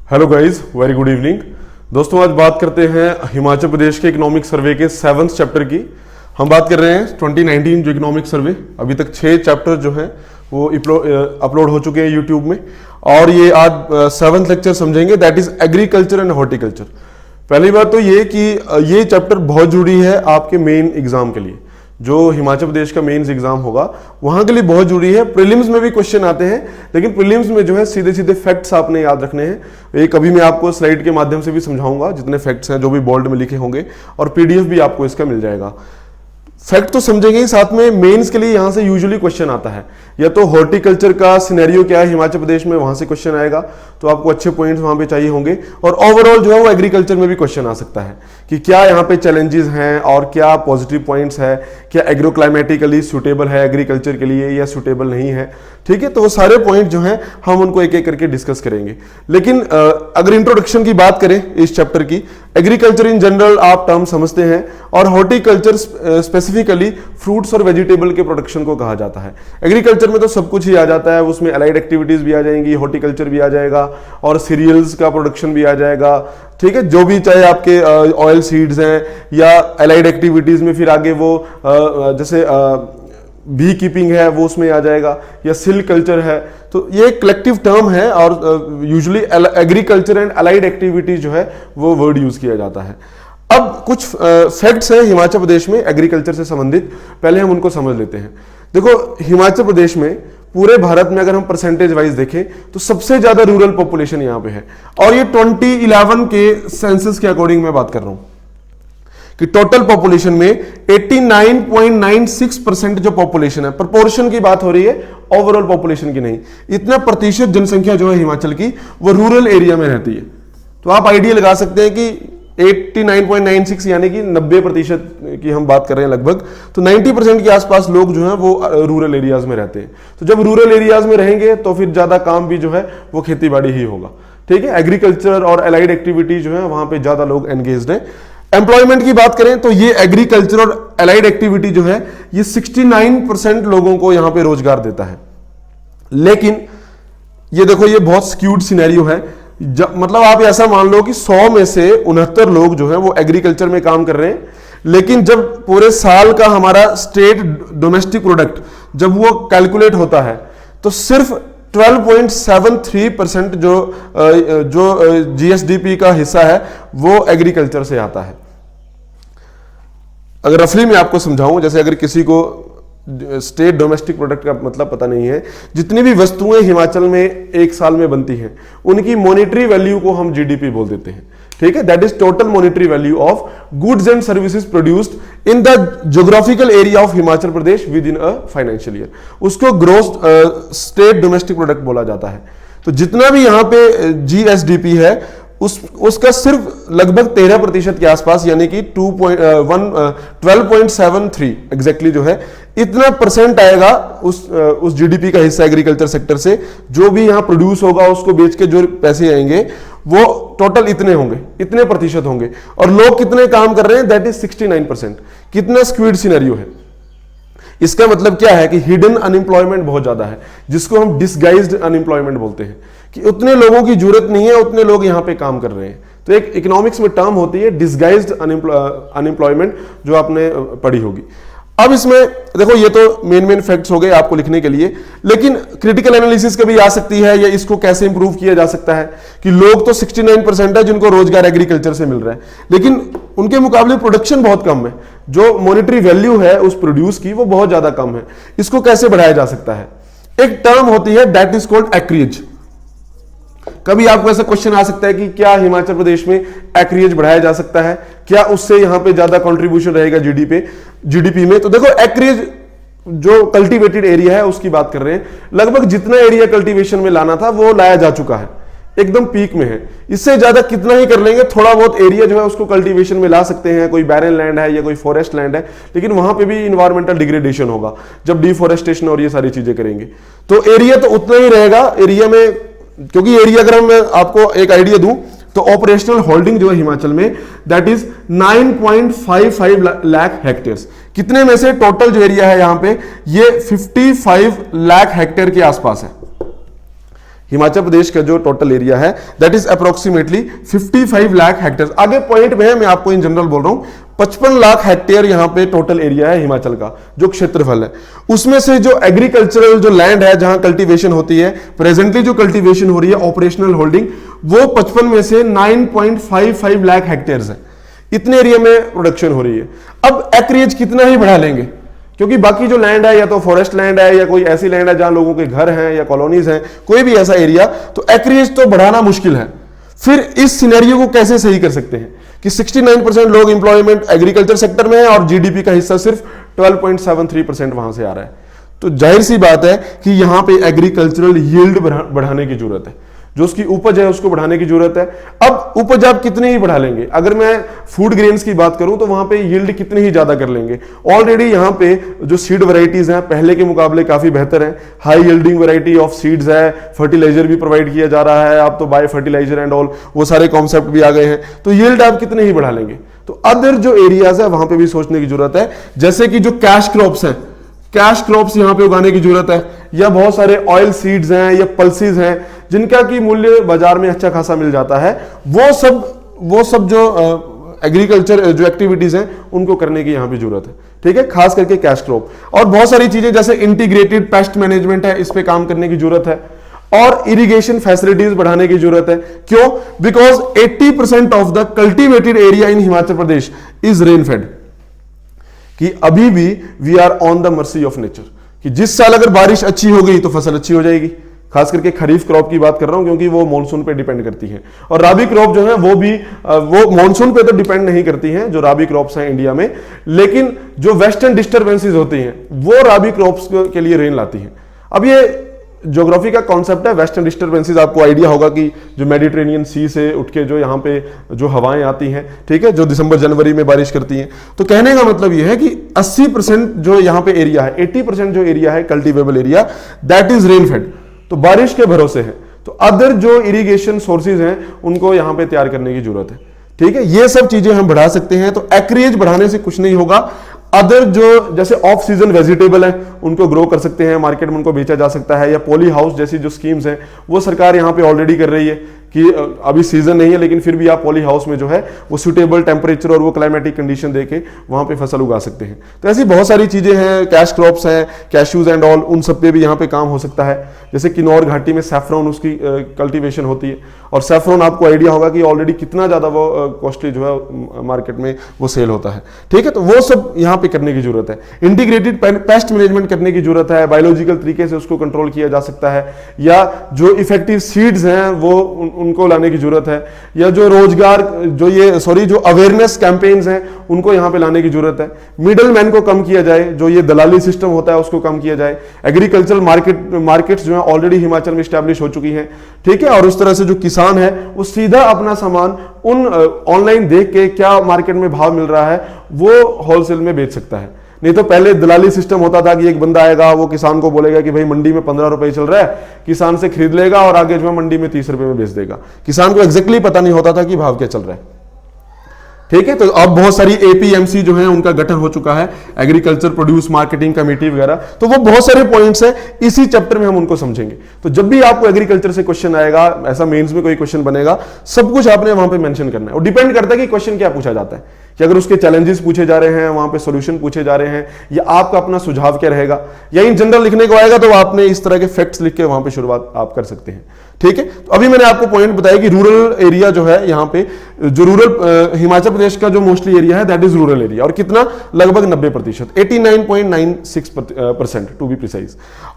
Hello guys, very good evening. दोस्तों, आज बात करते हैं हिमाचल प्रदेश के इकोनॉमिक सर्वे के 7th चैप्टर की। हम बात कर रहे हैं 2019 जो इकोनॉमिक सर्वे, अभी तक 6 चैप्टर जो हैं वो अपलोड हो चुके हैं यूट्यूब में, और ये आज 7th लेक्चर समझेंगे, that is agriculture and horticulture. पहली बात तो ये कि ये चैप्टर बहुत जरूरी है आपके मेन एग्जाम के लिए। जो हिमाचल प्रदेश का मेंस एग्जाम होगा वहां के लिए बहुत जरूरी है। प्रीलिम्स में भी क्वेश्चन आते हैं, लेकिन प्रीलिम्स में जो है सीधे सीधे फैक्ट्स आपने याद रखने हैं। एक अभी मैं आपको स्लाइड के माध्यम से भी समझाऊंगा, जितने फैक्ट्स हैं जो भी बोल्ड में लिखे होंगे, और पीडीएफ भी आपको इसका मिल जाएगा। फैक्ट तो समझेंगे ही, साथ में मेंस के लिए यहां से यूजुअली क्वेश्चन आता है, या तो हॉर्टिकल्चर का सिनेरियो क्या है हिमाचल प्रदेश में, वहां से क्वेश्चन आएगा, तो आपको अच्छे पॉइंट्स वहां पे चाहिए होंगे। और ओवरऑल जो है वो एग्रीकल्चर में भी क्वेश्चन आ सकता है कि क्या यहाँ पे चैलेंजेस हैं और क्या पॉजिटिव पॉइंट्स है, क्या एग्रो क्लाइमेटिकली सूटेबल है एग्रीकल्चर के लिए या सूटेबल नहीं है। ठीक है, तो वो सारे पॉइंट जो हैं हम उनको एक एक करके डिस्कस करेंगे। लेकिन अगर इंट्रोडक्शन की बात करें इस चैप्टर की, एग्रीकल्चर इन जनरल आप टर्म समझते हैं, और हॉर्टिकल्चर स्पेसिफिकली फ्रूट्स और वेजिटेबल के प्रोडक्शन को कहा जाता है। एग्रीकल्चर में तो सब कुछ ही आ जाता है, उसमें अलाइड एक्टिविटीज भी आ जाएंगी, हॉर्टिकल्चर भी आ जाएगा, और सीरियल्स का प्रोडक्शन भी आ जाएगा। ठीक है, जो भी चाहे आपके ऑयल सीड्स हैं या अलाइड एक्टिविटीज में फिर आगे वो जैसे बी कीपिंग है वो उसमें आ जाएगा, या सिल्क कल्चर है। तो ये कलेक्टिव टर्म है, और usually agriculture and allied activities जो है वो वर्ड यूज किया जाता है। अब कुछ फैक्ट्स हैं हिमाचल प्रदेश में एग्रीकल्चर से संबंधित, पहले हम उनको समझ लेते हैं। देखो, हिमाचल प्रदेश में पूरे भारत में अगर हम परसेंटेज वाइज देखें तो सबसे ज्यादा रूरल पॉपुलेशन यहां पे है, और ये 2011 के सेंसस के अकॉर्डिंग मैं बात कर रहा हूं कि टोटल पॉपुलेशन में 89.96% जो पॉपुलेशन है, प्रोपोर्शन की बात हो रही है, ओवरऑल पॉपुलेशन की नहीं, इतना प्रतिशत जनसंख्या जो है हिमाचल की वो रूरल एरिया में रहती है। तो आप आइडिया लगा सकते हैं कि 89.96 यानी कि 90% की हम बात कर रहे हैं लगभग, तो 90% के आसपास लोग जो हैं वो रूरल एरियाज में रहते हैं। तो जब रूरल एरियाज में रहेंगे तो फिर ज्यादा काम भी जो है वो खेती बाड़ी ही होगा। ठीक है, एग्रीकल्चर और अलाइड एक्टिविटी जो है वहां पे ज्यादा लोग एंगेज्ड हैं। एम्प्लॉयमेंट की बात करें तो ये एग्रीकल्चर और अलाइड एक्टिविटी जो है ये 69% लोगों को यहां पे रोजगार देता है। लेकिन ये देखो, ये बहुत स्क्यूड सिनेरियो है। मतलब आप ऐसा मान लो कि 100 में से 69 लोग जो है वो एग्रीकल्चर में काम कर रहे हैं, लेकिन जब पूरे साल का हमारा स्टेट डोमेस्टिक प्रोडक्ट जब वो कैलकुलेट होता है तो सिर्फ 12.73% जो जीएसडीपी का हिस्सा है वो एग्रीकल्चर से आता है। अगर रफली में आपको समझाऊं, जैसे अगर किसी को स्टेट डोमेस्टिक प्रोडक्ट का मतलब पता नहीं है, जितनी भी वस्तुएं हिमाचल में एक साल में बनती हैं उनकी मॉनेटरी वैल्यू को हम जीडीपी बोल देते हैं। ठीक है, that is total monetary value of goods and services produced in the geographical area of Himachal Pradesh with in a financial year, उसको ग्रोस स्टेट डोमेस्टिक प्रोडक्ट बोला जाता है। तो जितना भी यहां पे जीएसडीपी है उसका सिर्फ लगभग 13% के आसपास, यानी कि 12.73 एग्जैक्टली जो है, इतना परसेंट आएगा उस जीडीपी का हिस्सा एग्रीकल्चर सेक्टर से। जो भी यहां प्रोड्यूस होगा उसको बेच के जो पैसे आएंगे वो टोटल इतने होंगे, इतने प्रतिशत होंगे। और लोग कितने काम कर रहे हैं, दैट इज 69%। कितना स्क्वीड सिनेरियो है। इसका मतलब क्या है कि हिडन अनएम्प्लॉयमेंट बहुत ज्यादा है, जिसको हम डिसगाइज्ड अनएम्प्लॉयमेंट बोलते हैं, कि उतने लोगों की जरूरत नहीं है, उतने लोग यहां पे काम कर रहे हैं। तो एक इकोनॉमिक्स में टर्म होती है डिसगाइज्ड अनएम्प्लॉयमेंट, जो आपने पढ़ी होगी। अब इसमें देखो, ये तो मेन फैक्ट्स हो गए आपको लिखने के लिए, लेकिन क्रिटिकल एनालिसिस कभी आ सकती है, या इसको कैसे इंप्रूव किया जा सकता है कि लोग तो 69% है जिनको रोजगार एग्रीकल्चर से मिल रहा है, लेकिन उनके मुकाबले प्रोडक्शन बहुत कम है, जो मॉनेटरी वैल्यू है उस प्रोड्यूस की वो बहुत ज्यादा कम है। इसको कैसे बढ़ाया जा सकता है? एक टर्म होती है दैट इज कॉल्ड एक्रिएज। कभी आपको ऐसा क्वेश्चन आ सकता है कि क्या हिमाचल प्रदेश में एक्रिएज बढ़ाया जा सकता है, क्या उससे यहां पे ज्यादा कंट्रीब्यूशन रहेगा जीडीपी में? तो देखो, एक्रिएज जो कल्टीवेटेड एरिया है उसकी बात कर रहे हैं, लगभग जितना एरिया कल्टीवेशन में लाना था वो लाया जा चुका है, एकदम पीक में है। इससे ज्यादा कितना ही कर लेंगे, थोड़ा बहुत एरिया जो है उसको कल्टीवेशन में ला सकते हैं, कोई बैरन लैंड है या कोई फॉरेस्ट लैंड है, लेकिन वहां पे भी इन्वायरमेंटल डिग्रेडेशन होगा जब डिफॉरेस्टेशन और ये सारी चीजें करेंगे। तो एरिया तो उतना ही रहेगा एरिया में, क्योंकि एरिया अगर मैं आपको एक आइडिया दूं तो ऑपरेशनल होल्डिंग जो है हिमाचल में दैट इज 9.55 लाख हेक्टेयर्स। कितने में से टोटल जो एरिया है यहां पे ये 55 लाख हेक्टेयर के आसपास है। हिमाचल प्रदेश का जो टोटल एरिया है that is approximately 55 lakh hectare. आगे पॉइंट में है, मैं आपको इन जनरल बोल रहा हूं, 55 लाख हेक्टेयर यहां पे टोटल एरिया है हिमाचल का जो क्षेत्रफल है। उसमें से जो एग्रीकल्चरल जो लैंड है जहां कल्टीवेशन होती है, प्रेजेंटली जो कल्टीवेशन हो रही है ऑपरेशनल होल्डिंग, वो 55 में से 9.55 लाख हेक्टेयर है। इतने एरिया में प्रोडक्शन हो रही है। अब एक्रेज कितना ही बढ़ा लेंगे, क्योंकि बाकी जो लैंड है या तो फॉरेस्ट लैंड है या कोई ऐसी लैंड है जहां लोगों के घर हैं या कॉलोनीज हैं, कोई भी ऐसा एरिया, तो एक्रेज तो बढ़ाना मुश्किल है। फिर इस सिनेरियो को कैसे सही कर सकते हैं कि 69% लोग इंप्लॉयमेंट एग्रीकल्चर सेक्टर में है और जीडीपी का हिस्सा सिर्फ 12.73% वहां से आ रहा है। तो जाहिर सी बात है कि यहां पे एग्रीकल्चरल यील्ड बढ़ाने की जरूरत है, जो उसकी उपज है उसको बढ़ाने की जरूरत है। अब उपज आप कितनी ही बढ़ा लेंगे, अगर मैं फूड ग्रेन्स की बात करूं तो वहां पे यील्ड कितनी ही ज्यादा कर लेंगे। ऑलरेडी यहां पे जो सीड वैरायटीज हैं पहले के मुकाबले काफी बेहतर हैं, high yielding variety of seeds है, फर्टिलाइजर भी प्रोवाइड किया जा रहा है, आप तो बाय फर्टिलाइजर एंड ऑल वो सारे कॉन्सेप्ट भी आ गए हैं। तो यील्ड आप कितने ही बढ़ा लेंगे। तो अदर जो एरियाज है वहां पे भी सोचने की जरूरत है, जैसे कि जो कैश क्रॉप्स हैं, कैश क्रॉप्स यहां पे उगाने की जरूरत है, या बहुत सारे ऑयल सीड्स हैं या पल्सेस हैं जिनका की मूल्य बाजार में अच्छा खासा मिल जाता है, वो सब जो एग्रीकल्चर जो एक्टिविटीज हैं उनको करने की यहां पे जरूरत है। ठीक है, खास करके कैश क्रॉप। और बहुत सारी चीजें जैसे इंटीग्रेटेड पेस्ट मैनेजमेंट है, इस पे काम करने की जरूरत है, और इरिगेशन फैसिलिटीज बढ़ाने की जरूरत है। क्यों? Because 80% of the cultivated area in Himachal Pradesh is rain fed, कि अभी भी we are on the mercy of nature, कि जिस साल अगर बारिश अच्छी हो गई तो फसल अच्छी हो जाएगी। खास करके खरीफ क्रॉप की बात कर रहा हूं क्योंकि वो मॉनसून पे डिपेंड करती है, और राबी क्रॉप जो है वो मॉनसून पे तो डिपेंड नहीं करती हैं जो राबी क्रॉप्स हैं इंडिया में, लेकिन जो वेस्टर्न डिस्टर्बेंसेस होती हैं वो राबी क्रॉप्स के लिए रेन लाती हैं। अब ये ज्योग्राफी का कॉन्सेप्ट है, वेस्टर्न डिस्टर्बेंसेस, आपको आइडिया होगा कि जो मेडिटेरेनियन सी से उठ के जो यहाँ पे जो हवाएं आती हैं, ठीक है, जो दिसंबर जनवरी में बारिश करती हैं। तो कहने का मतलब यह है कि 80% जो यहाँ पे एरिया है, 80% जो एरिया है cultivable area, that is rain fade, तो बारिश के भरोसे है। तो अदर जो इरिगेशन सोर्सेज हैं उनको यहाँ पे तैयार करने की जरूरत है। ठीक है, ये सब चीजें हम बढ़ा सकते हैं। तो एक्रेज बढ़ाने से कुछ नहीं होगा। अदर जो जैसे ऑफ सीजन वेजिटेबल है उनको ग्रो कर सकते हैं, मार्केट में उनको बेचा जा सकता है, या पॉली हाउस जैसी जो स्कीम्स हैं वो सरकार यहाँ पे ऑलरेडी कर रही है कि अभी सीजन नहीं है लेकिन फिर भी आप पॉली हाउस में जो है वो सुटेबल टेम्परेचर और वो क्लाइमेटिक कंडीशन देके वहां पे फसल उगा सकते हैं। तो ऐसी बहुत सारी चीजें हैं, कैश क्रॉप्स हैं, कैश्यूज एंड ऑल, उन सब पे भी यहाँ पे काम हो सकता है। जैसे किन्नौर घाटी में सैफरॉन उसकी कल्टीवेशन होती है, और सैफरॉन आपको आइडिया होगा कि ऑलरेडी कितना ज्यादा वो कॉस्टली जो है मार्केट में वो सेल होता है। ठीक है, तो वो सब यहाँ पे करने की जरूरत है। इंटीग्रेटेड पेस्ट मैनेजमेंट करने की जरूरत है, बायोलॉजिकल तरीके से उसको कंट्रोल किया जा सकता है, या जो इफेक्टिव सीड्स हैं वो उनको लाने की जरूरत है, या जो रोजगार जो अवेयरनेस कैंपेन्स हैं उनको यहां पे लाने की जरूरत है। मिडल मैन को कम किया जाए, जो ये दलाली सिस्टम होता है उसको कम किया जाए। एग्रीकल्चरल मार्केट्स जो है ऑलरेडी हिमाचल में स्टैब्लिश हो चुकी हैं। ठीक है, और उस तरह से जो किसान है वो सीधा अपना सामान उन ऑनलाइन देख के क्या मार्केट में भाव मिल रहा है वो होलसेल में बेच सकता है। नहीं तो पहले दलाली सिस्टम होता था कि एक बंदा आएगा, वो किसान को बोलेगा कि भाई मंडी में 15 रुपए चल रहा है, किसान से खरीद लेगा और आगे जो है मंडी में 30 रुपए में बेच देगा। किसान को एग्जैक्टली पता नहीं होता था कि भाव क्या चल रहा है। ठीक है, तो अब बहुत सारी एपीएमसी जो है उनका गठन हो चुका है, एग्रीकल्चर प्रोड्यूस मार्केटिंग कमेटी वगैरह। तो वो बहुत सारे पॉइंट्स है, इसी चैप्टर में हम उनको समझेंगे। तो जब भी आपको एग्रीकल्चर से क्वेश्चन आएगा, ऐसा मेंस में कोई क्वेश्चन बनेगा, सब कुछ आपने वहां पे मेंशन करना है। और डिपेंड करता है कि क्वेश्चन क्या पूछा जाता है, कि अगर उसके चैलेंजेस पूछे जा रहे हैं, वहां पे सॉल्यूशन पूछे जा रहे हैं, या आपका अपना सुझाव क्या रहेगा, या इन जनरल लिखने को आएगा तो आपने इस तरह के फैक्ट्स लिख के वहां पे शुरुआत आप कर सकते हैं। ठीक है, तो अभी मैंने आपको पॉइंट बताया कि रूरल एरिया जो है, यहाँ पे जो रूरल हिमाचल प्रदेश का जो मोस्टली एरिया है दैट इज रूरल एरिया, और कितना, लगभग 90%, 89.96% टू बी प्रिसाइज।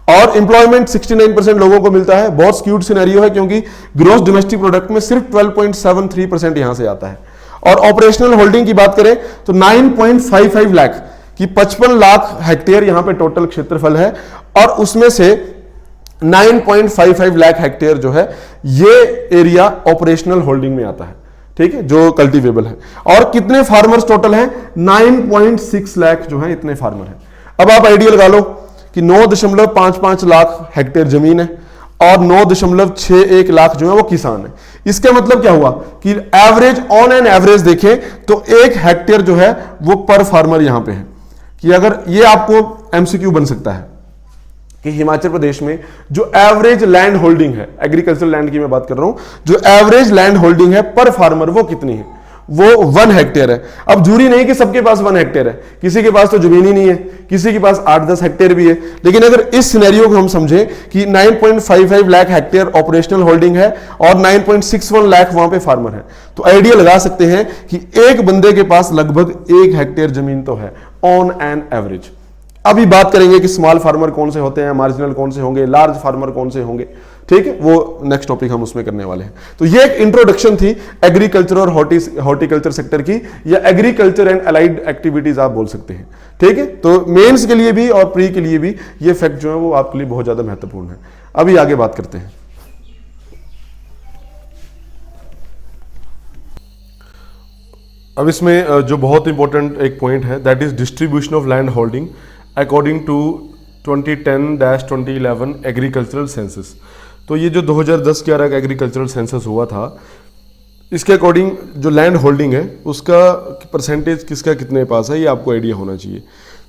और एम्प्लॉयमेंट 69% लोगों को मिलता है। बहुत स्क्यूड सिनेरियो है क्योंकि ग्रॉस डोमेस्टिक प्रोडक्ट में सिर्फ 12.73% यहां से आता है। और ऑपरेशनल होल्डिंग की बात करें तो 9.55 लाख की 55 लाख हेक्टेयर यहां पे टोटल क्षेत्रफल है, और उसमें से 9.55 लाख हेक्टेयर जो है ये एरिया ऑपरेशनल होल्डिंग में आता है। ठीक है, जो कल्टीवेबल है। और कितने फार्मर्स टोटल हैं? 9.6 लाख जो है इतने फार्मर हैं। अब आप आइडिया लगा लो कि 9.55 लाख हेक्टेयर जमीन है और 9.61 लाख जो है वो किसान है। इसका मतलब क्या हुआ कि एवरेज, ऑन एन एवरेज देखें तो 1 हेक्टेयर जो है वो पर फार्मर यहां पे है। कि अगर ये आपको एमसीक्यू बन सकता है कि हिमाचल प्रदेश में जो एवरेज लैंड होल्डिंग है, एग्रीकल्चरल लैंड की मैं बात कर रहा हूं, जो एवरेज लैंड होल्डिंग है पर फार्मर वो कितनी है, वो 1 हेक्टेयर है। अब जरूरी नहीं कि सबके पास 1 हेक्टेयर है, किसी के पास तो जमीन ही नहीं है, किसी के पास 8-10 हेक्टेयर भी है। लेकिन अगर इस सिनेरियो को हम समझें कि 9.55 लाख हेक्टेयर ऑपरेशनल होल्डिंग है और 9.61 लाख वहां पे फार्मर है, तो आइडिया लगा सकते हैं कि एक बंदे के पास लगभग 1 हेक्टेयर जमीन तो है ऑन एन एवरेज। अभी बात करेंगे कि स्मॉल फार्मर कौन से होते हैं, मार्जिनल कौन से होंगे, लार्ज फार्मर कौन से होंगे, ठीक है, वो नेक्स्ट टॉपिक हम उसमें करने वाले हैं। तो ये एक इंट्रोडक्शन थी एग्रीकल्चर और हॉर्टिकल्चर सेक्टर की, या एग्रीकल्चर एंड अलाइड एक्टिविटीज आप बोल सकते हैं, ठीक है। तो मेंस के लिए भी और प्री के लिए भी ये फैक्ट जो है वो आपके लिए बहुत ज्यादा महत्वपूर्ण है। अभी आगे बात करते हैं। अब इसमें जो बहुत इंपॉर्टेंट एक पॉइंट है, that is distribution of land holding according to 2010-2011 agricultural census. तो ये जो 2010-11 का एग्रीकल्चरल सेंसस हुआ था, इसके अकॉर्डिंग जो लैंड होल्डिंग है उसका परसेंटेज किसका कितने पास है ये आपको आइडिया होना चाहिए।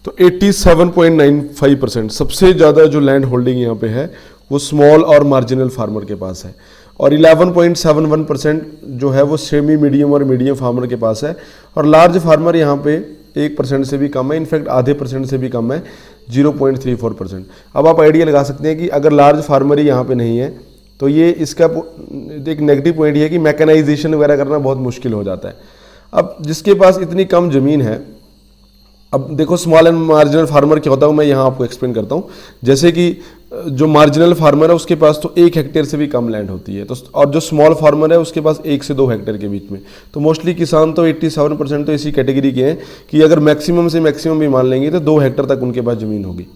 तो 87.95% सबसे ज़्यादा जो लैंड होल्डिंग यहाँ पे है वो स्मॉल और मार्जिनल फार्मर के पास है, और 11.71% जो है वो सेमी मीडियम और मीडियम फार्मर के पास है, और लार्ज फार्मर यहाँ पे 1% से भी कम है, इनफैक्ट आधे % से भी कम है, 0.34%। अब आप आइडिया लगा सकते हैं कि अगर लार्ज फार्मर ही यहाँ पे नहीं है तो ये इसका एक नेगेटिव पॉइंट ये है कि मैकेनाइजेशन वगैरह करना बहुत मुश्किल हो जाता है। अब जिसके पास इतनी कम ज़मीन है, अब देखो स्मॉल एंड मार्जिनल फार्मर क्या होता है मैं यहाँ आपको एक्सप्लेन करता हूँ। जैसे कि जो मार्जिनल फार्मर है उसके पास तो 1 हेक्टेयर से भी कम लैंड होती है, तो और जो स्मॉल फार्मर है उसके पास 1 से 2 हेक्टेयर के बीच में। तो मोस्टली किसान तो 87% तो इसी कैटेगरी के हैं कि अगर मैक्सिमम से मैक्सिमम भी मान लेंगे तो 2 हेक्टेयर तक उनके पास ज़मीन होगी।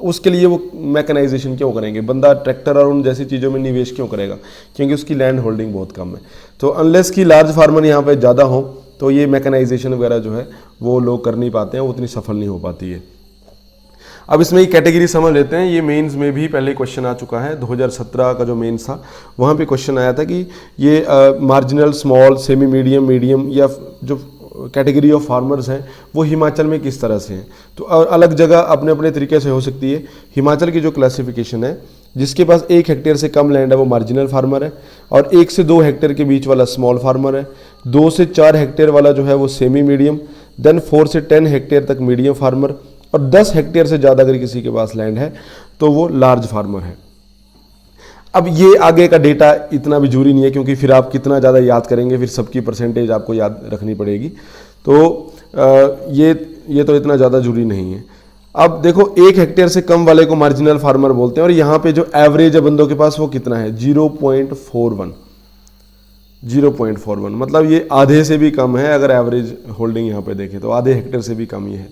तो उसके लिए वो मैकेनाइजेशन क्यों करेंगे, बंदा ट्रैक्टर और उन जैसी चीज़ों में निवेश क्यों करेगा, क्योंकि उसकी लैंड होल्डिंग बहुत कम है। तो अनलेस की लार्ज फार्मर यहाँ पर ज़्यादा हो तो ये मैकेनाइजेशन वगैरह जो है वो लोग कर नहीं पाते हैं, वो उतनी सफल नहीं हो पाती है। अब इसमें ये कैटेगरी समझ लेते हैं। ये मेंस में भी पहले क्वेश्चन आ चुका है, 2017 का जो मेंस था वहाँ पे क्वेश्चन आया था कि ये marginal, small, semi medium, medium या जो कैटेगरी ऑफ फार्मर्स हैं वो हिमाचल में किस तरह से हैं। तो अलग जगह अपने अपने तरीके से हो सकती है। हिमाचल की जो क्लासिफिकेशन है, जिसके पास 1 हेक्टेयर से कम लैंड है वो मार्जिनल फार्मर है, और 1 से 2 हेक्टेयर के बीच वाला स्मॉल फार्मर है, 2 से 4 हेक्टेयर वाला जो है वो सेमी मीडियम, देन 4 से 10 हेक्टेयर तक मीडियम फार्मर, और 10 हेक्टेयर से ज़्यादा अगर किसी के पास लैंड है तो वो लार्ज फार्मर है। अब ये आगे का डेटा इतना भी जरूरी नहीं है, क्योंकि फिर आप कितना ज़्यादा याद करेंगे, फिर सबकी परसेंटेज आपको याद रखनी पड़ेगी। तो ये तो इतना ज़्यादा जरूरी नहीं है। अब देखो 1 हेक्टेयर से कम वाले को मार्जिनल फार्मर बोलते हैं, और यहाँ पे जो एवरेज है बंदों के पास वो कितना है, 0.41, मतलब ये आधे से भी कम है। अगर एवरेज होल्डिंग यहाँ पे देखें तो आधे हेक्टेयर से भी कम ही है।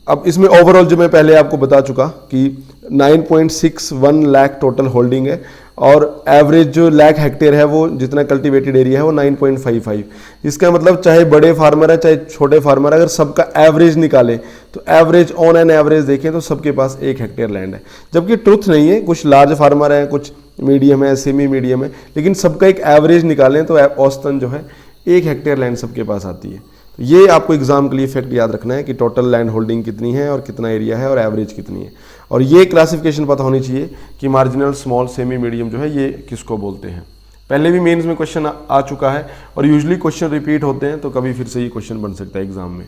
अब इसमें ओवरऑल जो मैं पहले आपको बता चुका कि 9.61 लाख टोटल होल्डिंग है, और एवरेज जो लाख हेक्टेयर है वो जितना कल्टीवेटेड एरिया है वो 9.55। इसका मतलब चाहे बड़े फार्मर है चाहे छोटे फार्मर है, अगर सबका एवरेज निकालें तो एवरेज ऑन एन एवरेज देखें तो सबके पास 1 हेक्टेयर लैंड है। जबकि ट्रुथ नहीं है, कुछ लार्ज फार्मर हैं, कुछ मीडियम है, सेमी मीडियम है, लेकिन सबका एक एवरेज निकालें तो औसतन जो है 1 हेक्टेयर लैंड सबके पास आती है। तो ये आपको एग्जाम के लिए फैक्ट याद रखना है कि टोटल लैंड होल्डिंग कितनी है और कितना एरिया है और एवरेज कितनी है, और ये क्लासिफिकेशन पता होनी चाहिए कि मार्जिनल, स्मॉल, सेमी, मीडियम जो है ये किसको बोलते हैं। पहले भी मेंस में क्वेश्चन आ चुका है, और यूजुअली क्वेश्चन रिपीट होते हैं, तो कभी फिर से ये क्वेश्चन बन सकता है एग्जाम में।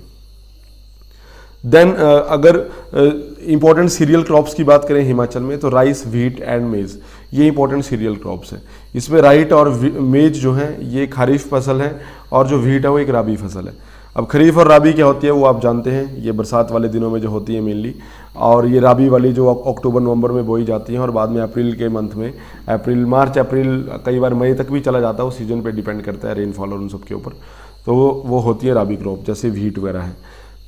देन अगर इंपॉर्टेंट सीरियल क्रॉप्स की बात करें हिमाचल में, तो राइस, व्हीट एंड मेज ये इंपॉर्टेंट सीरियल क्रॉप्स हैं। इसमें राइट और मेज जो है ये खरीफ फसल है, और जो व्हीट है वो एक राबी फसल है। अब खरीफ और राबी क्या होती है वो आप जानते हैं, ये बरसात वाले दिनों में जो होती है मेनली, और ये राबी वाली जो अक्टूबर नवंबर में बोई जाती है, और बाद में अप्रैल के मंथ में, मार्च अप्रैल कई बार मई तक भी चला जाता है, वो सीजन पे डिपेंड करता है, रेनफॉल और उन सब के ऊपर। तो वो होती है राबी क्रॉप, जैसे व्हीट वगैरह है।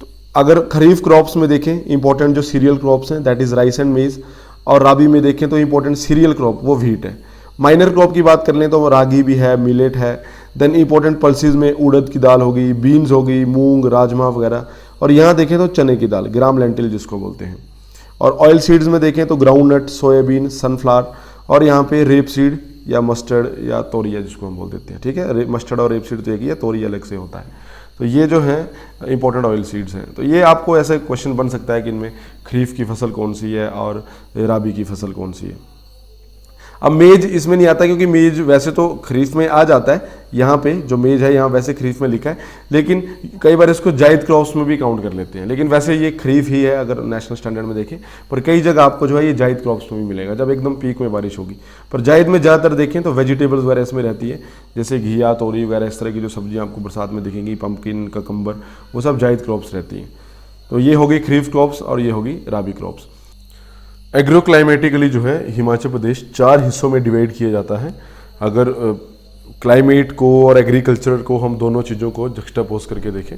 तो अगर खरीफ क्रॉप्स में देखें इंपॉर्टेंट जो सीरियल क्रॉप्स हैं दैट इज़ राइस एंड मेज, और राबी में देखें तो इंपॉर्टेंट सीरियल क्रॉप वो व्हीट है। माइनर क्रॉप की बात कर लें तो वो रागी भी है, मिलेट है। देन इंपॉर्टेंट पल्सेस में उड़द की दाल होगी, बीन्स होगी, मूंग, राजमा वगैरह, और यहाँ देखें तो चने की दाल, ग्राम लेंटिल जिसको बोलते हैं। और ऑयल सीड्स में देखें तो ग्राउंड नट, सोयाबीन, सनफ्लावर, और यहाँ पे रेप सीड या मस्टर्ड या तोरिया जिसको हम बोल देते हैं, ठीक है। मस्टर्ड और रेप सीड तो एक ही है, तोरिया अलग से होता है। तो ये जो है इंपॉर्टेंट ऑयल सीड्स हैं। तो ये आपको ऐसे क्वेश्चन बन सकता है कि इनमें खरीफ की फसल कौन सी है और राबी की फसल कौन सी है। अब मेज इसमें नहीं आता क्योंकि मेज वैसे तो खरीफ में आ जाता है, यहाँ पे जो मेज है यहाँ वैसे खरीफ में लिखा है, लेकिन कई बार इसको जायद क्रॉप्स में भी काउंट कर लेते हैं, लेकिन वैसे ये खरीफ ही है अगर नेशनल स्टैंडर्ड में देखें। पर कई जगह आपको जो है ये जायद क्रॉप्स में भी मिलेगा जब एकदम पीक में बारिश होगी। पर जायद में ज़्यादातर देखें तो वेजिटेबल्स वगैरह इसमें रहती है, जैसे घिया, तोरी वगैरह इस तरह की जो सब्जियाँ आपको बरसात में दिखेंगी, पम्पकिन, ककम्बर, वो सब जायद क्रॉप्स रहती हैं। तो ये होगी खरीफ क्रॉप्स और ये होगी राबी क्रॉप्स। एग्रो क्लाइमेटिकली जो है हिमाचल प्रदेश 4 हिस्सों में डिवाइड किया जाता है। अगर क्लाइमेट को और एग्रीकल्चर को हम दोनों चीज़ों को जक्स्टापोज करके देखें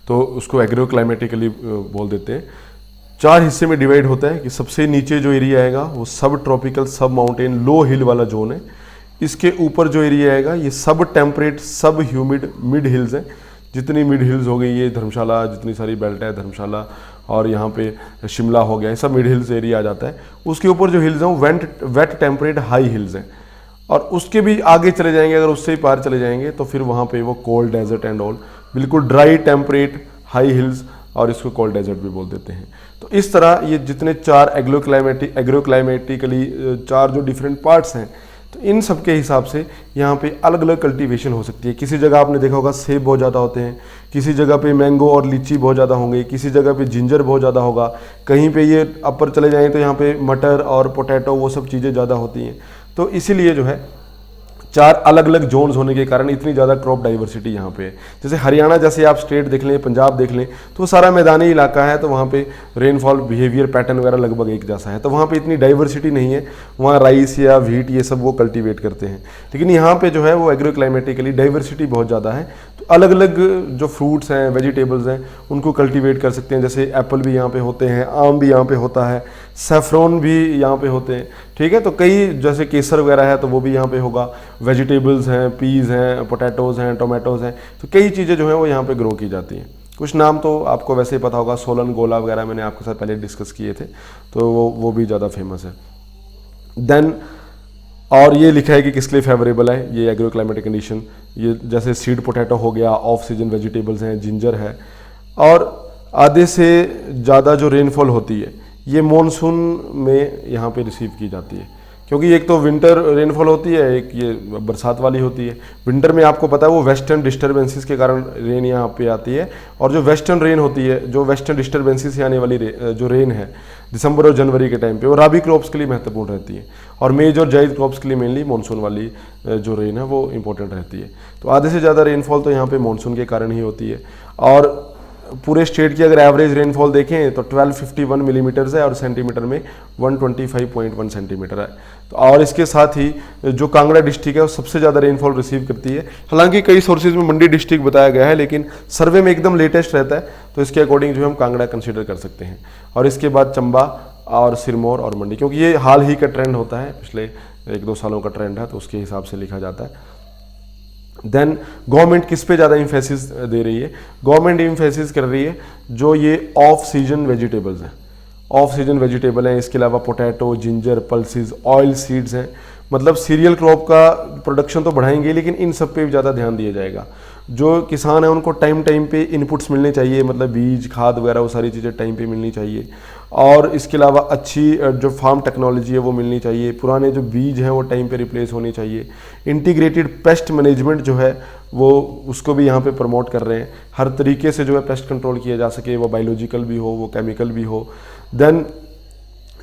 तो उसको एग्रो क्लाइमेटिकली बोल देते हैं। 4 हिस्से में डिवाइड होता है कि सबसे नीचे जो एरिया आएगा वो सब ट्रॉपिकल, सब माउंटेन, लो हिल वाला जोन है। इसके ऊपर जो एरिया आएगा ये सब टेम्परेट, सब ह्यूमिड, मिड हिल्स हैं। जितनी मिड हिल्स हो गई, ये धर्मशाला, जितनी सारी बेल्ट है धर्मशाला और यहाँ पे शिमला हो गया, ये सब मिड हिल्स एरिया आ जाता है। उसके ऊपर जो हिल्स हैं वो वेट टेम्परेट हाई हिल्स हैं, और उसके भी आगे चले जाएंगे, अगर उससे ही पार चले जाएंगे तो फिर वहाँ पे वो कोल्ड डेजर्ट एंड ऑल, बिल्कुल ड्राई टेम्परेट हाई हिल्स, और इसको कोल्ड डेजर्ट भी बोल देते हैं। तो इस तरह ये जितने 4 एग्रो क्लाइमेटिकली 4 जो डिफरेंट पार्ट्स हैं, तो इन सब के हिसाब से यहाँ पे अलग अलग कल्टीवेशन हो सकती है। किसी जगह आपने देखा होगा सेब बहुत ज़्यादा होते हैं, किसी जगह पे मैंगो और लीची बहुत ज़्यादा होंगे, किसी जगह पे जिंजर बहुत ज़्यादा होगा, कहीं पे ये अपर चले जाएं तो यहाँ पे मटर और पोटैटो वो सब चीज़ें ज़्यादा होती हैं। तो इसीलिए जो है 4 अलग अलग जोन्स होने के कारण इतनी ज़्यादा क्रॉप डाइवर्सिटी यहाँ पे है। जैसे हरियाणा जैसे आप स्टेट देख लें, पंजाब देख लें, तो सारा मैदानी इलाका है, तो वहाँ पे रेनफॉल बिहेवियर पैटर्न वगैरह लगभग एक जैसा है, तो वहाँ पे इतनी डाइवर्सिटी नहीं है। वहाँ राइस या व्हीट ये सब वो कल्टीवेट करते हैं, लेकिन यहाँ पे जो है वो एग्रो क्लाइमेटिकली डाइवर्सिटी बहुत ज़्यादा है। तो अलग अलग जो फ्रूट्स हैं, वेजिटेबल्स हैं, उनको कल्टीवेट कर सकते हैं। जैसे एप्पल भी यहाँ पे होते हैं, आम भी यहाँ पे होता है, सैफरॉन भी यहाँ पे होते हैं, ठीक है। तो कई जैसे केसर वगैरह है तो वो भी यहाँ पे होगा, वेजिटेबल्स हैं, पीज़ हैं, पोटैटोज़ हैं, टोमेटोज़ हैं, तो कई चीज़ें जो हैं वो यहाँ पे ग्रो की जाती हैं। कुछ नाम तो आपको वैसे ही पता होगा, सोलन, गोला वगैरह मैंने आपके साथ पहले डिस्कस किए थे, तो वो भी ज़्यादा फेमस है। देन और ये लिखा है कि किस लिए फेवरेबल है ये एग्रो क्लाइमेटिक कंडीशन। ये जैसे सीड पोटैटो हो गया, ऑफ सीजन वेजिटेबल्स हैं, जिंजर है, और आधे से ज़्यादा जो रेनफॉल होती है ये मॉनसून में यहाँ पे रिसीव की जाती है, क्योंकि एक तो विंटर रेनफॉल होती है, एक ये बरसात वाली होती है। विंटर में आपको पता है वो वेस्टर्न डिस्टर्बेंसेस के कारण रेन यहाँ पे आती है, और जो वेस्टर्न रेन होती है, जो वेस्टर्न डिस्टर्बेंसेस से आने वाली जो रेन है दिसंबर और जनवरी के टाइम पे, वो राबी क्रॉप्स के लिए महत्वपूर्ण रहती है, और मेज और जायद क्रॉप्स के लिए मेनली मानसून वाली जो रेन है वो इंपॉर्टेंट रहती है। तो आधे से ज़्यादा रेनफॉल तो यहाँ पे मानसून के कारण ही होती है। और पूरे स्टेट की अगर एवरेज रेनफॉल देखें तो 1251 मिलीमीटर्स है, और सेंटीमीटर में 125.1 सेंटीमीटर है। तो और इसके साथ ही जो कांगड़ा डिस्ट्रिक्ट है वो सबसे ज़्यादा रेनफॉल रिसीव करती है। हालांकि कई सोर्सेज में मंडी डिस्ट्रिक्ट बताया गया है, लेकिन सर्वे में एकदम लेटेस्ट रहता है, तो इसके अकॉर्डिंग जो हम कांगड़ा कंसिडर कर सकते हैं। और इसके बाद चंबा और सिरमौर और मंडी, क्योंकि ये हाल ही का ट्रेंड होता है, पिछले 1-2 सालों का ट्रेंड है, तो उसके हिसाब से लिखा जाता है। देन गवर्नमेंट किस पे ज़्यादा इम्फेसिस दे रही है? गवर्नमेंट इम्फेसिस कर रही है जो ये ऑफ सीजन वेजिटेबल्स हैं, ऑफ सीजन वेजिटेबल हैं। इसके अलावा potato, ginger, pulses, oil seeds हैं। मतलब सीरियल क्रॉप का प्रोडक्शन तो बढ़ाएंगे, लेकिन इन सब पे भी ज़्यादा ध्यान दिया जाएगा। जो किसान है उनको टाइम पे इनपुट्स मिलने चाहिए, मतलब बीज, खाद वगैरह वो सारी चीज़ें टाइम पे मिलनी चाहिए। और इसके अलावा अच्छी जो फार्म टेक्नोलॉजी है वो मिलनी चाहिए। पुराने जो बीज हैं वो टाइम पे रिप्लेस होने चाहिए। इंटीग्रेटेड पेस्ट मैनेजमेंट जो है वो उसको भी यहाँ पे प्रमोट कर रहे हैं। हर तरीके से जो है पेस्ट कंट्रोल किया जा सके, वो बायोलॉजिकल भी हो, वो केमिकल भी हो। देन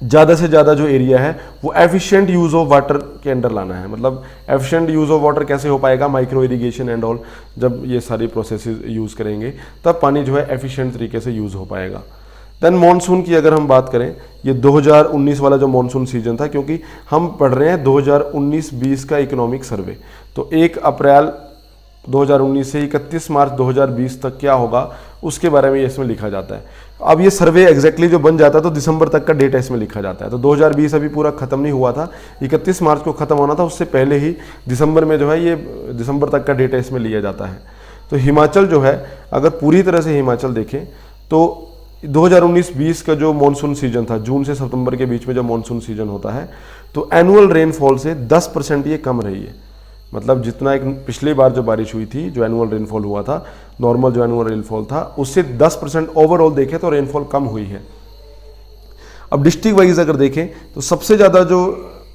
ज़्यादा से ज़्यादा जो एरिया है वो एफिशिएंट यूज़ ऑफ वाटर के अंडर लाना है। मतलब एफिशिएंट यूज़ ऑफ वाटर कैसे हो पाएगा? माइक्रो इरिगेशन एंड ऑल, जब ये सारी प्रोसेसेस यूज़ करेंगे तब पानी जो है एफिशिएंट तरीके से यूज़ हो पाएगा। देन मॉनसून की अगर हम बात करें, ये 2019 वाला जो मॉनसून सीजन था, क्योंकि हम पढ़ रहे हैं 2019-20 का इकोनॉमिक सर्वे, तो 1 अप्रैल 2019 से 31 मार्च 2020 तक क्या होगा उसके बारे में इसमें लिखा जाता है। अब ये सर्वे एग्जैक्टली जो बन जाता है तो दिसंबर तक का डेटा इसमें लिखा जाता है। तो 2020 अभी पूरा खत्म नहीं हुआ था, 31 मार्च को खत्म होना था, उससे पहले ही दिसंबर में जो है ये दिसंबर तक का डेटा इसमें लिया जाता है। तो हिमाचल जो है, अगर पूरी तरह से हिमाचल देखें तो 2019-20 का जो मॉनसून सीजन था, जून से सितंबर के बीच में जो मॉनसून सीजन होता है, तो एनुअल रेनफॉल से 10% ये कम रही है। मतलब जितना एक पिछली बार जो बारिश हुई थी, जो एनुअल रेनफॉल हुआ था, नॉर्मल जो एनुअल रेनफॉल था, उससे 10% ओवरऑल देखें तो रेनफॉल कम हुई है। अब डिस्ट्रिक्ट वाइज अगर देखें तो सबसे ज़्यादा जो,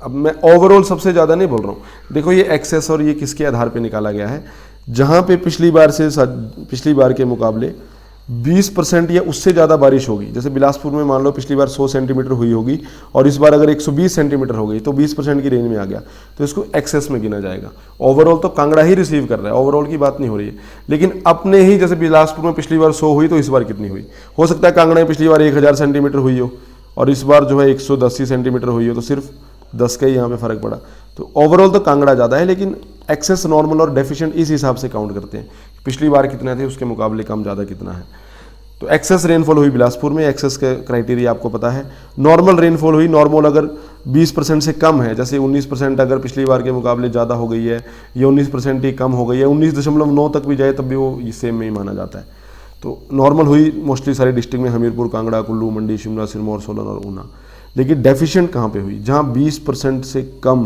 अब मैं ओवरऑल सबसे ज़्यादा नहीं बोल रहा हूँ, देखो ये एक्सेस और ये किसके आधार पे निकाला गया है, जहाँ पे पिछली बार के मुकाबले 20% या उससे ज़्यादा बारिश होगी। जैसे बिलासपुर में मान लो पिछली बार 100 सेंटीमीटर हुई होगी और इस बार अगर 120 सेंटीमीटर हो गई तो 20% की रेंज में आ गया, तो इसको एक्सेस में गिना जाएगा। ओवरऑल तो कांगड़ा ही रिसीव कर रहा है, ओवरऑल की बात नहीं हो रही है। लेकिन अपने ही, जैसे बिलासपुर में पिछली बार 100 हुई तो इस बार कितनी हुई, हो सकता है कांगड़ा में पिछली बार 1000 सेंटीमीटर हुई हो और इस बार जो है 110 सेंटीमीटर हुई हो, तो सिर्फ 10 का ही यहाँ पे फर्क पड़ा। तो ओवरऑल तो कांगड़ा ज़्यादा है, लेकिन एक्सेस, नॉर्मल और डेफिशिएंट इस हिसाब से काउंट करते हैं, पिछली बार कितना थे उसके मुकाबले कम ज़्यादा कितना है। तो एक्सेस रेनफॉल हुई बिलासपुर में, एक्सेस का क्राइटेरिया आपको पता है। नॉर्मल रेनफॉल हुई, नॉर्मल अगर 20% से कम है, जैसे 19% अगर पिछली बार के मुकाबले ज़्यादा हो गई है या 19% ही कम हो गई है, 19.9 तक भी जाए तब भी वो सेम में ही माना जाता है। तो नॉर्मल हुई मोस्टली सारे डिस्ट्रिक्ट में, हमीरपुर, कांगड़ा, कुल्लू, मंडी, शिमला, सिरमौर, सोलन और ऊना। लेकिन डेफिशिएंट कहाँ पे हुई, जहाँ 20% से कम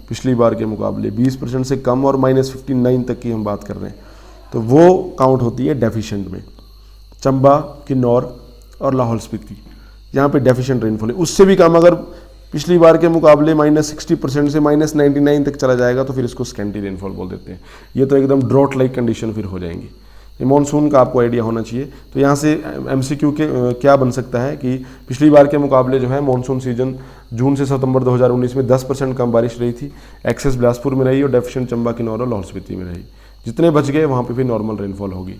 पिछली बार के मुकाबले, 20% से कम और -59 तक की हम बात कर रहे हैं, तो वो काउंट होती है डेफिशिएंट में। चंबा, किन्नौर और लाहौल स्पीति, यहाँ पे डेफिशिएंट रेनफॉल है। उससे भी कम अगर पिछली बार के मुकाबले -60% से -99 तक चला जाएगा तो फिर इसको स्कैंटी रेनफॉल बोल देते हैं। ये तो एकदम ड्रॉट लाइक कंडीशन फिर हो जाएंगी। ये मानसून का आपको आइडिया होना चाहिए। तो यहाँ से MCQ के क्या बन सकता है कि पिछली बार के मुकाबले जो है मानसून सीजन जून से सितंबर 2019 में 10% कम बारिश रही थी, एक्सेस बिलासपुर में रही और डेफिशिएंट चंबा, किन्नौर और लाहौल स्पीति में रही। जितने बच गए वहाँ पे फिर नॉर्मल रेनफॉल होगी।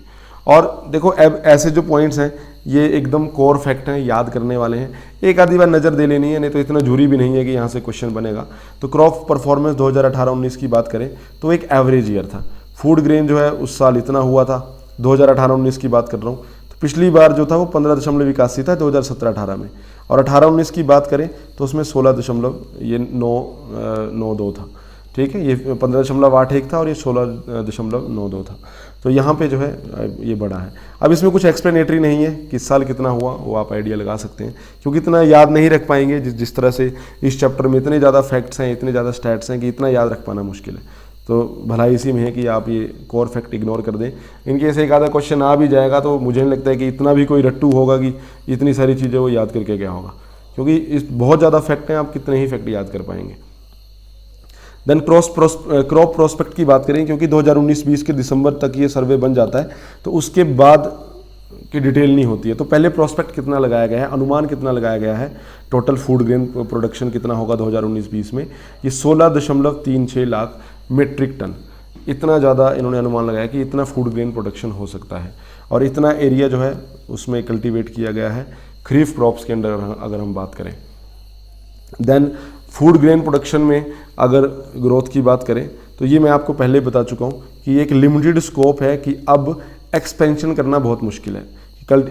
और देखो अब ऐसे जो पॉइंट्स हैं ये एकदम कोर फैक्ट हैं, याद करने वाले हैं, एक आधी बार नज़र दे लेनी है, नहीं तो इतना झूरी भी नहीं है कि यहाँ से क्वेश्चन बनेगा। तो क्रॉप परफॉर्मेंस 2018-19 की बात करें तो एक एवरेज ईयर था। फूड ग्रेन जो है उस साल इतना हुआ था, 2018-19 की बात कर रहा हूँ। तो पिछली बार जो था वो 15.81 था 2017-18 में, और 18-19 की बात करें तो उसमें 16.992 था। ठीक है, ये 15.81 था और ये 16.92 था। तो यहाँ पे जो है ये बड़ा है। अब इसमें कुछ एक्सप्लेनेटरी नहीं है कि इस साल कितना हुआ, वो आप आइडिया लगा सकते हैं, क्योंकि इतना याद नहीं रख पाएंगे। जिस तरह से इस चैप्टर में इतने ज़्यादा फैक्ट्स हैं, इतने ज़्यादा स्टैट्स हैं कि इतना याद रख पाना मुश्किल है। तो भलाई इसी में है कि आप ये कोर फैक्ट इग्नोर कर दें। इनकेस एक आधा क्वेश्चन आ भी जाएगा तो मुझे नहीं लगता है कि इतना भी कोई रट्टू होगा कि इतनी सारी चीज़ें वो याद करके क्या होगा, क्योंकि इस बहुत ज़्यादा फैक्ट हैं, आप कितने ही फैक्ट याद कर पाएंगे। देन क्रॉप प्रोस्पेक्ट की बात करें, क्योंकि 2019-20 के दिसंबर तक ये सर्वे बन जाता है, तो उसके बाद की डिटेल नहीं होती है। तो पहले प्रोस्पेक्ट कितना लगाया गया है, अनुमान कितना लगाया गया है, टोटल फूड ग्रेन प्रोडक्शन कितना होगा 2019-20 में, ये 16.36 लाख मीट्रिक टन, इतना ज़्यादा इन्होंने अनुमान लगाया कि इतना फूड ग्रेन प्रोडक्शन हो सकता है। और इतना एरिया जो है उसमें कल्टीवेट किया गया है खरीफ क्रॉप्स के अंडर अगर हम बात करें। देन फूड ग्रेन प्रोडक्शन में अगर ग्रोथ की बात करें तो ये मैं आपको पहले बता चुका हूँ कि एक लिमिटेड स्कोप है, कि अब एक्सपेंशन करना बहुत मुश्किल है।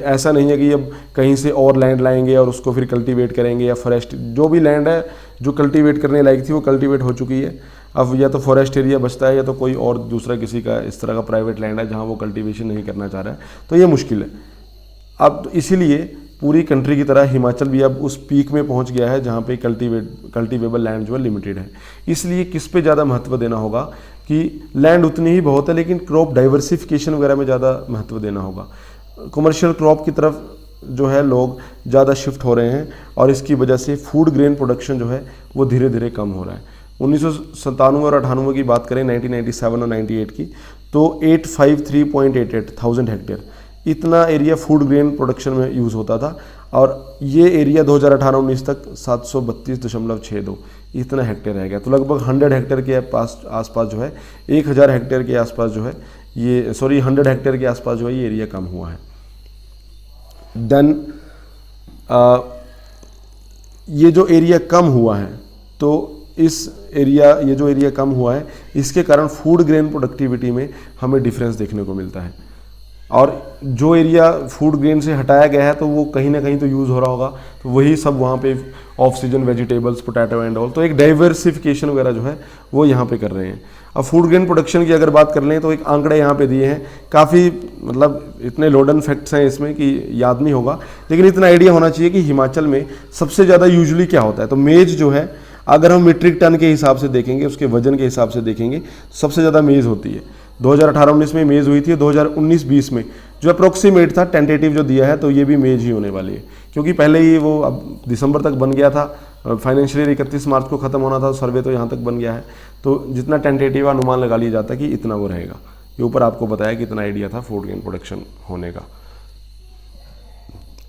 ऐसा नहीं है कि अब कहीं से और लैंड लाएंगे और उसको फिर कल्टीवेट करेंगे, या फॉरेस्ट, जो भी लैंड है जो कल्टीवेट करने लायक थी वो कल्टीवेट हो चुकी है। अब या तो फॉरेस्ट एरिया बचता है या तो कोई और दूसरा किसी का इस तरह का प्राइवेट लैंड है जहाँ वो कल्टीवेशन नहीं करना चाह रहा है, तो ये मुश्किल है। अब इसीलिए पूरी कंट्री की तरह हिमाचल भी अब उस पीक में पहुंच गया है जहाँ पे कल्टीवेबल लैंड जो है लिमिटेड है। इसलिए किस पे ज़्यादा महत्व देना होगा कि लैंड उतनी ही बहुत है, लेकिन क्रॉप डाइवर्सिफिकेशन वगैरह में ज़्यादा महत्व देना होगा। कमर्शियल क्रॉप की तरफ जो है लोग ज़्यादा शिफ्ट हो रहे हैं और इसकी वजह से फूड ग्रेन प्रोडक्शन जो है वो धीरे धीरे कम हो रहा है। 1997 और 98 की बात करें, 1997 और 98 की, तो 853.88 थाउजेंड हेक्टेयर इतना एरिया फूड ग्रेन प्रोडक्शन में यूज़ होता था, और ये एरिया 2018-19 तक 732.62 इतना हेक्टेयर रह गया। तो लगभग 100 हेक्टेयर के आसपास जो है, 1000 हेक्टेयर के आसपास जो है ये 100 हेक्टेयर के आसपास जो है ये एरिया कम हुआ है। देन ये जो एरिया कम हुआ है, तो ये जो एरिया कम हुआ है इसके कारण फूड ग्रेन प्रोडक्टिविटी में हमें डिफरेंस देखने को मिलता है। और जो एरिया फूड ग्रेन से हटाया गया है तो वो कहीं ना कहीं तो यूज़ हो रहा होगा, तो वही सब वहाँ पे off season vegetables, potato and all, तो एक डाइवर्सिफिकेशन वगैरह जो है वो यहाँ पे कर रहे हैं। अब फूड ग्रेन प्रोडक्शन की अगर बात कर लें तो एक आंकड़े यहाँ पे दिए हैं, काफ़ी मतलब इतने लोडन फैक्ट्स हैं इसमें कि याद नहीं होगा, लेकिन इतना आइडिया होना चाहिए कि हिमाचल में सबसे ज़्यादा यूजुअली क्या होता है। तो मेज जो है अगर हम मीट्रिक टन के हिसाब से देखेंगे, उसके वजन के हिसाब से देखेंगे, सबसे ज़्यादा मेज़ होती है। 2018-19 में मेज़ हुई थी, 2019-20 में जो अप्रोक्सीमेट था, टेंटेटिव जो दिया है, तो ये भी मेज़ ही होने वाली है, क्योंकि पहले ही वो अब दिसंबर तक बन गया था, फाइनेंशियल ईयर 31 मार्च को ख़त्म होना था, सर्वे तो यहाँ तक बन गया है, तो जितना टेंटेटिव अनुमान लगा लिया जाता है कि इतना वो रहेगा। ये ऊपर आपको बताया कि इतना आइडिया था फूड ग्रेन प्रोडक्शन होने का।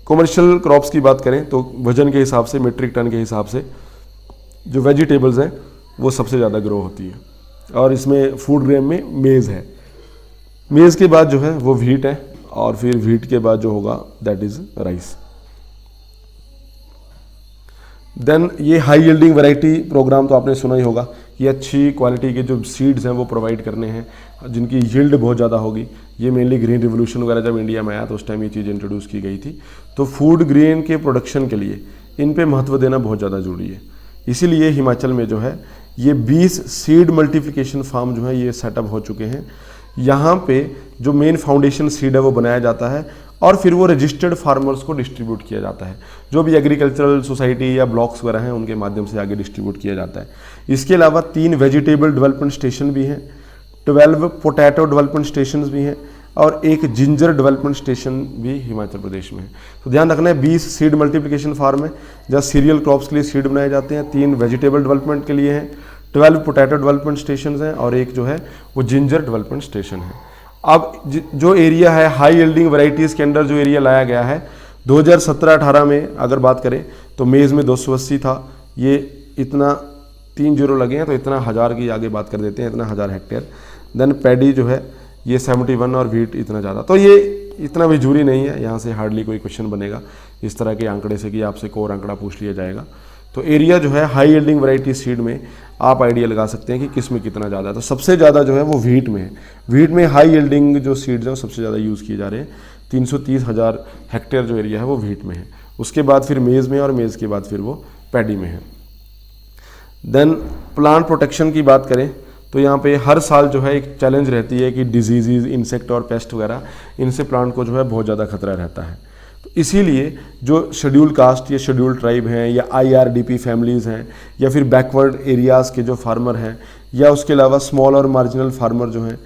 कमर्शियल क्रॉप्स की बात करें तो वजन के हिसाब से, मीट्रिक टन के हिसाब से जो वेजिटेबल्स हैं वो सबसे ज़्यादा ग्रो होती है, और इसमें फूड ग्रेन में मेज़ है। मेज़ के बाद जो है वो व्हीट है, और फिर व्हीट के बाद जो होगा दैट इज़ राइस। देन ये हाई यील्डिंग वैरायटी प्रोग्राम तो आपने सुना ही होगा कि अच्छी क्वालिटी के जो सीड्स हैं वो प्रोवाइड करने हैं, जिनकी यील्ड बहुत ज़्यादा होगी। ये मेनली ग्रीन रिवोल्यूशन वगैरह जब इंडिया में आया तो उस टाइम ये चीज़ इंट्रोड्यूस की गई थी। तो फूड ग्रेन के प्रोडक्शन के लिए इन पे महत्व देना बहुत ज़्यादा जरूरी है। इसीलिए हिमाचल में जो है ये 20 सीड मल्टीप्लिकेशन फार्म जो है ये सेटअप हो चुके हैं। यहाँ पे जो मेन फाउंडेशन सीड है वो बनाया जाता है, और फिर वो रजिस्टर्ड फार्मर्स को डिस्ट्रीब्यूट किया जाता है, जो भी एग्रीकल्चरल सोसाइटी या ब्लॉक्स वगैरह हैं उनके माध्यम से आगे डिस्ट्रीब्यूट किया जाता है। इसके अलावा 3 वेजिटेबल डेवलपमेंट स्टेशन भी हैं, 12 पोटैटो डेवलपमेंट स्टेशन भी हैं, और एक जिंजर डेवलपमेंट स्टेशन भी हिमाचल प्रदेश में है। तो ध्यान रखना है 20 सीड मल्टीप्लिकेशन फार्म है जहाँ सीरियल क्रॉप्स के लिए सीड बनाए जाते हैं, 3 वेजिटेबल डेवलपमेंट के लिए हैं, 12 पोटैटो डेवलपमेंट स्टेशन हैं, और एक जो है वो जिंजर डेवलपमेंट स्टेशन है। अब जो एरिया है हाई यील्डिंग वैरायटीज़ के अंडर जो एरिया लाया गया है 2017-18 में अगर बात करें तो मेज़ में 280 था, ये इतना 3 जीरो लगे हैं तो इतना 1000 की आगे बात कर देते हैं, इतना 1000 हेक्टेयर। देन पैडी जो है ये 71 और व्हीट इतना ज़्यादा, तो ये इतना भी जरूरी नहीं है, यहाँ से हार्डली कोई क्वेश्चन बनेगा इस तरह के आंकड़े से कि आपसे कोर आंकड़ा पूछ लिया जाएगा। तो एरिया जो है हाई यील्डिंग वैरायटी सीड में आप आइडिया लगा सकते हैं कि किस में कितना ज़्यादा है। तो सबसे ज़्यादा जो है वो व्हीट में है, व्हीट में हाई यील्डिंग जो सीड्स हैं वो सबसे ज़्यादा यूज़ किए जा रहे हैं। 330,000 हेक्टेयर जो एरिया है वो व्हीट में है, उसके बाद फिर मेज़ में, और मेज़ के बाद फिर वो पैडी में है। देन प्लांट प्रोटेक्शन की बात करें तो यहाँ पे हर साल जो है एक चैलेंज रहती है कि डिजीज़, इंसेक्ट और पेस्ट वगैरह, इनसे प्लांट को जो है बहुत ज़्यादा खतरा रहता है। तो इसीलिए जो शेड्यूल कास्ट या शेड्यूल ट्राइब हैं या IRDP फैमिलीज़ हैं या फिर बैकवर्ड एरियाज़ के जो फार्मर हैं या उसके अलावा स्मॉल और मार्जिनल फार्मर जो हैं,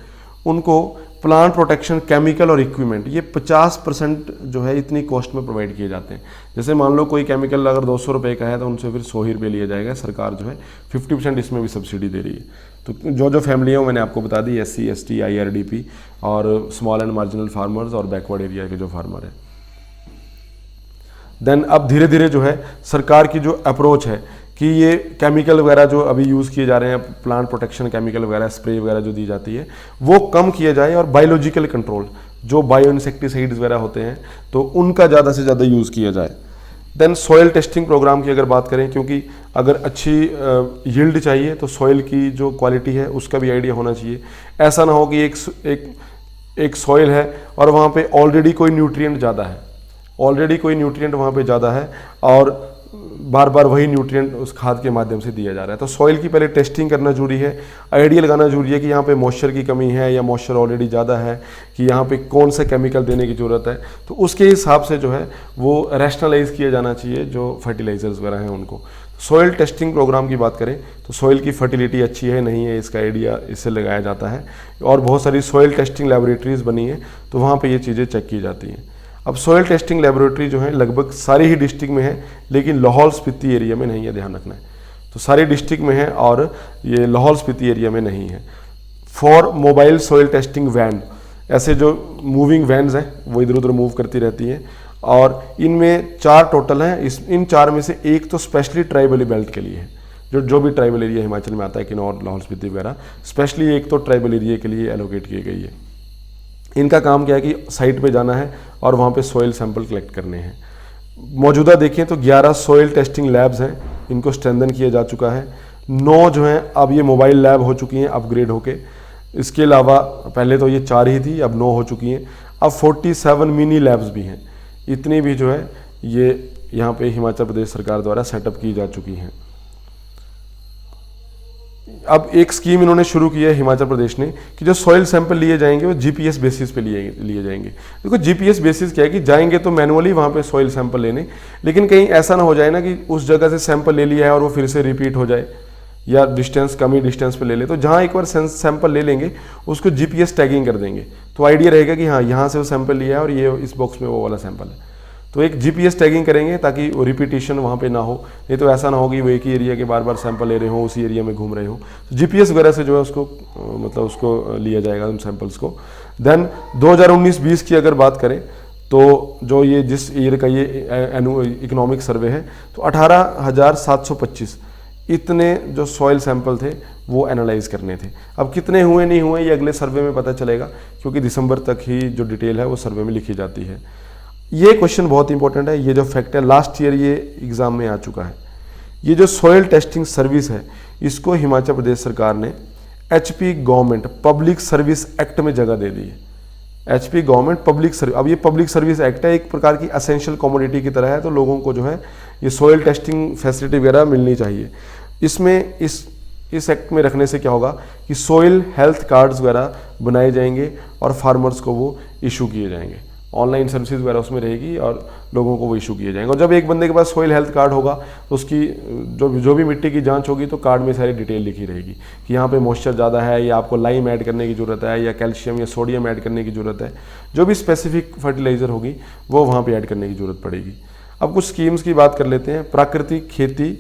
उनको प्लांट प्रोटेक्शन केमिकल और इक्विपमेंट ये 50% जो है इतनी कॉस्ट में प्रोवाइड किए जाते हैं। जैसे मान लो कोई केमिकल अगर 200 रुपये का है तो उनसे फिर 100 ही रुपये लिया जाएगा, सरकार जो है 50% इसमें भी सब्सिडी दे रही है। तो जो फैमिली है वो मैंने आपको बता दी, SC, ST, IRDP और स्मॉल एंड मार्जिनल फार्मर्स और बैकवर्ड एरिया के जो फार्मर है। देन अब धीरे धीरे जो है सरकार की जो अप्रोच है कि ये केमिकल वगैरह जो अभी यूज़ किए जा रहे हैं, प्लांट प्रोटेक्शन केमिकल वगैरह, स्प्रे वगैरह जो दी जाती है वो कम किया जाए, और बायोलॉजिकल कंट्रोल जो बायो इंसेक्टिसाइड्स वगैरह होते हैं तो उनका ज़्यादा से ज़्यादा यूज़ किया जाए। देन सॉइल टेस्टिंग प्रोग्राम की अगर बात करें, क्योंकि अगर अच्छी यील्ड चाहिए तो सॉइल की जो क्वालिटी है उसका भी आइडिया होना चाहिए। ऐसा ना हो कि एक सॉइल है और वहाँ पे ऑलरेडी कोई न्यूट्रिएंट ज़्यादा है, वहाँ पे ज़्यादा है और बार बार वही न्यूट्रिएंट उस खाद के माध्यम से दिया जा रहा है। तो सॉइल की पहले टेस्टिंग करना जरूरी है, आइडिया लगाना जरूरी है कि यहाँ पे मॉइस्चर की कमी है या मॉइस्चर ऑलरेडी ज़्यादा है, कि यहाँ पे कौन सा केमिकल देने की ज़रूरत है। तो उसके हिसाब से जो है वो रैशनलाइज किया जाना चाहिए जो फर्टिलाइजर्स वगैरह हैं उनको। सॉइल टेस्टिंग प्रोग्राम की बात करें तो सॉइल की फर्टिलिटी अच्छी है नहीं है इसका आइडिया इससे लगाया जाता है, और बहुत सारी सॉइल टेस्टिंग लेबोरेटरीज बनी है तो वहाँ पर ये चीज़ें चेक की जाती हैं। अब सॉइल टेस्टिंग लेबोरेटरी जो है लगभग सारी ही डिस्ट्रिक्ट में है, लेकिन लाहौल स्पीति एरिया में नहीं है, ध्यान रखना है। तो सारे डिस्ट्रिक्ट में है और ये लाहौल स्पीति एरिया में नहीं है। For mobile soil testing van, ऐसे जो मूविंग वैन्स हैं वो इधर उधर मूव करती रहती हैं, और इनमें 4 टोटल हैं। इन 4 में से एक तो स्पेशली ट्राइबल बेल्ट के लिए है, जो भी ट्राइबल एरिया हिमाचल में आता है, किन्नौर, लाहौल स्पीति वगैरह, स्पेशली एक तो ट्राइबल एरिया के लिए एलोकेट की गई है। इनका काम क्या है कि साइट पे जाना है और वहाँ पे सॉइल सैंपल कलेक्ट करने हैं। मौजूदा देखें तो 11 सॉइल टेस्टिंग लैब्स हैं, इनको स्ट्रेंथन किया जा चुका है। 9 जो हैं अब ये मोबाइल लैब हो चुकी हैं अपग्रेड होके। इसके अलावा पहले तो ये 4 ही थी, अब 9 हो चुकी हैं। अब 47 मिनी लैब्स भी हैं। इतनी भी जो है ये यहाँ पे हिमाचल प्रदेश सरकार द्वारा सेटअप की जा चुकी हैं। अब एक स्कीम इन्होंने शुरू की है हिमाचल प्रदेश ने कि जो सॉइल सैंपल लिए जाएंगे वो जीपीएस बेसिस पे लिए जाएंगे। देखो जीपीएस बेसिस क्या है कि जाएंगे तो मैनुअली वहाँ पे सॉइल सैंपल लेने, लेकिन कहीं ऐसा ना हो जाए ना कि उस जगह से सैंपल ले लिया है और वो फिर से रिपीट हो जाए, या डिस्टेंस कम ही डिस्टेंस पे ले ले। तो जहाँ एक बार सैंपल ले लेंगे उसको जीपीएस टैगिंग कर देंगे, तो आइडिया रहेगा कि हाँ यहाँ से वो सैंपल लिया है और ये इस बॉक्स में वो वाला सैंपल है। तो एक जीपीएस टैगिंग करेंगे ताकि वो रिपीटिशन वहाँ पे ना हो, नहीं तो ऐसा ना हो कि वो एक ही एरिया के बार बार सैंपल ले रहे हो, उसी एरिया में घूम रहे हो। तो जीपीएस वगैरह से जो है उसको मतलब उसको लिया जाएगा उन सैंपल्स को। देन 2019-20 की अगर बात करें तो जो ये जिस ईयर का ये इकोनॉमिक सर्वे है तो 18,725 इतने जो सॉइल सैंपल थे वो एनालाइज करने थे। अब कितने हुए नहीं हुए ये अगले सर्वे में पता चलेगा, क्योंकि दिसंबर तक ही जो डिटेल है वो सर्वे में लिखी जाती है। ये क्वेश्चन बहुत इंपॉर्टेंट है, ये जो फैक्ट है लास्ट ईयर ये एग्जाम में आ चुका है। ये जो सॉइल टेस्टिंग सर्विस है इसको हिमाचल प्रदेश सरकार ने HP government public service act में जगह दे दी है। एचपी गवर्नमेंट पब्लिक सर्विस, अब ये पब्लिक सर्विस एक्ट है, एक प्रकार की असेंशियल कमोडिटी की तरह है, तो लोगों को जो है ये सॉइल टेस्टिंग फैसिलिटी वगैरह मिलनी चाहिए। इसमें इस एक्ट में रखने से क्या होगा कि सॉइल हेल्थ कार्ड्स वगैरह बनाए जाएंगे और फार्मर्स को वो इशू किए जाएंगे, ऑनलाइन सर्विसेज वगैरह उसमें रहेगी और लोगों को वो इशू किए जाएंगे। और जब एक बंदे के पास सॉइल हेल्थ कार्ड होगा तो उसकी जो भी मिट्टी की जांच होगी तो कार्ड में सारी डिटेल लिखी रहेगी कि यहाँ पे मॉइस्चर ज़्यादा है, या आपको लाइम ऐड करने की ज़रूरत है, या कैल्शियम या सोडियम ऐड करने की ज़रूरत है। जो भी स्पेसिफिक फर्टिलाइज़र होगी वो वहाँ पर ऐड करने की ज़रूरत पड़ेगी। अब कुछ स्कीम्स की बात कर लेते हैं। प्राकृतिक खेती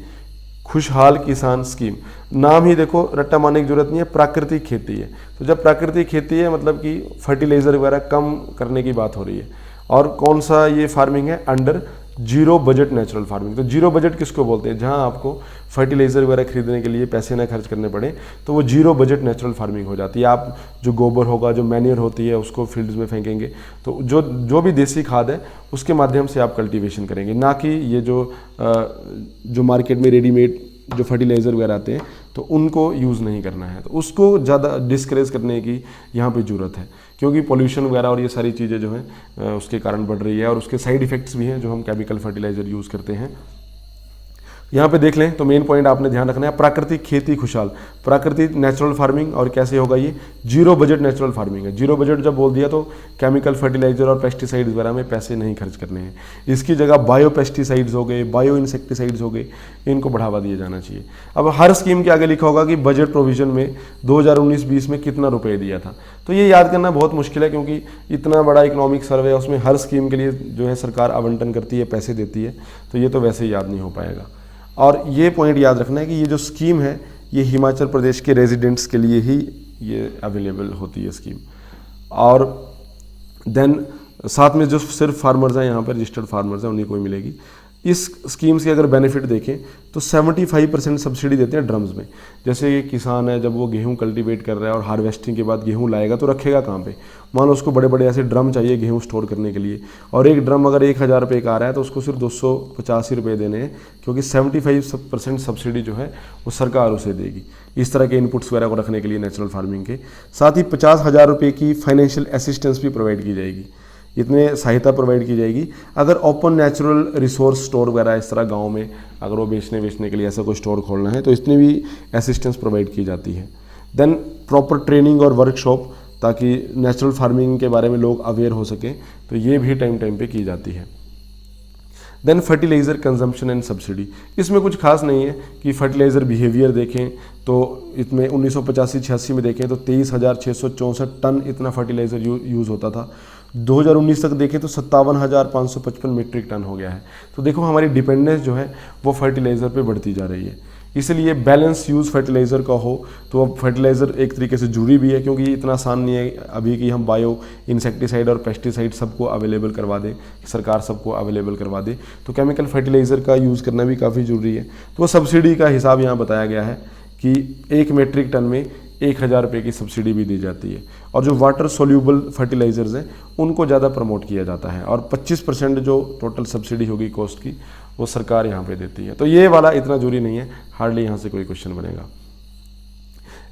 खुशहाल किसान स्कीम, नाम ही देखो रट्टा मारने की जरूरत नहीं है, प्राकृतिक खेती है। तो जब प्राकृतिक खेती है मतलब कि फर्टिलाइजर वगैरह कम करने की बात हो रही है। और कौन सा ये फार्मिंग है? Under zero budget natural farming. तो जीरो बजट किसको बोलते हैं? जहां आपको फर्टिलाइजर वगैरह खरीदने के लिए पैसे ना खर्च करने पड़े, तो वो जीरो बजट नेचुरल फार्मिंग हो जाती है। आप जो गोबर होगा, जो मैन्योर होती है, उसको फील्ड्स में फेंकेंगे, तो जो भी देसी खाद है उसके माध्यम से आप कल्टीवेशन करेंगे, ना कि ये जो मार्केट में रेडीमेड जो फर्टिलाइज़र वगैरह आते हैं तो उनको यूज़ नहीं करना है। तो उसको ज़्यादा डिस्करेज करने की यहाँ पे ज़रूरत है, क्योंकि पोल्यूशन वगैरह और ये सारी चीज़ें जो हैं उसके कारण बढ़ रही है, और उसके साइड इफ़ेक्ट्स भी हैं जो हम केमिकल फर्टिलाइज़र यूज़ करते हैं। यहाँ पे देख लें तो मेन पॉइंट आपने ध्यान रखना है, प्राकृतिक खेती खुशहाल, प्राकृतिक नेचुरल फार्मिंग। और कैसे होगा ये? जीरो बजट नेचुरल फार्मिंग है। जीरो बजट जब बोल दिया तो केमिकल फर्टिलाइजर और पेस्टिसाइड्स वगैरह में पैसे नहीं खर्च करने हैं, इसकी जगह बायो पेस्टिसाइड्स हो गए, बायो इंसेक्टिसाइड्स हो गए, इनको बढ़ावा दिया जाना चाहिए। अब हर स्कीम के आगे लिखा होगा कि बजट प्रोविजन में 2019-20 में कितना रुपये दिया था। तो ये याद करना बहुत मुश्किल है, क्योंकि इतना बड़ा इकोनॉमिक सर्वे है, उसमें हर स्कीम के लिए जो है सरकार आवंटन करती है, पैसे देती है, तो ये तो वैसे ही याद नहीं हो पाएगा। और ये पॉइंट याद रखना है कि ये जो स्कीम है ये हिमाचल प्रदेश के रेजिडेंट्स के लिए ही ये अवेलेबल होती है स्कीम। और देन साथ में जो सिर्फ फार्मर्स हैं, यहाँ पर रजिस्टर्ड फार्मर्स हैं, उन्हीं को ही मिलेगी। इस स्कीम्स के अगर बेनिफिट देखें तो 75% सब्सिडी देते हैं ड्रम्स में। जैसे कि किसान है, जब वो गेहूं कल्टीवेट कर रहा है और हार्वेस्टिंग के बाद गेहूं लाएगा तो रखेगा कहाँ पे? मान लो उसको बड़े बड़े ऐसे ड्रम चाहिए गेहूं स्टोर करने के लिए, और एक ड्रम अगर 1,000 रुपये का आ रहा है तो उसको सिर्फ 285 रुपये देने हैं, क्योंकि 75% सब्सिडी जो है वो सरकार उसे देगी। इस तरह के इनपुट्स वगैरह को रखने के लिए नेचुरल फार्मिंग के साथ ही 50,000 रुपये की फाइनेंशियल असिस्टेंस भी प्रोवाइड की जाएगी। इतने सहायता प्रोवाइड की जाएगी अगर ओपन नेचुरल रिसोर्स स्टोर वगैरह इस तरह गांव में अगर वो बेचने के लिए ऐसा कोई स्टोर खोलना है तो इतनी भी असिस्टेंस प्रोवाइड की जाती है। देन प्रॉपर ट्रेनिंग और वर्कशॉप, ताकि नेचुरल फार्मिंग के बारे में लोग अवेयर हो सकें, तो ये भी टाइम पे की जाती है। Then fertiliser consumption and subsidy, इसमें कुछ खास नहीं है कि फर्टिलाइज़र बिहेवियर देखें तो इसमें 1985-86 में देखें तो 23,664 टन इतना फर्टिलाइज़र यूज़ होता था। 2019 तक देखें तो 57,555 मीट्रिक टन हो गया है। तो देखो हमारी डिपेंडेंस जो है वो फर्टिलाइज़र पे बढ़ती जा रही है। इसलिए बैलेंस यूज़ फर्टिलाइज़र का हो तो अब फर्टिलाइज़र एक तरीके से जरूरी भी है, क्योंकि इतना आसान नहीं है अभी कि हम बायो इंसेक्टिसाइड और पेस्टिसाइड सबको अवेलेबल करवा दें, सरकार सबको अवेलेबल करवा दे। तो केमिकल फर्टिलाइज़र का यूज़ करना भी काफ़ी ज़रूरी है। तो सब्सिडी का हिसाब यहाँ बताया गया है कि 1 मीट्रिक टन में 1,000 रुपये की सब्सिडी भी दी जाती है। और जो वाटर सोल्यूबल फर्टिलाइज़र्स हैं उनको ज़्यादा प्रमोट किया जाता है, और 25% जो टोटल सब्सिडी होगी कॉस्ट की वो सरकार यहाँ पे देती है। तो ये वाला इतना जरूरी नहीं है, हार्डली यहाँ से कोई क्वेश्चन बनेगा।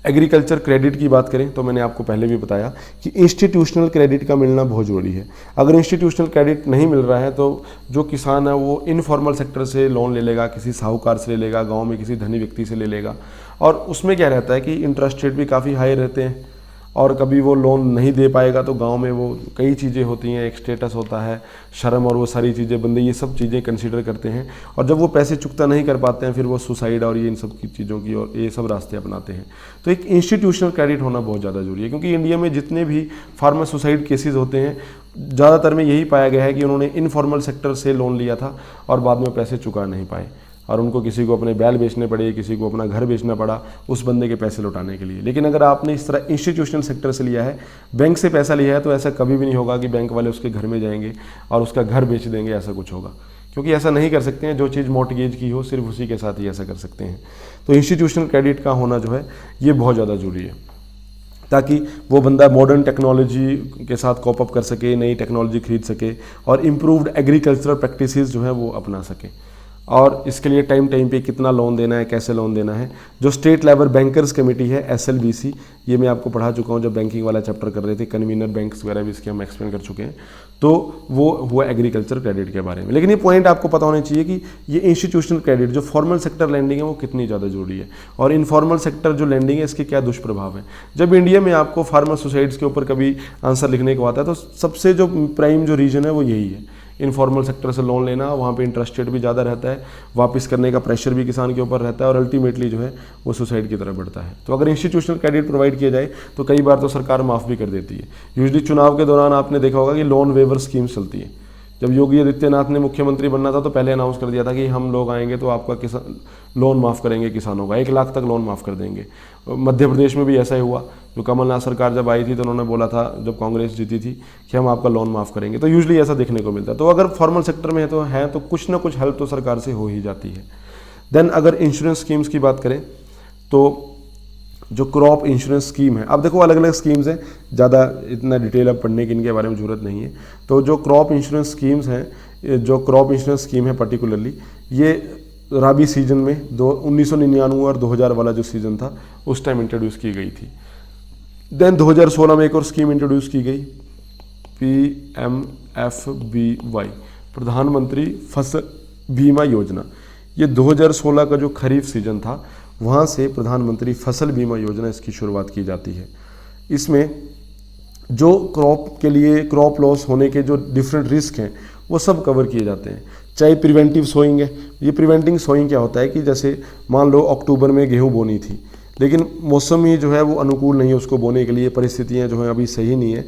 एग्रीकल्चर क्रेडिट की बात करें तो मैंने आपको पहले भी बताया कि इंस्टीट्यूशनल क्रेडिट का मिलना बहुत ज़रूरी है। अगर इंस्टीट्यूशनल क्रेडिट नहीं मिल रहा है तो जो किसान है वो इनफॉर्मल सेक्टर से लोन ले लेगा, किसी साहूकार से ले लेगा, गांव में किसी धनी व्यक्ति से ले लेगा, और उसमें क्या रहता है कि इंटरेस्ट रेट भी काफ़ी हाई रहते हैं, और कभी वो लोन नहीं दे पाएगा तो गांव में वो कई चीज़ें होती हैं, एक स्टेटस होता है, शर्म और वो सारी चीज़ें, बंदे ये सब चीज़ें कंसीडर करते हैं, और जब वो पैसे चुकता नहीं कर पाते हैं फिर वो सुसाइड और ये इन सब की चीज़ों की और ये सब रास्ते अपनाते हैं। तो एक इंस्टीट्यूशनल क्रेडिट होना बहुत ज़्यादा जरूरी है, क्योंकि इंडिया में जितने भी फार्मर सुसाइड केसेस होते हैं ज़्यादातर में यही पाया गया है कि उन्होंने इनफॉर्मल सेक्टर से लोन लिया था और बाद में पैसे चुका नहीं पाए, और उनको किसी को अपने बैल बेचने पड़े, किसी को अपना घर बेचना पड़ा उस बंदे के पैसे लौटाने के लिए। लेकिन अगर आपने इस तरह इंस्टीट्यूशनल सेक्टर से लिया है, बैंक से पैसा लिया है, तो ऐसा कभी भी नहीं होगा कि बैंक वाले उसके घर में जाएंगे और उसका घर बेच देंगे, ऐसा कुछ होगा, क्योंकि ऐसा नहीं कर सकते हैं। जो चीज़ मॉर्टगेज की हो सिर्फ उसी के साथ ही ऐसा कर सकते हैं। तो इंस्टीट्यूशनल क्रेडिट का होना जो है ये बहुत ज़्यादा ज़रूरी है, ताकि वो बंदा मॉडर्न टेक्नोलॉजी के साथ कॉप अप कर सके, नई टेक्नोलॉजी खरीद सके और इम्प्रूव्ड एग्रीकल्चरल प्रैक्टिसेस जो है वो अपना सके। और इसके लिए टाइम पे कितना लोन देना है, कैसे लोन देना है, जो स्टेट लेवल बैंकर्स कमेटी है SLBC, ये मैं आपको पढ़ा चुका हूँ जब बैंकिंग वाला चैप्टर कर रहे थे, कन्वीनर बैंक्स वगैरह भी इसके हम एक्सप्लेन कर चुके हैं। तो वो हुआ एग्रीकल्चर क्रेडिट के बारे में। लेकिन ये पॉइंट आपको पता होना चाहिए कि ये इंस्टीट्यूशनल क्रेडिट जो फॉर्मल सेक्टर लैंडिंग है वो कितनी ज़्यादा जरूरी है, और इनफॉर्मल सेक्टर जो लैंडिंग है इसके क्या दुष्प्रभाव है। जब इंडिया में आपको फार्मर सुसाइड्स के ऊपर कभी आंसर लिखने को आता है तो सबसे जो प्राइम जो रीजन है वो यही है, इनफॉर्मल सेक्टर से लोन लेना, वहाँ पे इंटरेस्ट रेट भी ज़्यादा रहता है, वापस करने का प्रेशर भी किसान के ऊपर रहता है, और अल्टीमेटली जो है वो सुसाइड की तरफ बढ़ता है। तो अगर इंस्टीट्यूशनल क्रेडिट प्रोवाइड किया जाए तो कई बार तो सरकार माफ़ भी कर देती है। यूजुअली चुनाव के दौरान आपने देखा होगा कि लोन वेवर स्कीम्स चलती है। जब योगी आदित्यनाथ ने मुख्यमंत्री बनना था तो पहले अनाउंस कर दिया था कि हम लोग आएंगे तो आपका किसान लोन माफ़ करेंगे, किसानों का 1 लाख तक लोन माफ़ कर देंगे। मध्य प्रदेश में भी ऐसा ही हुआ, जो कमलनाथ सरकार जब आई थी तो उन्होंने बोला था जब कांग्रेस जीती थी कि हम आपका लोन माफ़ करेंगे। तो यूजुअली ऐसा देखने को मिलता है। तो अगर फॉर्मल सेक्टर में है तो कुछ ना कुछ हेल्प तो सरकार से हो ही जाती है। देन अगर इंश्योरेंस स्कीम्स की बात करें तो जो क्रॉप इंश्योरेंस स्कीम है, अब देखो अलग अलग स्कीम्स हैं, ज़्यादा इतना डिटेल अब पढ़ने की इनके बारे में ज़रूरत नहीं है। तो जो क्रॉप इंश्योरेंस स्कीम्स हैं, जो क्रॉप इंश्योरेंस स्कीम है पर्टिकुलरली, ये राबी सीजन में 1999 और 2000 वाला जो सीज़न था उस टाइम इंट्रोड्यूस की गई थी। देन 2016 में एक और स्कीम इंट्रोड्यूस की गई, PMFBY, प्रधानमंत्री फसल बीमा योजना। ये 2016 का जो खरीफ सीजन था वहाँ से प्रधानमंत्री फसल बीमा योजना इसकी शुरुआत की जाती है। इसमें जो क्रॉप के लिए क्रॉप लॉस होने के जो डिफरेंट रिस्क हैं वो सब कवर किए जाते हैं। चाहे प्रिवेंटिव सोइंग है, ये प्रिवेंटिव सोइंग क्या होता है कि जैसे मान लो अक्टूबर में गेहूं बोनी थी, लेकिन मौसम ही जो है वो अनुकूल नहीं है उसको बोने के लिए, परिस्थितियां जो हैं अभी सही नहीं है,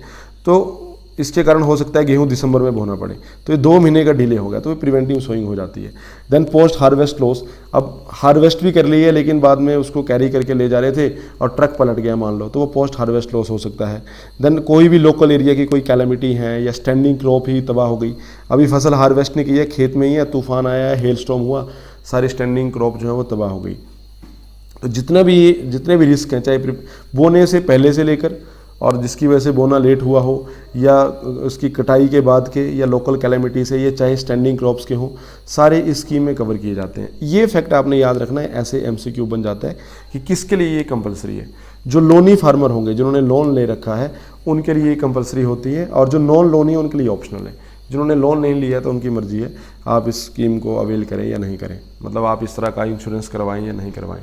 तो इसके कारण हो सकता है गेहूं दिसंबर में बोना पड़े, तो ये 2 महीने का डिले होगा, तो ये प्रिवेंटिव सोइंग हो जाती है। देन पोस्ट हार्वेस्ट लॉस, अब हार्वेस्ट भी कर ली है लेकिन बाद में उसको कैरी करके ले जा रहे थे और ट्रक पलट गया मान लो, तो वो पोस्ट हार्वेस्ट लॉस हो सकता है। देन कोई भी लोकल एरिया की कोई कैलेमिटी है या स्टैंडिंग क्रॉप ही तबाह हो गई, अभी फसल हार्वेस्ट नहीं की है, खेत में ही है, तूफान आया है, हेल स्टॉर्म हुआ, सारी स्टैंडिंग क्रॉप जो है वो तबाह हो गई। तो जितने भी रिस्क हैं, चाहे बोने से पहले से लेकर और जिसकी वजह से बोना लेट हुआ हो या उसकी कटाई के बाद के या लोकल कैलेमिटी से, ये चाहे स्टैंडिंग क्रॉप्स के हों, सारे इस स्कीम में कवर किए जाते हैं। ये फैक्ट आपने याद रखना है, ऐसे MCQ बन जाता है कि किसके लिए ये कंपलसरी है। जो लोनी फार्मर होंगे, जिन्होंने लोन ले रखा है, उनके लिए ये कंपलसरी होती है, और जो नॉन लोनी है उनके लिए ऑप्शनल है। जिन्होंने लोन नहीं लिया तो उनकी मर्जी है, आप इस स्कीम को अवेल करें या नहीं करें, मतलब आप इस तरह का इंश्योरेंस करवाएं या नहीं करवाएं।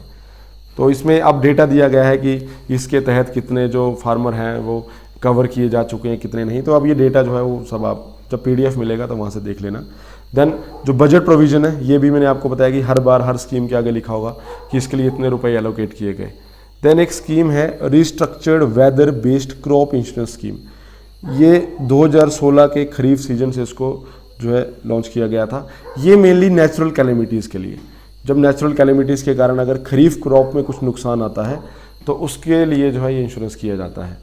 तो इसमें अब डेटा दिया गया है कि इसके तहत कितने जो फार्मर हैं वो कवर किए जा चुके हैं, कितने नहीं। तो अब ये डेटा जो है वो सब आप जब PDF मिलेगा तो वहाँ से देख लेना। देन जो बजट प्रोविज़न है, ये भी मैंने आपको बताया कि हर बार हर स्कीम के आगे लिखा होगा कि इसके लिए इतने रुपए एलोकेट किए गए। देन एक स्कीम है restructured weather based crop insurance scheme, ये 2016 के खरीफ सीजन से इसको जो है लॉन्च किया गया था। ये मेनली नेचुरल कैलेमिटीज़ के लिए, जब नेचुरल कैलेमिटीज़ के कारण अगर खरीफ क्रॉप में कुछ नुकसान आता है तो उसके लिए जो है ये इंश्योरेंस किया जाता है।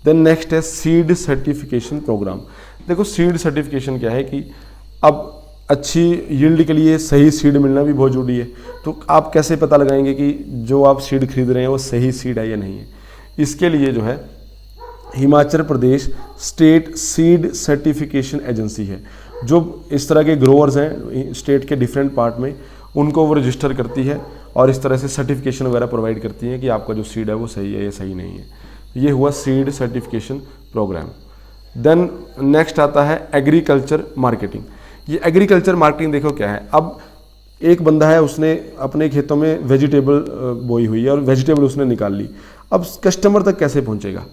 देन नेक्स्ट है सीड सर्टिफिकेशन प्रोग्राम। देखो सीड सर्टिफिकेशन क्या है कि अब अच्छी यील्ड के लिए सही सीड मिलना भी बहुत जरूरी है। तो आप कैसे पता लगाएंगे कि जो आप सीड खरीद रहे हैं वो सही सीड है या नहीं है। इसके लिए जो है हिमाचल प्रदेश स्टेट सीड सर्टिफिकेशन एजेंसी है, जो इस तरह के ग्रोअर्स हैं स्टेट के डिफरेंट पार्ट में, उनको वो रजिस्टर करती है और इस तरह से सर्टिफिकेशन वगैरह प्रोवाइड करती हैं कि आपका जो सीड है वो सही है या सही नहीं है। ये हुआ seed certification programme. Then next आता है एग्रीकल्चर मार्केटिंग। ये एग्रीकल्चर मार्केटिंग देखो क्या है। अब एक बंदा है, उसने अपने खेतों में वेजिटेबल बोई हुई है और वेजिटेबल उसने निकाल ली। अब कस्टमर तक कैसे पहुंचेगा?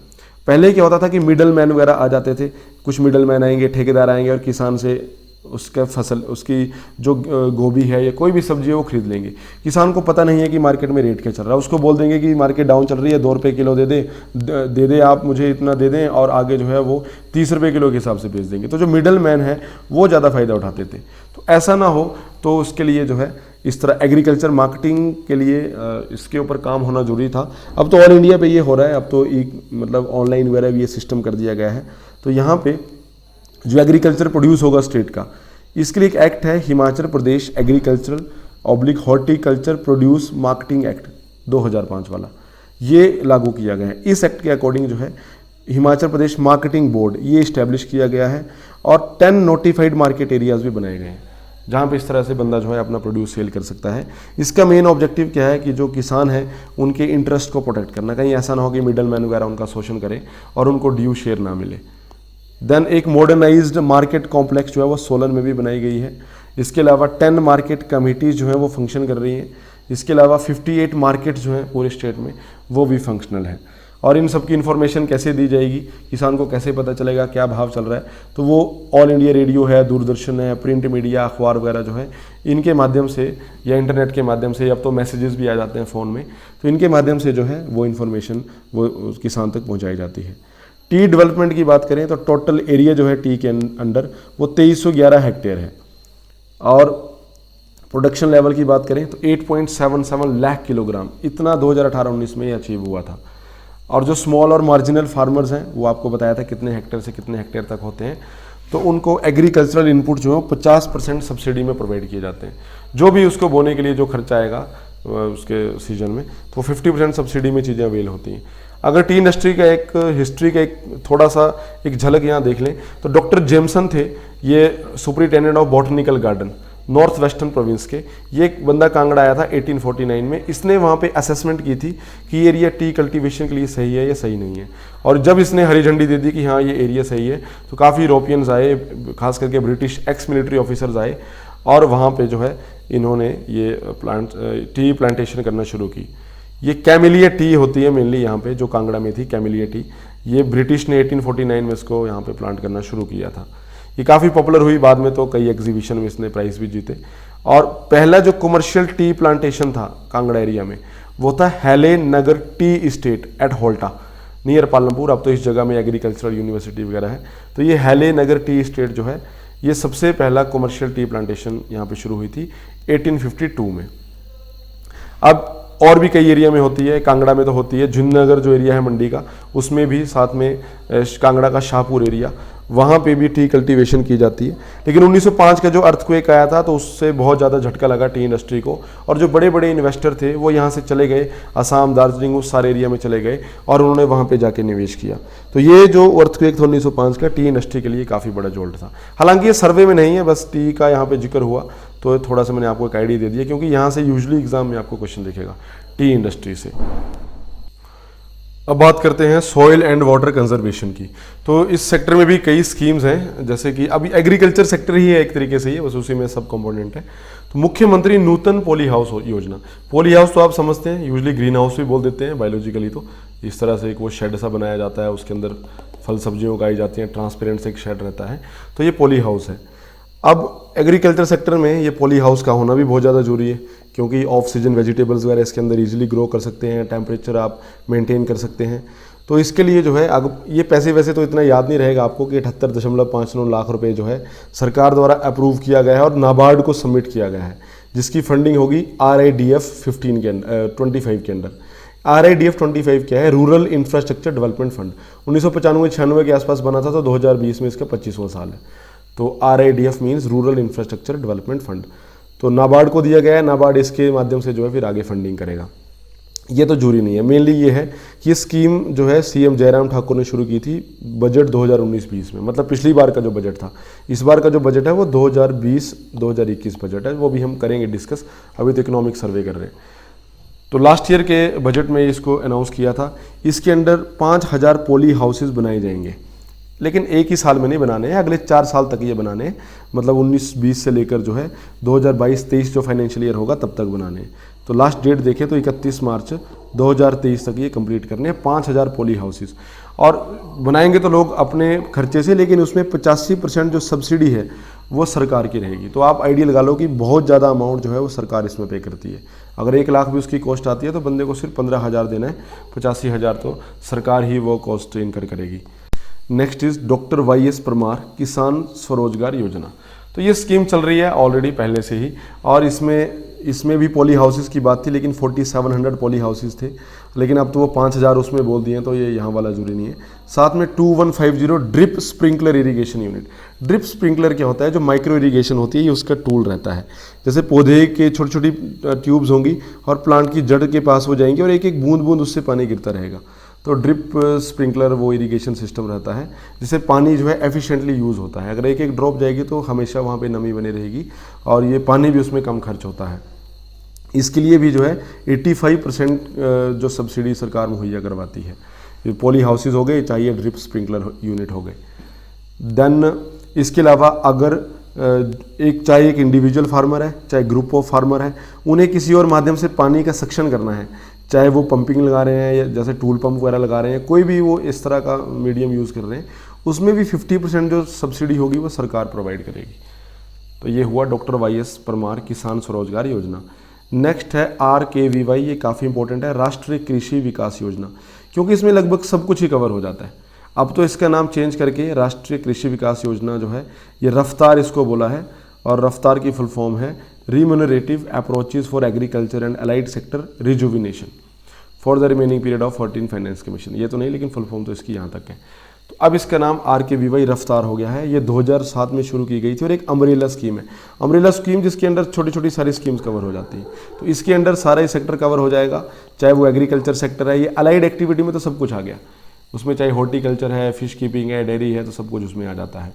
पहले क्या होता था कि मिडल मैन वगैरह आ जाते थे, कुछ मिडल मैन आएंगे, ठेकेदार आएंगे और किसान से उसका फसल, उसकी जो गोभी है या कोई भी सब्जी है वो खरीद लेंगे। किसान को पता नहीं है कि मार्केट में रेट क्या चल रहा है, उसको बोल देंगे कि मार्केट डाउन चल रही है, 2 रुपये किलो दे दे आप मुझे इतना दे दें, और आगे जो है वो 30 रुपये किलो के हिसाब से बेच देंगे। तो जो मिडल मैन है वो ज़्यादा फायदा उठाते थे। तो ऐसा ना हो, तो उसके लिए जो है इस तरह एग्रीकल्चर मार्केटिंग के लिए इसके ऊपर काम होना जरूरी था। अब तो ऑल इंडिया पे ये हो रहा है, अब तो मतलब ऑनलाइन वगैरह भी ये सिस्टम कर दिया गया है। तो यहाँ पे जो एग्रीकल्चर प्रोड्यूस होगा स्टेट का, इसके लिए एक एक्ट है, Himachal Pradesh agricultural horticulture produce marketing act 2005 वाला, ये लागू किया गया है। इस एक्ट के अकॉर्डिंग जो है हिमाचल प्रदेश मार्केटिंग बोर्ड ये इस्टेब्लिश किया गया है और 10 नोटिफाइड मार्केट एरियाज भी बनाए गए हैं जहाँ पे इस तरह से बंदा जो है अपना प्रोड्यूस सेल कर सकता है। इसका मेन ऑब्जेक्टिव क्या है कि जो किसान है उनके इंटरेस्ट को प्रोटेक्ट करना, कहीं ऐसा ना हो कि मिडल मैन वगैरह उनका शोषण करे और उनको ड्यू शेयर ना मिले। देन एक मॉडर्नाइज्ड मार्केट कॉम्प्लेक्स जो है वो सोलन में भी बनाई गई है। इसके अलावा 10 मार्केट कमेटीज जो हैं वो फंक्शन कर रही हैं। इसके अलावा 58 मार्केट जो हैं पूरे स्टेट में वो भी फंक्शनल हैं। और इन सब की इन्फॉर्मेशन कैसे दी जाएगी, किसान को कैसे पता चलेगा क्या भाव चल रहा है, तो वो ऑल इंडिया रेडियो है, दूरदर्शन है, प्रिंट मीडिया, अखबार वगैरह जो है इनके माध्यम से या इंटरनेट के माध्यम से, अब तो मैसेजेस भी आ जाते हैं फ़ोन में, तो इनके माध्यम से जो है वो इन्फॉर्मेशन वो किसान तक पहुँचाई जाती है। टी डेवलपमेंट की बात करें तो टोटल एरिया जो है टी के अंडर वो 2311 हेक्टेयर है। और प्रोडक्शन लेवल की बात करें तो 8.77 लाख किलोग्राम, इतना 2018-19 में अचीव हुआ था। और जो स्मॉल और मार्जिनल फार्मर्स हैं वो आपको बताया था कितने हेक्टेयर से कितने हेक्टेयर तक होते हैं, तो उनको एग्रीकल्चरल इनपुट जो है 50% सब्सिडी में प्रोवाइड किए जाते हैं। जो भी उसको बोने के लिए जो खर्चा आएगा उसके सीजन में, तो 50% सब्सिडी में चीज़ें अवेल होती हैं। अगर टी इंडस्ट्री का एक हिस्ट्री का एक थोड़ा सा एक झलक यहाँ देख लें तो डॉक्टर जेमसन थे, ये superintendent of botanical garden north western province के। ये एक बंदा कांगड़ा आया था 1849 में। इसने वहाँ पे असेसमेंट की थी कि ये एरिया टी कल्टीवेशन के लिए सही है या सही नहीं है। और जब इसने हरी झंडी दे दी कि हाँ ये एरिया सही है, तो काफ़ी यूरोपियंस आए, खास करके ब्रिटिश एक्स मिलिट्री ऑफिसर्स आए और वहाँ पे जो है इन्होंने ये टी प्लांटेशन करना शुरू की। ये कैमिलिया टी होती है मेनली यहाँ पे, जो कांगड़ा में थी कैमिलिया टी, ये ब्रिटिश ने 1849 में इसको यहाँ पे प्लांट करना शुरू किया था। ये काफ़ी पॉपुलर हुई, बाद में तो कई एग्जीबिशन में इसने प्राइज भी जीते। और पहला जो कमर्शियल टी प्लांटेशन था कांगड़ा एरिया में वो था Haile Nagar tea estate at Holta near Palampur. अब तो इस जगह में एग्रीकल्चरल यूनिवर्सिटी वगैरह है। तो ये हैले नगर टी इस्टेट जो है ये सबसे पहला कमर्शियल टी प्लांटेशन यहाँ पे शुरू हुई थी 1852 में। अब और भी कई एरिया में होती है, कांगड़ा में तो होती है, जिननगर जो एरिया है मंडी का उसमें भी, साथ में कांगड़ा का शाहपुर एरिया, वहाँ पे भी टी कल्टीवेशन की जाती है। लेकिन 1905 का जो अर्थक्वेक आया था तो उससे बहुत ज़्यादा झटका लगा टी इंडस्ट्री को, और जो बड़े बड़े इन्वेस्टर थे वो यहाँ से चले गए, असम, दार्जिलिंग, उस सारे एरिया में चले गए और उन्होंने वहाँ पे जाके निवेश किया। तो ये जो अर्थक्वेक था 1905 का, टी इंडस्ट्री के लिए काफ़ी बड़ा जोल्ट था। हालांकि ये सर्वे में नहीं है, बस टी का यहाँ पे जिक्र हुआ तो थोड़ा सा मैंने आपको एक आइडिया दे दिया, क्योंकि यहाँ से यूजुअली एग्जाम में आपको क्वेश्चन दिखेगा टी इंडस्ट्री से। अब बात करते हैं सॉइल एंड वाटर कंजर्वेशन की। तो इस सेक्टर में भी कई स्कीम्स हैं, जैसे कि अभी एग्रीकल्चर सेक्टर ही है एक तरीके से, ये बस उसी में सब कंपोनेंट है। तो मुख्यमंत्री नूतन पॉली हाउस योजना, पॉली हाउस तो आप समझते हैं, यूजुअली ग्रीन हाउस भी बोल देते हैं बायोलॉजिकली। तो इस तरह से एक वो शेड सा बनाया जाता है, उसके अंदर फल सब्जियाँ उगाई जाती हैं, ट्रांसपेरेंट से एक शेड रहता है, तो ये पॉली हाउस है। अब एग्रीकल्चर सेक्टर में ये पॉली हाउस का होना भी बहुत ज़्यादा जरूरी है, क्योंकि ऑफ सीजन वेजिटेबल्स वगैरह इसके अंदर इजीली ग्रो कर सकते हैं, टेम्परेचर आप मेंटेन कर सकते हैं। तो इसके लिए जो है अब ये पैसे वैसे तो इतना याद नहीं रहेगा आपको कि 78.59 लाख रुपए जो है सरकार द्वारा अप्रूव किया गया है और नाबार्ड को सबमिट किया गया है, जिसकी फंडिंग होगी RIDF 25 के अंडर। RIDF 25 क्या है? Rural infrastructure development fund. 1995-96 के आसपास बना था, तो 2020 में इसका 25वां साल है। तो RIDF means rural infrastructure development fund. तो नाबार्ड को दिया गया है, नाबार्ड इसके माध्यम से जो है फिर आगे फंडिंग करेगा। ये तो जरूरी नहीं है, मेनली ये है कि ये स्कीम जो है CM जयराम ठाकुर ने शुरू की थी बजट 2019-20 में, मतलब पिछली बार का जो बजट था। इस बार का जो बजट है वो 2020-2021 बजट है, वो भी हम करेंगे डिस्कस, अभी तो इकोनॉमिक सर्वे कर रहे हैं। तो लास्ट ईयर के बजट में इसको अनाउंस किया था। इसके अंडर 5000 पोली हाउसेज बनाए जाएंगे, लेकिन एक ही साल में नहीं बनाने हैं, अगले 4 साल तक ये बनाने हैं। मतलब 19-20 से लेकर जो है 2022-23 जो फाइनेंशियल ईयर होगा तब तक बनाने हैं। तो लास्ट डेट देखें तो 31 मार्च 2023 तक ये कंप्लीट करने हैं 5000 पोली हाउसेज। और बनाएंगे तो लोग अपने खर्चे से, लेकिन उसमें 85% जो सब्सिडी है वो सरकार की रहेगी। तो आप आइडिया लगा लो कि बहुत ज़्यादा अमाउंट जो है वो सरकार इसमें पे करती है। अगर 1 लाख भी उसकी कॉस्ट आती है तो बंदे को सिर्फ 15,000 देना है, 85,000 तो सरकार ही वो कॉस्ट इनकर करेगी। Next is doctor YS Parmar किसान स्वरोजगार योजना। तो ये स्कीम चल रही है ऑलरेडी पहले से ही, और इसमें भी पॉली हाउसेस की बात थी, लेकिन 4700 पॉली हाउसेस थे, लेकिन अब तो वो 5000 उसमें बोल दिए, तो ये यहाँ वाला जरूरी नहीं है। साथ में 2150 drip sprinkler irrigation unit. Drip sprinkler क्या होता है? जो माइक्रो इरिगेशन होती है, ये उसका टूल रहता है। जैसे पौधे के छोटी छोटी ट्यूब्स होंगी और प्लांट की जड़ के पास वो जाएंगी और एक एक बूंद बूंद उससे पानी गिरता रहेगा। तो ड्रिप स्प्रिंकलर वो इरिगेशन सिस्टम रहता है जिससे पानी जो है एफिशिएंटली यूज़ होता है। अगर एक एक ड्रॉप जाएगी तो हमेशा वहाँ पे नमी बनी रहेगी और ये पानी भी उसमें कम खर्च होता है। इसके लिए भी जो है 85% जो सब्सिडी सरकार मुहैया करवाती है। पॉली हाउसेज हो गए, चाहिए ड्रिप स्प्रिंकलर यूनिट हो गए। देन इसके अलावा अगर चाहे एक इंडिविजुअल फार्मर है, चाहे ग्रुप ऑफ फार्मर है, उन्हें किसी और माध्यम से पानी का सक्शन करना है, चाहे वो पंपिंग लगा रहे हैं या जैसे टूल पंप वगैरह लगा रहे हैं, कोई भी वो इस तरह का मीडियम यूज़ कर रहे हैं, उसमें भी 50% जो सब्सिडी होगी वो सरकार प्रोवाइड करेगी। तो ये हुआ डॉक्टर YS परमार किसान स्वरोजगार योजना। नेक्स्ट है RKVY, ये काफ़ी इंपॉर्टेंट है, राष्ट्रीय कृषि विकास योजना, क्योंकि इसमें लगभग सब कुछ ही कवर हो जाता है। अब तो इसका नाम चेंज करके राष्ट्रीय कृषि विकास योजना जो है, ये रफ्तार इसको बोला है, और रफ्तार की फुल फॉर्म है remunerative approaches for agriculture and allied sector rejuvenation for the remaining period of 14 finance commission. ये तो नहीं, लेकिन फुल फॉर्म तो इसकी यहाँ तक है। तो अब इसका नाम RKVY रफ्तार हो गया है। ये 2007 में शुरू की गई थी और एक अम्ब्रेला स्कीम है। अम्ब्रेला स्कीम जिसके अंडर छोटी छोटी सारी स्कीम्स कवर हो जाती हैं। तो इसके अंडर सारा ही सेक्टर कवर हो जाएगा, चाहे वो एग्रीकल्चर सेक्टर है, ये अलाइड एक्टिविटी में तो सब कुछ आ गया उसमें, चाहे हॉर्टिकल्चर है, फिश कीपिंग है, डेयरी है, तो सब कुछ उसमें आ जाता है।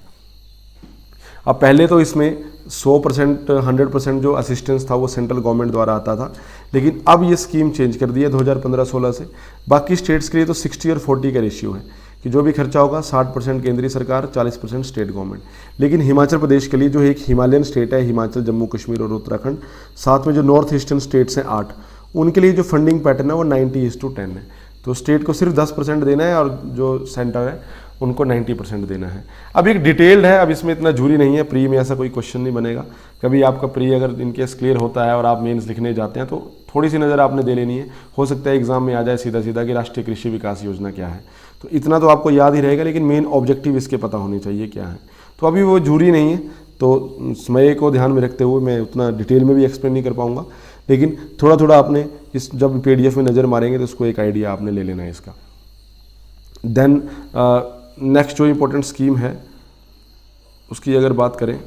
अब पहले तो इसमें 100% 100% जो असिस्टेंस था वो सेंट्रल गवर्नमेंट द्वारा आता था, लेकिन अब ये स्कीम चेंज कर दी है 2015-16 से। बाकी स्टेट्स के लिए तो 60 और 40 का रेशियो है कि जो भी खर्चा होगा 60% केंद्रीय सरकार, 40% स्टेट गवर्नमेंट। लेकिन हिमाचल प्रदेश के लिए, जो एक हिमालयन स्टेट है, हिमाचल, जम्मू कश्मीर और उत्तराखंड, साथ में जो नॉर्थ ईस्टर्न स्टेट्स हैं 8, उनके लिए जो फंडिंग पैटर्न है वो 90:10 है। तो स्टेट को सिर्फ 10% देना है और जो सेंटर है उनको 90% देना है। अब एक डिटेल्ड है, अब इसमें इतना जरूरी नहीं है, प्री में ऐसा कोई क्वेश्चन नहीं बनेगा। कभी आपका प्री अगर इनकेस क्लियर होता है और आप मेंस लिखने जाते हैं तो थोड़ी सी नज़र आपने दे लेनी है, हो सकता है एग्जाम में आ जाए सीधा सीधा कि राष्ट्रीय कृषि विकास योजना क्या है। तो इतना तो आपको याद ही रहेगा, लेकिन मेन ऑब्जेक्टिव इसके पता होने चाहिए क्या है। तो अभी वो जरूरी नहीं है, तो समय को ध्यान में रखते हुए मैं उतना डिटेल में भी एक्सप्लेन नहीं कर पाऊँगा, लेकिन थोड़ा थोड़ा आपने इस जब PDF में नज़र मारेंगे तो उसको एक आइडिया आपने ले लेना है इसका। देन नेक्स्ट जो इम्पोर्टेंट स्कीम है उसकी अगर बात करें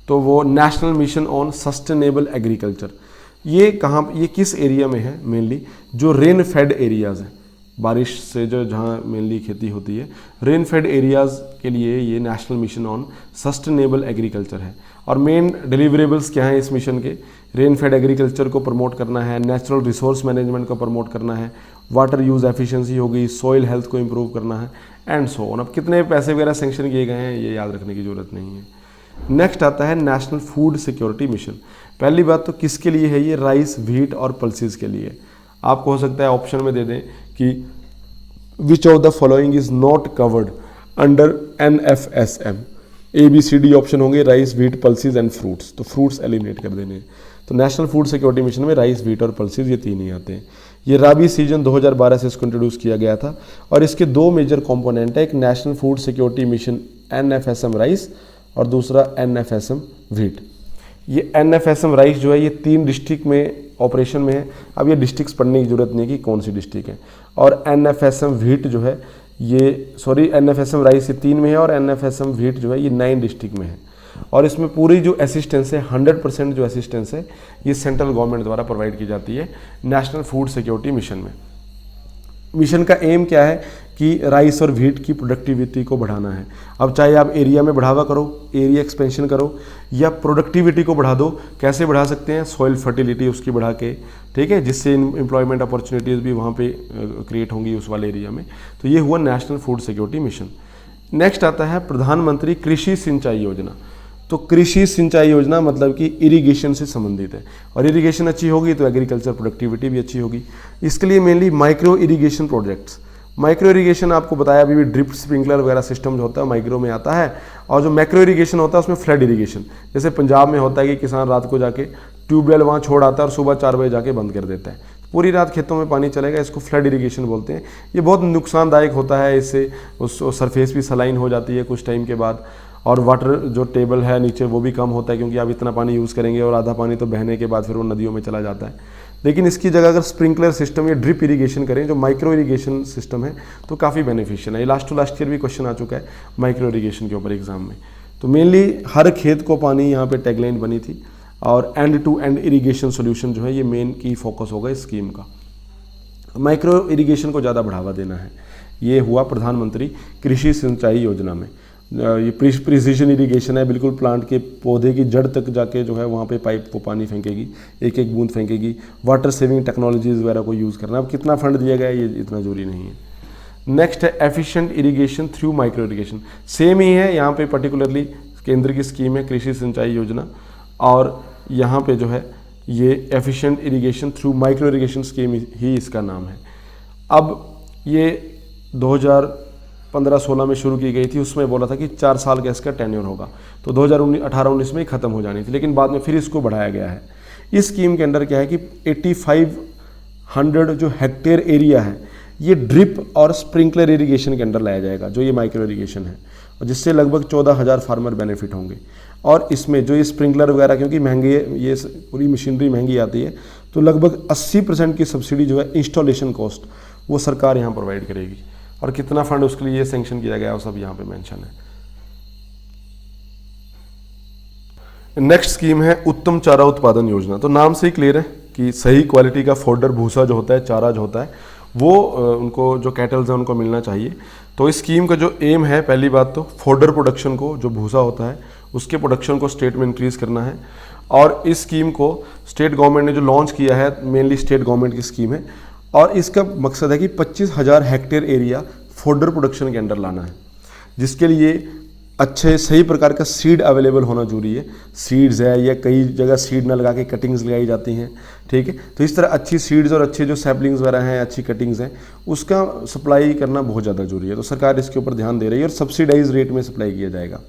तो वो national mission on sustainable agriculture. ये कहाँ, ये किस एरिया में है? मेनली जो रेन फेड एरियाज़ हैं, बारिश से जो जहाँ मेनली खेती होती है, रेन फेड एरियाज़ के लिए ये national mission on sustainable agriculture है। और मेन डिलीवरेबल्स क्या हैं इस मिशन के? रेन फेड एग्रीकल्चर को प्रमोट करना है, नेचुरल रिसोर्स मैनेजमेंट को प्रमोट करना है, वाटर यूज़ एफिशिएंसी होगी, सॉइल हेल्थ को इम्प्रूव करना है, एंड सो ऑन। अब कितने पैसे वगैरह सेंक्शन किए गए हैं ये याद रखने की ज़रूरत नहीं है। नेक्स्ट आता है नेशनल फूड सिक्योरिटी मिशन। पहली बात तो किसके लिए है ये? राइस, व्हीट और पल्सेस के लिए। आपको हो सकता है ऑप्शन में दे दें कि which of the following is not covered under NFSM। ABCD option होंगे, rice, wheat, pulses and fruits. तो फ्रूट्स एलिमिनेट कर देने हैं। तो नेशनल फूड सिक्योरिटी मिशन में राइस, व्हीट और पल्सेस ये 3 ही आते हैं। ये राबी सीजन 2012 से इसको इंट्रोड्यूस किया गया था और इसके 2 मेजर कंपोनेंट है, एक national food security mission NFSM rice और दूसरा NFSM व्हीट। ये NFSM राइस जो है ये 3 डिस्ट्रिक्ट में ऑपरेशन में है। अब ये डिस्ट्रिक्ट्स पढ़ने की जरूरत नहीं कि कौन सी डिस्ट्रिक्ट है। और NFSM व्हीट जो है ये, सॉरी, NFSM राइस ये 3 में है और NFSM व्हीट जो है ये 9 डिस्ट्रिक्ट में है। और इसमें पूरी जो असिस्टेंस है 100% जो असिस्टेंस है ये सेंट्रल गवर्नमेंट द्वारा प्रोवाइड की जाती है नेशनल फूड सिक्योरिटी मिशन में। मिशन का एम क्या है कि राइस और व्हीट की प्रोडक्टिविटी को बढ़ाना है। अब चाहे आप एरिया में बढ़ावा करो, एरिया एक्सपेंशन करो, या प्रोडक्टिविटी को बढ़ा दो। कैसे बढ़ा सकते हैं? सॉइल फर्टिलिटी उसकी बढ़ा के, ठीक है, जिससे एम्प्लॉयमेंट अपॉर्चुनिटीज़ भी वहाँ पे क्रिएट होंगी उस वाले एरिया में। तो ये हुआ national food security mission. Next आता है प्रधानमंत्री कृषि सिंचाई योजना। तो कृषि सिंचाई योजना मतलब कि इरिगेशन से संबंधित है, और इरिगेशन अच्छी होगी तो एग्रीकल्चर प्रोडक्टिविटी भी अच्छी होगी। इसके लिए mainly micro irrigation projects, micro irrigation आपको बताया अभी भी, ड्रिप स्प्रिंकलर वगैरह सिस्टम जो होता है माइक्रो में आता है, और जो मैक्रो इरिगेशन होता है उसमें फ्लड इरिगेशन। जैसे पंजाब में होता है कि किसान रात को जाके ट्यूबवेल वहाँ छोड़ आता है और सुबह 4 बजे जाके बंद कर देता है, पूरी रात खेतों में पानी चलेगा, इसको फ्लड इरिगेशन बोलते हैं। ये बहुत नुकसानदायक होता है, इससे उस सरफेस भी सलाइन हो जाती है कुछ टाइम के बाद, और वाटर जो टेबल है नीचे वो भी कम होता है, क्योंकि आप इतना पानी यूज़ करेंगे और आधा पानी तो बहने के बाद फिर वो नदियों में चला जाता है। लेकिन इसकी जगह अगर स्प्रिंकलर सिस्टम या ड्रिप इरिगेशन करें, जो माइक्रो इरिगेशन सिस्टम है, तो काफ़ी बेनिफिशियल है। ये लास्ट टू लास्ट ईयर भी क्वेश्चन आ चुका है माइक्रो इरिगेशन के ऊपर एग्जाम में। तो मेनली हर खेत को पानी, यहाँ पे टैगलाइन बनी थी, और end to end irrigation solution जो है ये मेन की फोकस होगा इस स्कीम का। माइक्रो इरिगेशन को ज़्यादा बढ़ावा देना है। ये हुआ प्रधानमंत्री कृषि सिंचाई योजना में। ये प्रिसीजन इरिगेशन है, बिल्कुल प्लांट के पौधे की जड़ तक जाके जो है वहाँ पे पाइप को पानी फेंकेगी, एक एक बूंद फेंकेगी। वाटर सेविंग टेक्नोलॉजीज़ वगैरह को यूज़ करना। अब कितना फंड दिया गया है ये इतना जरूरी नहीं है। नेक्स्ट है efficient irrigation through micro irrigation. Same ही है, यहाँ पे पर्टिकुलरली केंद्र की स्कीम है कृषि सिंचाई योजना, और यहाँ पे जो है ये efficient irrigation through micro irrigation scheme ही इसका नाम है। अब ये 2015-16 में शुरू की गई थी, उसमें बोला था कि 4 साल का इसका टेन्योर होगा, तो 2018-19 में ही ख़त्म हो जानी थी, लेकिन बाद में फिर इसको बढ़ाया गया है। इस स्कीम के अंडर क्या है कि 8500 जो हेक्टेयर एरिया है ये ड्रिप और स्प्रिंकलर इरिगेशन के अंडर लाया जाएगा, जो ये माइक्रो इरिगेशन है, और जिससे लगभग 14,000 फार्मर बेनिफिट होंगे। और इसमें जो ये स्प्रिंकलर वगैरह, क्योंकि महंगी है, ये पूरी मशीनरी महंगी आती है, तो लगभग 80% की सब्सिडी जो है इंस्टॉलेशन कॉस्ट वो सरकार यहाँ प्रोवाइड करेगी। और कितना फंड उसके लिए सैंक्शन किया गया है वो सब यहाँ पे मेंशन है। नेक्स्ट स्कीम है उत्तम चारा उत्पादन योजना। तो नाम से ही क्लियर है कि सही क्वालिटी का फोडर, भूसा जो होता है, चारा जो होता है, वो उनको जो कैटल्स हैं उनको मिलना चाहिए। तो इस स्कीम का जो एम है, पहली बात तो फोडर प्रोडक्शन को, जो भूसा होता है उसके प्रोडक्शन को स्टेट में इंक्रीज़ करना है। और इस स्कीम को स्टेट गवर्नमेंट ने जो लॉन्च किया है, मेनली स्टेट गवर्नमेंट की स्कीम है, और इसका मकसद है कि 25,000 हेक्टेयर एरिया फोडर प्रोडक्शन के अंडर लाना है, जिसके लिए अच्छे सही प्रकार का सीड अवेलेबल होना जरूरी है। सीड्स है, या कई जगह सीड ना लगा के कटिंग्स लगाई जाती हैं, ठीक है। तो इस तरह अच्छी सीड्स और अच्छे जो सैपलिंग्स वगैरह हैं, अच्छी कटिंग्स हैं, उसका सप्लाई करना बहुत ज़्यादा जरूरी है। तो सरकार इसके ऊपर ध्यान दे रही है और सब्सिडाइज रेट में सप्लाई किया जाएगा।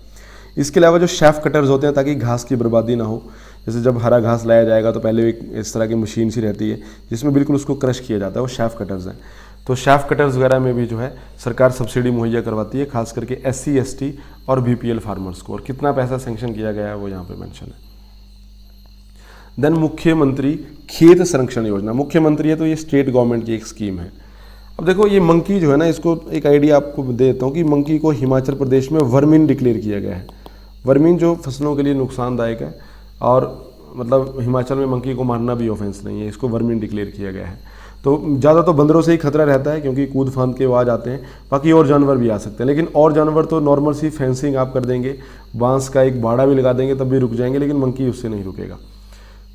इसके अलावा जो शेफ कटर्स होते हैं, ताकि घास की बर्बादी ना हो, जैसे जब हरा घास लाया जाएगा तो पहले एक इस तरह की मशीन सी रहती है जिसमें बिल्कुल उसको क्रश किया जाता है, वो शेफ कटर्स हैं। तो शेफ कटर्स वगैरह में भी जो है सरकार सब्सिडी मुहैया करवाती है, खास करके SC ST और BPL फार्मर्स को। और कितना पैसा सेंक्शन किया गया है वो यहाँ पे मेंशन है। देन मुख्यमंत्री खेत संरक्षण योजना। मुख्यमंत्री है तो ये स्टेट गवर्नमेंट की एक स्कीम है। अब देखो ये मंकी जो है ना, इसको एक आइडिया आपको दे देता हूँ कि मंकी को हिमाचल प्रदेश में वर्मिन डिक्लेयर किया गया है। वर्मिन जो फसलों के लिए नुकसानदायक है, और मतलब हिमाचल में मंकी को मारना भी ऑफेंस नहीं है, इसको वर्मिन डिक्लेयर किया गया है। तो ज़्यादा तो बंदरों से ही खतरा रहता है, क्योंकि कूद फांद के वो आ जाते हैं, बाकी और जानवर भी आ सकते हैं। लेकिन और जानवर तो नॉर्मल सी फेंसिंग आप कर देंगे, बांस का एक बाड़ा भी लगा देंगे तब भी रुक जाएंगे, लेकिन मंकी उससे नहीं रुकेगा।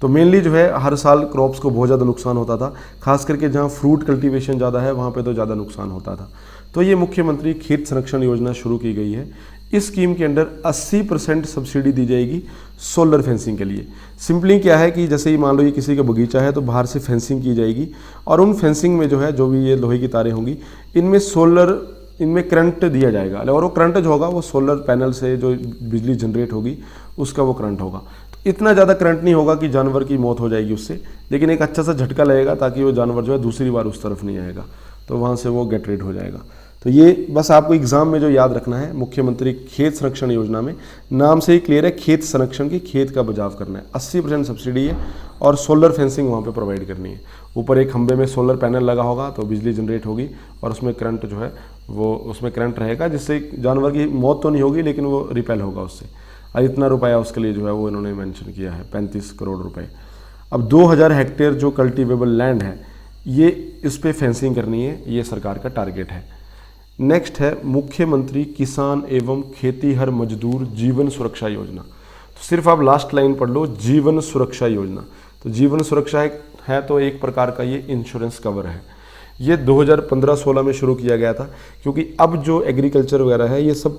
तो मेनली जो है हर साल क्रॉप्स को बहुत ज़्यादा नुकसान होता था, खास करके जहाँ फ्रूट कल्टीवेशन ज़्यादा है वहाँ पे तो ज़्यादा नुकसान होता था। तो ये मुख्यमंत्री खेत संरक्षण योजना शुरू की गई है। इस स्कीम के अंडर 80% सब्सिडी दी जाएगी सोलर फेंसिंग के लिए। सिंपली क्या है कि जैसे ही मान लो ये किसी का बगीचा है तो बाहर से फेंसिंग की जाएगी, और उन फेंसिंग में जो है जो भी ये लोहे की तारें होंगी, इनमें करंट दिया जाएगा, और वो करंट जो होगा वो सोलर पैनल से जो बिजली जनरेट होगी उसका वो करंट होगा। तो इतना ज़्यादा करंट नहीं होगा कि जानवर की मौत हो जाएगी उससे, लेकिन एक अच्छा सा झटका लगेगा ताकि वो जानवर जो है दूसरी बार उस तरफ नहीं आएगा, तो वहाँ से वो गेट रेड हो जाएगा। तो ये बस आपको एग्जाम में जो याद रखना है, मुख्यमंत्री खेत संरक्षण योजना में नाम से ही क्लियर है, खेत संरक्षण की, खेत का बचाव करना है। 80% सब्सिडी है, और सोलर फेंसिंग वहाँ पे प्रोवाइड करनी है। ऊपर एक खंबे में सोलर पैनल लगा होगा तो बिजली जनरेट होगी, और उसमें करंट जो है वो उसमें करंट रहेगा, जिससे जानवर की मौत तो नहीं होगी लेकिन वो रिपेल होगा उससे। और इतना रुपया उसके लिए जो है वो इन्होंने मेंशन किया है, 35 करोड़ रुपए। अब 2000 हेक्टेयर जो कल्टीवेबल लैंड है, ये इस पे फेंसिंग करनी है, ये सरकार का टारगेट है। नेक्स्ट है मुख्यमंत्री किसान एवं खेतीहर मजदूर जीवन सुरक्षा योजना। तो सिर्फ आप लास्ट लाइन पढ़ लो, जीवन सुरक्षा योजना। तो जीवन सुरक्षा है तो एक प्रकार का ये इंश्योरेंस कवर है। ये 2015-16 में शुरू किया गया था, क्योंकि अब जो एग्रीकल्चर वगैरह है ये सब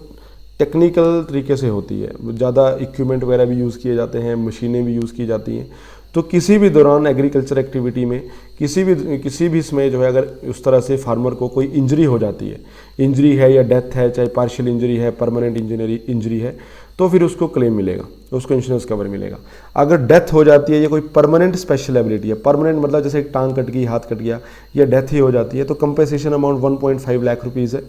टेक्निकल तरीके से होती है, ज़्यादा इक्विपमेंट वगैरह भी यूज़ किए जाते हैं, मशीनें भी यूज़ की जाती हैं। तो किसी भी दौरान एग्रीकल्चर एक्टिविटी में किसी भी समय जो है अगर उस तरह से फार्मर को कोई इंजरी हो जाती है, इंजरी है या डेथ है, चाहे पार्शियल इंजरी है, परमानेंट इंजरी है, तो फिर उसको क्लेम मिलेगा, उसको इंश्योरेंस कवर मिलेगा। अगर डेथ हो जाती है या कोई परमानेंट स्पेशल एबिलिटी है, परमानेंट मतलब जैसे एक टांग कट गई, हाथ कट गया या डेथ ही हो जाती है, तो कंपेंसेशन अमाउंट 1.5 लाख रुपीज़ है।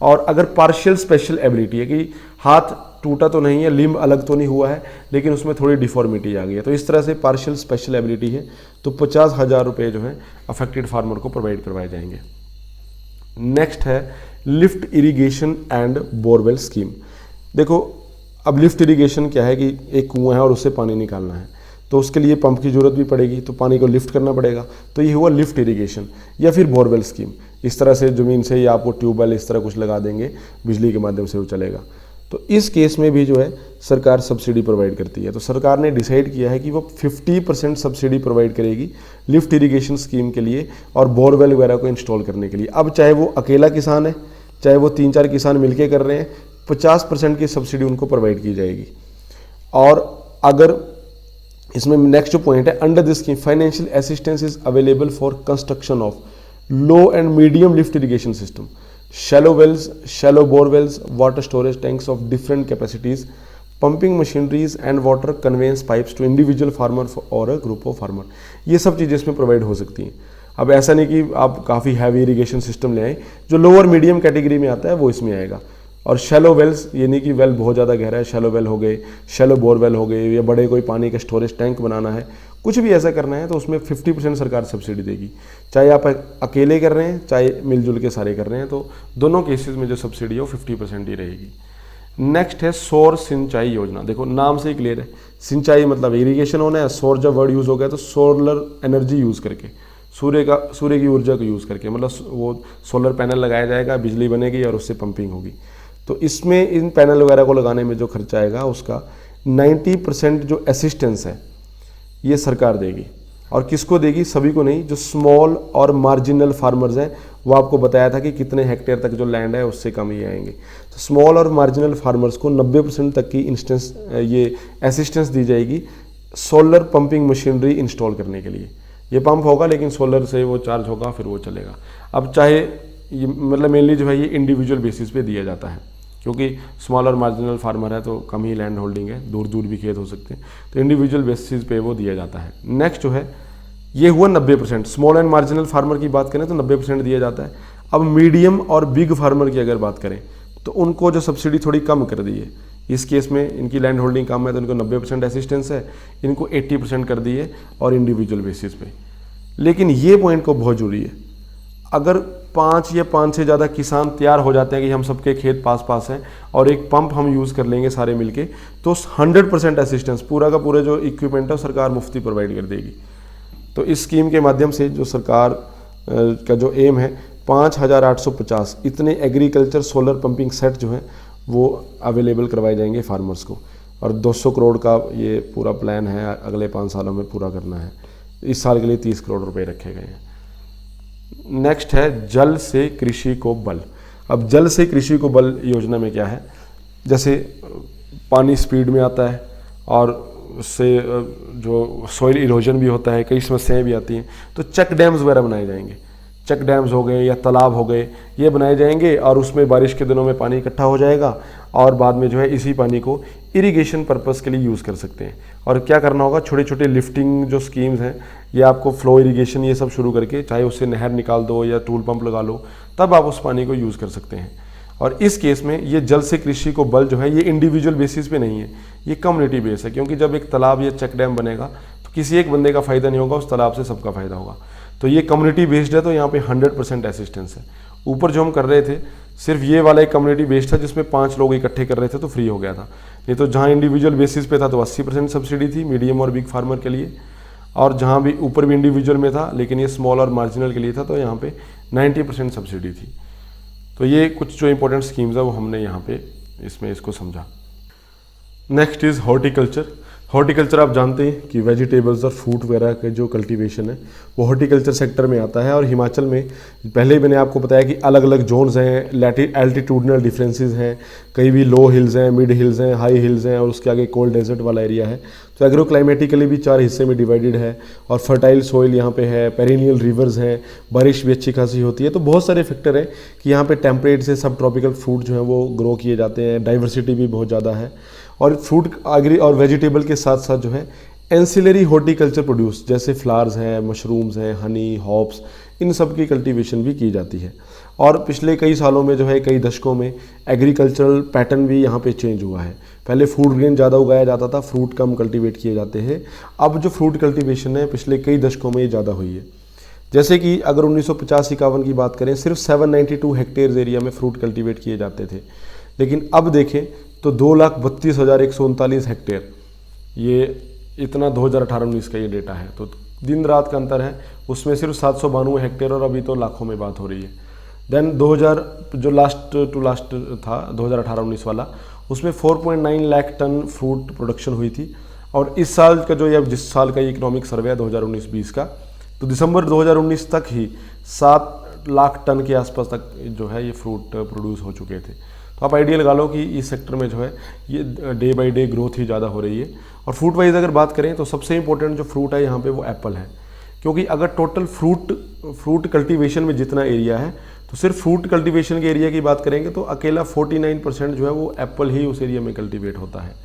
और अगर पार्शियल स्पेशल एबिलिटी है कि हाथ टूटा तो नहीं है, लिम्ब अलग तो नहीं हुआ है, लेकिन उसमें थोड़ी डिफॉर्मिटी आ गई है, तो इस तरह से पार्शियल स्पेशल एबिलिटी है, तो 50,000 रुपये जो है अफेक्टेड फार्मर को प्रोवाइड करवाए जाएंगे। नेक्स्ट है lift irrigation and borewell scheme. देखो अब लिफ्ट इरिगेशन क्या है कि एक कुआं है और उससे पानी निकालना है, तो उसके लिए पंप की जरूरत भी पड़ेगी, तो पानी को लिफ्ट करना पड़ेगा, तो ये हुआ लिफ्ट इरिगेशन। या फिर बोरवेल स्कीम, इस तरह से ज़मीन से या आपको ट्यूबवेल इस तरह कुछ लगा देंगे, बिजली के माध्यम से वो चलेगा। तो इस केस में भी जो है सरकार सब्सिडी प्रोवाइड करती है। तो सरकार ने डिसाइड किया है कि वो 50% सब्सिडी प्रोवाइड करेगी लिफ्ट इरिगेशन स्कीम के लिए और बोरवेल वगैरह को इंस्टॉल करने के लिए। अब चाहे वो अकेला किसान है, चाहे वो 3-4 किसान मिलके कर रहे हैं, 50% की सब्सिडी उनको प्रोवाइड की जाएगी। और अगर इसमें नेक्स्ट जो पॉइंट है, under this scheme financial assistance is available for construction of low and medium lift irrigation system, shallow wells, shallow bore wells, water storage tanks of different capacities, pumping machineries and water conveyance pipes to individual farmer or a group of farmer। ये सब चीज़ें इसमें provide हो सकती हैं। अब ऐसा नहीं कि आप काफ़ी हैवी इरिगेशन सिस्टम ले आए, जो लोअर मीडियम कैटेगरी में आता है वो इसमें आएगा। और शैलो वेल्स, ये नहीं कि वेल बहुत ज़्यादा गहरा है, शैलो वेल हो गए, शैलो बोर वेल हो गए, या बड़े कोई पानी का स्टोरेज टैंक बनाना है, कुछ भी ऐसा करना है तो उसमें 50% सरकार सब्सिडी देगी। चाहे आप अकेले कर रहे हैं, चाहे मिलजुल के सारे कर रहे हैं, तो दोनों केसेस में जो सब्सिडी है वो 50% ही रहेगी। नेक्स्ट है सौर सिंचाई योजना। देखो नाम से ही क्लियर है, सिंचाई मतलब इरिगेशन होना है, सौर जब वर्ड यूज़ हो गया तो सोलर एनर्जी यूज़ करके, सूर्य की ऊर्जा को यूज़ करके, मतलब वो सोलर पैनल लगाया जाएगा, बिजली बनेगी और उससे पंपिंग होगी। तो इसमें इन पैनल वगैरह को लगाने में जो खर्चा आएगा उसका 90% जो असिस्टेंस है ये सरकार देगी। और किसको देगी? सभी को नहीं, जो स्मॉल और मार्जिनल फार्मर्स हैं, वो आपको बताया था कि कितने हेक्टेयर तक जो लैंड है उससे कम ही आएंगे। तो स्मॉल और मार्जिनल फार्मर्स को 90% तक की ये असिस्टेंस दी जाएगी सोलर पंपिंग मशीनरी इंस्टॉल करने के लिए। ये पंप होगा लेकिन सोलर से वो चार्ज होगा, फिर वो चलेगा। अब चाहे ये मतलब मेनली जो है ये इंडिविजुअल बेसिस पे दिया जाता है, क्योंकि स्मॉल और मार्जिनल फार्मर है तो कम ही लैंड होल्डिंग है, दूर दूर भी खेत हो सकते हैं, तो इंडिविजुअल बेसिस पे वो दिया जाता है। नेक्स्ट जो है ये हुआ 90%। स्मॉल एंड मार्जिनल फार्मर की बात करें तो 90% दिया जाता है। अब मीडियम और बिग फार्मर की अगर बात करें तो उनको जो सब्सिडी थोड़ी कम कर दी है। इस केस में इनकी लैंड होल्डिंग कम है तो इनको 90% असिस्टेंस है, इनको 80% कर दी है और इंडिविजुअल बेसिस पे। लेकिन ये पॉइंट को बहुत जरूरी है, अगर 5 या 5 से ज़्यादा किसान तैयार हो जाते हैं कि हम सबके खेत पास पास हैं और एक पंप हम यूज़ कर लेंगे सारे मिलके, तो 100% असिस्टेंस पूरा का पूरा जो इक्विपमेंट है सरकार मुफ्ती प्रोवाइड कर देगी। तो इस स्कीम के माध्यम से जो सरकार का जो एम है 5,850 इतने एग्रीकल्चर सोलर पंपिंग सेट जो हैं वो अवेलेबल करवाए जाएंगे फार्मर्स को, और 200 करोड़ का ये पूरा प्लान है अगले 5 सालों में पूरा करना है। इस साल के लिए 30 करोड़ रुपए रखे गए हैं। नेक्स्ट है जल से कृषि को बल। अब जल से कृषि को बल योजना में क्या है, जैसे पानी स्पीड में आता है और उससे जो सॉइल इरोजन भी होता है, कई समस्याएं भी आती हैं, तो चेक डैम्स वगैरह बनाए जाएंगे। चेक डैम्स हो गए या तालाब हो गए, ये बनाए जाएंगे और उसमें बारिश के दिनों में पानी इकट्ठा हो जाएगा और बाद में जो है इसी पानी को इरिगेशन पर्पस के लिए यूज़ कर सकते हैं। और क्या करना होगा, छोटे छोटे लिफ्टिंग जो स्कीम्स हैं ये आपको फ्लो इरिगेशन ये सब शुरू करके, चाहे उससे नहर निकाल दो या टूल पंप लगा लो, तब आप उस पानी को यूज़ कर सकते हैं। और इस केस में ये जल से कृषि को बल जो है ये इंडिविजुअल बेसिस पे नहीं है, ये कम्युनिटी बेस है, क्योंकि जब एक तालाब या चेक डैम बनेगा तो किसी एक बंदे का फ़ायदा नहीं होगा, उस तालाब से सबका फ़ायदा होगा। तो ये कम्युनिटी बेस्ड है, तो यहाँ पे 100% असिस्टेंस है। ऊपर जो हम कर रहे थे सिर्फ ये वाला एक कम्युनिटी बेस्ड था जिसमें 5 लोग इकट्ठे कर रहे थे तो फ्री हो गया था, नहीं तो जहाँ इंडिविजुअल बेसिस पे था तो 80% सब्सिडी थी मीडियम और बिग फार्मर के लिए, और जहाँ भी ऊपर भी इंडिविजुअल में था, लेकिन ये स्मॉल और मार्जिनल के लिए था, तो यहाँ पे 90% सब्सिडी थी। तो ये कुछ जो इंपॉर्टेंट स्कीम्स है वो हमने यहाँ पे इसमें इसको समझा। Next is horticulture. हॉर्टिकल्चर आप जानते हैं कि वेजिटेबल्स और फ्रूट वगैरह के जो कल्टीवेशन है वो हॉर्टिकल्चर सेक्टर में आता है। और हिमाचल में पहले ही मैंने आपको बताया कि अलग अलग जोन्स हैं, एल्टीट्यूडनल डिफरेंसेस हैं, कहीं भी लो हिल्स हैं, मिड हिल्स हैं, हाई हिल्स हैं, और उसके आगे कोल्ड डेजर्ट वाला एरिया है। तो एग्रो क्लाइमेटिकली भी 4 हिस्से में डिवाइडेड है, और फर्टाइल सॉइल यहाँ पे है, पेरिनियल रिवर्स हैं, बारिश भी अच्छी खासी होती है। तो बहुत सारे फैक्टर हैं कि यहाँ पे टेम्परेट से सब ट्रॉपिकल फ्रूट जो हैं वो ग्रो किए जाते हैं, डाइवर्सिटी भी बहुत ज़्यादा है। और फ्रूट एग्री और वेजिटेबल के साथ साथ जो है एंसिलरी हॉर्टिकल्चर प्रोड्यूस, जैसे फ्लावर्स हैं, मशरूम्स हैं, हनी, हॉप्स, इन सब की कल्टीवेशन भी की जाती है। और पिछले कई सालों में जो है, कई दशकों में एग्रीकल्चरल पैटर्न भी यहाँ पे चेंज हुआ है। पहले फूड ग्रेन ज़्यादा उगाया जाता था, फ्रूट कम कल्टीवेट किए जाते हैं। अब जो फ्रूट कल्टीवेशन है पिछले कई दशकों में ये ज़्यादा हुई है। जैसे कि अगर 1950-51 की बात करें, सिर्फ 792 हेक्टेयर एरिया में फ्रूट कल्टीवेट किए जाते थे, लेकिन अब देखें तो 2,32,139 हेक्टेयर, ये इतना 2018-19 का ये डेटा है। तो दिन रात का अंतर है, उसमें सिर्फ 792 हेक्टेयर, और अभी तो लाखों में बात हो रही है। देन 2000 जो लास्ट टू लास्ट था 2018-19 वाला, उसमें 4.9 लाख टन फ्रूट प्रोडक्शन हुई थी। और इस साल का जो ये जिस साल का इकोनॉमिक सर्वे है 2019-20 का, तो दिसंबर 2019 तक ही 7 लाख टन के आसपास तक जो है ये फ्रूट प्रोड्यूस हो चुके थे। तो आप आइडिया लगा लो कि इस सेक्टर में जो है ये डे बाय डे ग्रोथ ही ज़्यादा हो रही है। और फ्रूट वाइज अगर बात करें तो सबसे इंपॉर्टेंट जो फ्रूट है यहाँ पे वो एप्पल है, क्योंकि अगर टोटल फ्रूट कल्टीवेशन में जितना एरिया है, तो सिर्फ फ्रूट कल्टीवेशन के एरिया की बात करेंगे तो अकेला 49% जो है वो एप्पल ही उस एरिया में कल्टीवेट होता है।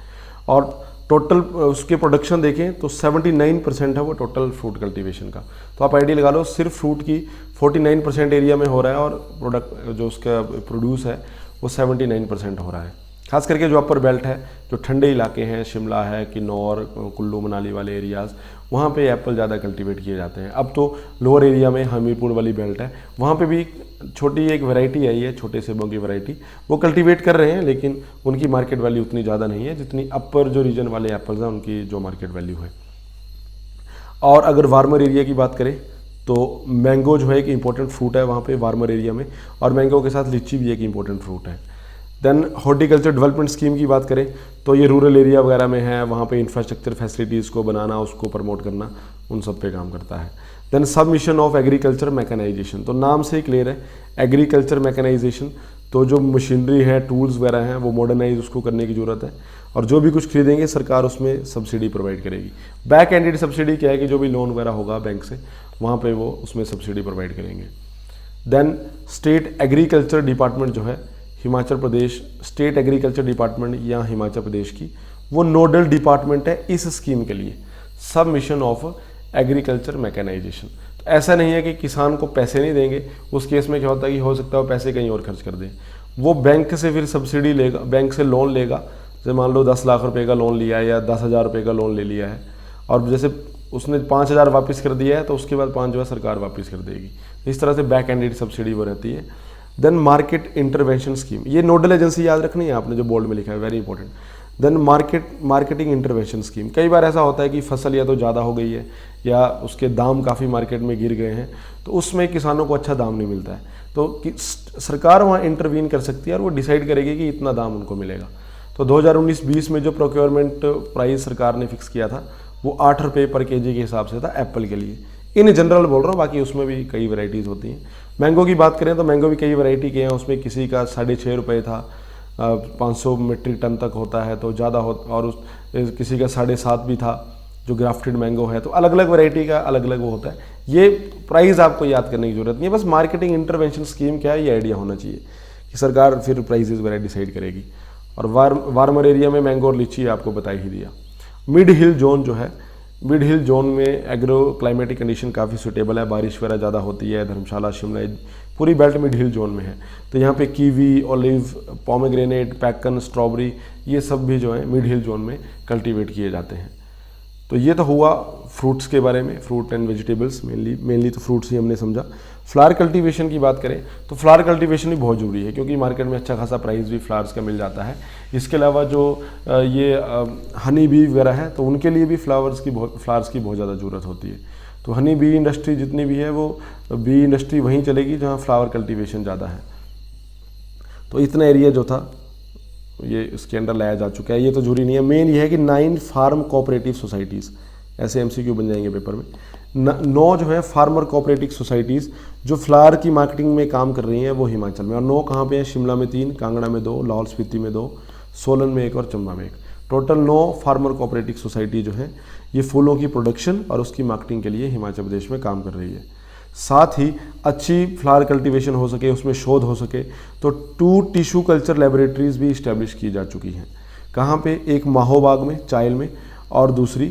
और टोटल उसके प्रोडक्शन देखें तो 79% है वो टोटल फ्रूट कल्टीवेशन का। तो आप आइडिया लगा लो, सिर्फ फ्रूट की 49% एरिया में हो रहा है, और प्रोडक्ट जो उसका प्रोड्यूस है वो 79% हो रहा है। खास करके जो अपर बेल्ट है, जो ठंडे इलाके हैं, शिमला है, किन्नौर, कुल्लू मनाली वाले एरियाज़, वहाँ पे एप्पल ज़्यादा कल्टीवेट किए जाते हैं। अब तो लोअर एरिया में हमीरपुर वाली बेल्ट है, वहाँ पे भी छोटी एक वैरायटी आई है, छोटे सेबों की वैरायटी, वो कल्टीवेट कर रहे हैं, लेकिन उनकी मार्केट वैल्यू उतनी ज़्यादा नहीं है जितनी अपर जो रीजन वाले एप्पल्स हैं उनकी जो मार्केट वैल्यू है। और अगर वार्मर एरिया की बात करें तो मैंगो जो है एक इंपॉर्टेंट फ्रूट है वहाँ पे वार्मर एरिया में, और मैंगो के साथ लीची भी एक इंपॉर्टेंट फ्रूट है। देन हॉर्टिकल्चर डेवलपमेंट स्कीम की बात करें तो ये रूरल एरिया वगैरह में है, वहाँ पे इंफ्रास्ट्रक्चर फैसिलिटीज़ को बनाना, उसको प्रमोट करना, उन सब पे काम करता है। Then submission of agriculture mechanisation, तो नाम से ही क्लियर है, एग्रीकल्चर मैकेनाइजेशन, तो जो मशीनरी है, टूल्स वगैरह हैं, वो मॉडर्नाइज उसको करने की ज़रूरत है, और जो भी कुछ खरीदेंगे सरकार उसमें सब्सिडी प्रोवाइड करेगी। बैक एंडेड सब्सिडी क्या है कि जो भी लोन वगैरह होगा बैंक से, वहाँ पे वो उसमें सब्सिडी प्रोवाइड करेंगे। देन स्टेट एग्रीकल्चर डिपार्टमेंट जो है हिमाचल प्रदेश, स्टेट एग्रीकल्चर डिपार्टमेंट या हिमाचल प्रदेश की, वो नोडल डिपार्टमेंट है इस स्कीम के लिए, सबमिशन ऑफ एग्रीकल्चर मैकेनाइजेशन। तो ऐसा नहीं है कि किसान को पैसे नहीं देंगे, उस केस में क्या होता है कि हो सकता है वो पैसे कहीं और खर्च कर दें, वो बैंक से फिर सब्सिडी लेगा, बैंक से लोन लेगा। जैसे मान लो 10 लाख रुपए का लोन लिया है या 10,000 रुपये का लोन ले लिया है, और जैसे उसने 5,000 वापस कर दिया है तो उसके बाद 5 जो है सरकार वापस कर देगी। इस तरह से बैक एंडेड सब्सिडी वो रहती है। देन मार्केट इंटरवेंशन स्कीम, ये नोडल एजेंसी याद रखनी है आपने, जो बोल्ड में लिखा है, very important. Then marketing intervention scheme, कई बार ऐसा होता है कि फसल या तो ज़्यादा हो गई है या उसके दाम काफ़ी मार्केट में गिर गए हैं, तो उसमें किसानों को अच्छा दाम नहीं मिलता है, तो सरकार वहाँ इंटरवीन कर सकती है और वो डिसाइड करेगी कि इतना दाम उनको मिलेगा। तो 2019-20 में जो प्रोक्योरमेंट प्राइस सरकार ने फिक्स किया था वो 8 रुपये पर केजी के हिसाब से था एप्पल के लिए, इन जनरल बोल रहा हूँ, बाकी उसमें भी कई वैरायटीज़ होती हैं। मैंगो की बात करें तो मैंगो भी कई वैरायटी के हैं, उसमें किसी का 6.5 रुपये था, 500 मीट्रिक टन तक होता है तो ज़्यादा हो, और किसी का 7.5 भी था जो ग्राफ्टेड मैंगो है। तो अलग अलग वैरायटी का अलग अलग वो होता है, ये प्राइस आपको याद करने की जरूरत नहीं है, बस मार्केटिंग इंटरवेंशन स्कीम क्या है ये आइडिया होना चाहिए कि सरकार फिर प्राइसेस वगैरह डिसाइड करेगी। और वार्मर एरिया में मैंगो और लीची आपको बता ही दिया। मिड हिल जोन जो है, मिड हिल जोन में एग्रो क्लाइमेटिक कंडीशन काफ़ी सूटेबल है, बारिश वगैरह ज़्यादा होती है, धर्मशाला, शिमला, पूरी बेल्ट मिड हिल जोन में है। तो यहाँ पे कीवी, ओलिव, पोमेग्रेनेट, पैकन, स्ट्रॉबेरी, ये सब भी जो है मिड हिल जोन में कल्टीवेट किए जाते हैं। तो ये तो हुआ फ्रूट्स के बारे में, फ्रूट एंड वेजिटेबल्स, मेनली तो फ्रूट्स ही हमने समझा। फ्लावर कल्टीवेशन की बात करें तो फ्लावर कल्टीवेशन भी बहुत ज़रूरी है, क्योंकि मार्केट में अच्छा खासा प्राइस भी फ्लावर्स का मिल जाता है। इसके अलावा जो ये हनी बी वगैरह है, तो उनके लिए भी फ्लावर्स की बहुत ज़्यादा ज़रूरत होती है। तो हनी बी इंडस्ट्री जितनी भी है वो बी इंडस्ट्री वहीं चलेगी जहाँ फ्लावर कल्टीवेशन ज़्यादा है। तो इतना एरिया जो था ये इसके अंडर लाया जा चुका है। ये तो जरूरी नहीं है, मेन ये है कि 9 फार्म कोऑपरेटिव सोसाइटीज़, ऐसे एमसीक्यू बन जाएंगे पेपर में। 9 जो है फार्मर कोऑपरेटिव सोसाइटीज़ जो फ्लावर की मार्केटिंग में काम कर रही हैं वो हिमाचल में, और 9 कहाँ पे हैं? शिमला में 3, कांगड़ा में 2, लाहौल स्पीति में 2, सोलन में 1 और चंबा में 1। टोटल 9 फार्मर कोऑपरेटिव सोसाइटी जो है ये फूलों की प्रोडक्शन और उसकी मार्केटिंग के लिए हिमाचल प्रदेश में काम कर रही है। साथ ही अच्छी फ्लावर कल्टीवेशन हो सके, उसमें शोध हो सके, तो 2 टिश्यू कल्चर लेबोरेटरीज भी इस्टेब्लिश की जा चुकी हैं। कहाँ पे? एक माहोबाग में, चाइल में, और दूसरी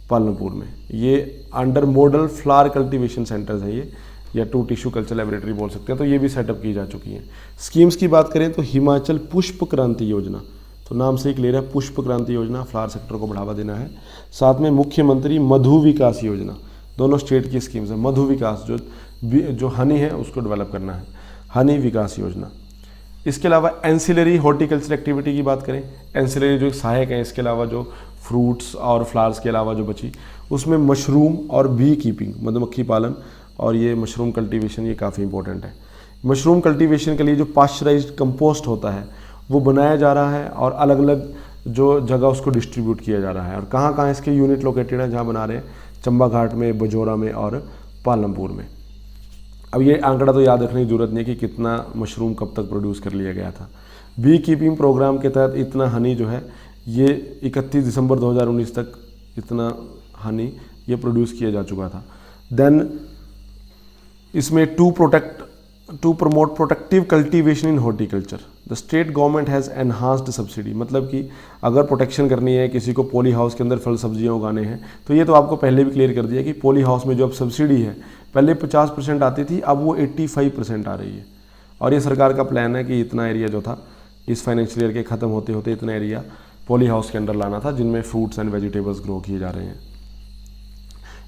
पालनपुर में। ये under model flower cultivation centres हैं ये, या 2 टिश्यू कल्चर लेबोरेटरी बोल सकते हैं। तो ये भी सेटअप की जा चुकी हैं। स्कीम्स की बात करें तो हिमाचल पुष्प क्रांति योजना, तो नाम से ही क्लियर है, पुष्प क्रांति योजना, फ्लावर सेक्टर को बढ़ावा देना है। साथ में मुख्यमंत्री मधु विकास योजना, दोनों स्टेट की स्कीम्स है। मधु विकास जो हनी है उसको डेवलप करना है, हनी विकास योजना। इसके अलावा एंसिलरी हॉर्टिकल्चर एक्टिविटी की बात करें, एंसिलरी जो सहायक है, इसके अलावा जो फ्रूट्स और फ्लावर्स के अलावा जो बची, उसमें मशरूम और बी कीपिंग, मधुमक्खी पालन और ये मशरूम कल्टीवेशन, ये काफ़ी इंपॉर्टेंट है। मशरूम कल्टीवेशन के लिए जो पाश्चराइज्ड कंपोस्ट होता है वो बनाया जा रहा है, और अलग अलग जो जगह उसको डिस्ट्रीब्यूट किया जा रहा है। और कहाँ कहाँ इसके यूनिट लोकेटेड हैं जहाँ बना रहे हैं? चंबा घाट में, बजोरा में और पालमपुर में। अब ये आंकड़ा तो याद रखने की जरूरत नहीं कि कितना मशरूम कब तक प्रोड्यूस कर लिया गया था। बी कीपिंग प्रोग्राम के तहत इतना हनी जो है ये 31 दिसंबर 2019 तक इतना हनी ये प्रोड्यूस किया जा चुका था। देन इसमें to promote protective cultivation in horticulture, the state government has enhanced subsidy, मतलब कि अगर प्रोटेक्शन करनी है, किसी को पॉली हाउस के अंदर फल सब्जियां उगाने हैं, तो ये तो आपको पहले भी क्लियर कर दिया कि पॉली हाउस में जो अब सब्सिडी है, पहले 50% आती थी, अब वो 85% आ रही है। और ये सरकार का प्लान है कि इतना एरिया जो था इस फाइनेंशियल ईयर के ख़त्म होते होते इतना एरिया पॉली हाउस के अंदर लाना था, जिनमें फ्रूट्स एंड वेजिटेबल्स ग्रो किए जा रहे हैं।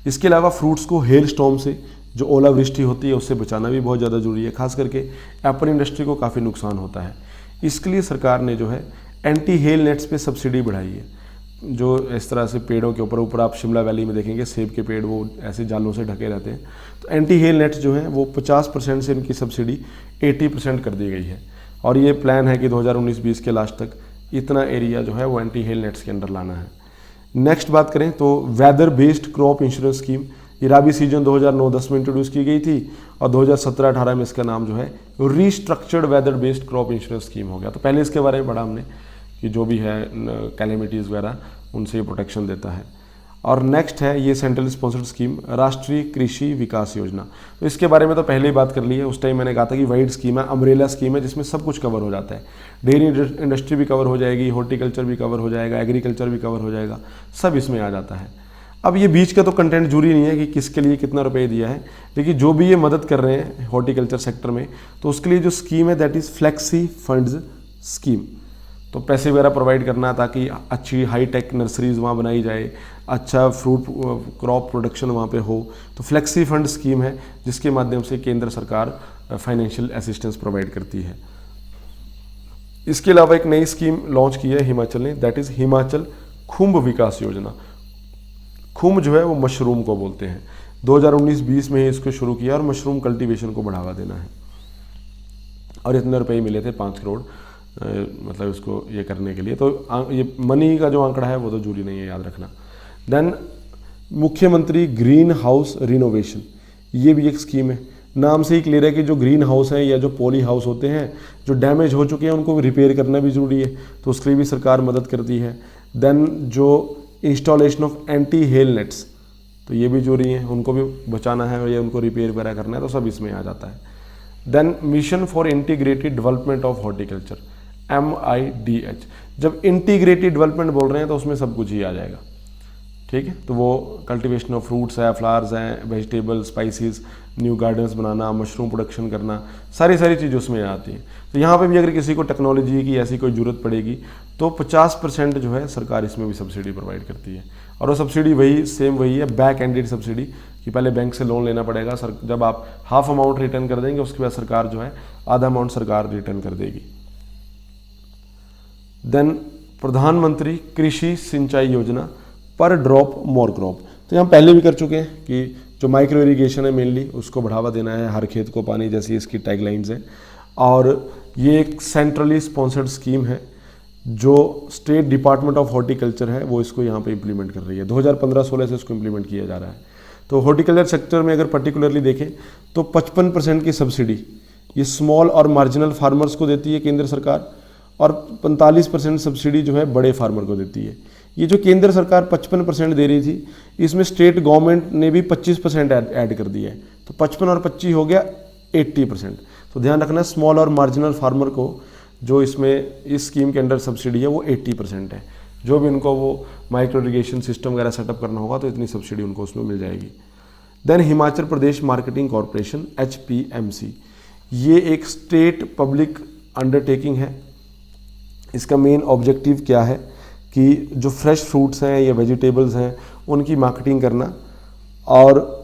इसके अलावा फ्रूट्स को हेल स्टॉर्म से, जो ओलावृष्टि होती है, उससे बचाना भी बहुत ज़्यादा ज़रूरी है। खास करके एप्पल इंडस्ट्री को काफ़ी नुकसान होता है। इसके लिए सरकार ने जो है एंटी हेल नेट्स पे सब्सिडी बढ़ाई है। जो इस तरह से पेड़ों के ऊपर आप शिमला वैली में देखेंगे सेब के पेड़ वो ऐसे जालों से ढके रहते हैं, तो एंटी हेल नेट्स जो हैं वो 50% से इनकी सब्सिडी 80% कर दी गई है। और ये प्लान है कि 2019-20 के लास्ट तक इतना एरिया जो है वो एंटी हेल नेट्स के अंदर लाना है। नेक्स्ट बात करें तो weather based crop insurance scheme, ये राबी सीजन 2009-10 में इंट्रोड्यूस की गई थी, और 2017-18 में इसका नाम जो है restructured weather based crop insurance scheme हो गया। तो पहले इसके बारे में पढ़ा हमने कि जो भी है कैलेमिटीज़ वगैरह उनसे ये प्रोटेक्शन देता है। और नेक्स्ट है ये सेंट्रल स्पॉन्सर्ड स्कीम, राष्ट्रीय कृषि विकास योजना। तो इसके बारे में तो पहले ही बात कर ली है, उस टाइम मैंने कहा था कि वाइड स्कीम है, अम्ब्रेला स्कीम है, जिसमें सब कुछ कवर हो जाता है। डेयरी इंडस्ट्री भी कवर हो जाएगी, हॉर्टिकल्चर भी कवर हो जाएगा, एग्रीकल्चर भी कवर हो जाएगा, सब इसमें आ जाता है। अब ये बीच का तो कंटेंट जरूरी नहीं है कि किसके लिए कितना रुपए दिया है, लेकिन जो भी ये मदद कर रहे हैं हॉर्टिकल्चर सेक्टर में, तो उसके लिए जो स्कीम है that is flexi funds scheme. तो पैसे वगैरह प्रोवाइड करना ताकि अच्छी हाई टेक नर्सरीज वहाँ बनाई जाए, अच्छा फ्रूट क्रॉप प्रोडक्शन वहाँ पे हो। तो फ्लेक्सी फंड स्कीम है जिसके माध्यम से केंद्र सरकार फाइनेंशियल असिस्टेंस प्रोवाइड करती है। इसके अलावा एक नई स्कीम लॉन्च की है हिमाचल ने, दैट इज़ हिमाचल खुम्ब विकास योजना। खुम्ब जो है वो मशरूम को बोलते हैं। 2019-20 में ही इसको शुरू किया और मशरूम कल्टीवेशन को बढ़ावा देना है, और इतने रुपए मिले थे 5 करोड़ मतलब इसको ये करने के लिए। तो ये मनी का जो आंकड़ा है वो तो जरूरी नहीं है याद रखना। देन मुख्यमंत्री ग्रीन हाउस रिनोवेशन, ये भी एक स्कीम है। नाम से ही क्लियर है कि जो ग्रीन हाउस हैं या जो पॉली हाउस होते हैं जो डैमेज हो चुके हैं उनको रिपेयर करना भी ज़रूरी है, तो उसके लिए भी सरकार मदद करती है। देन जो installation of anti hail nets, तो ये भी जरूरी है, उनको भी बचाना है और ये उनको रिपेयर वगैरह करना है, तो सब इसमें आ जाता है। Then mission for integrated development of horticulture, MIDH। जब इंटीग्रेटेड डेवलपमेंट बोल रहे हैं तो उसमें सब कुछ ही आ जाएगा, ठीक है। तो वो कल्टीवेशन ऑफ फ्रूट्स है, फ्लावर्स हैं, वेजिटेबल, स्पाइसेस, न्यू गार्डन्स बनाना, मशरूम प्रोडक्शन करना, सारी चीज़ उसमें आती हैं। तो यहाँ पे भी अगर किसी को टेक्नोलॉजी की ऐसी कोई ज़रूरत पड़ेगी तो 50% जो है सरकार इसमें भी सब्सिडी प्रोवाइड करती है। और वो सब्सिडी वही है, बैक एंडेड सब्सिडी, कि पहले बैंक से लोन लेना पड़ेगा सर, जब आप हाफ अमाउंट रिटर्न कर देंगे उसके बाद सरकार जो है आधा अमाउंट सरकार रिटर्न कर देगी। देन प्रधानमंत्री कृषि सिंचाई योजना, पर ड्रॉप मोर क्रॉप, तो हम पहले भी कर चुके हैं कि जो माइक्रो इरिगेशन है मेनली उसको बढ़ावा देना है, हर खेत को पानी, जैसी इसकी टैगलाइंस है। और ये एक सेंट्रली स्पॉन्सर्ड स्कीम है जो स्टेट डिपार्टमेंट ऑफ हॉर्टिकल्चर है वो इसको यहाँ पे इम्प्लीमेंट कर रही है। 2015-16 से इसको इम्प्लीमेंट किया जा रहा है। तो हॉर्टिकल्चर सेक्टर में अगर पर्टिकुलरली देखें तो 55% की सब्सिडी ये स्मॉल और मार्जिनल फार्मर्स को देती है केंद्र सरकार, और 45% सब्सिडी जो है बड़े फार्मर को देती है। ये जो केंद्र सरकार 55% दे रही थी, इसमें स्टेट गवर्नमेंट ने भी 25% ऐड कर दिया है, तो 55 और 25 हो गया 80%। तो ध्यान रखना, स्मॉल और मार्जिनल फार्मर को जो इसमें इस स्कीम के अंडर सब्सिडी है वो 80% है। जो भी उनको वो माइक्रो इरिगेशन सिस्टम वगैरह सेटअप करना होगा तो इतनी सब्सिडी उनको उसमें मिल जाएगी। Then Himachal Pradesh marketing corporation HPMC, ये एक स्टेट पब्लिक अंडरटेकिंग है। इसका मेन ऑब्जेक्टिव क्या है कि जो फ्रेश फ्रूट्स हैं या वेजिटेबल्स हैं उनकी मार्केटिंग करना, और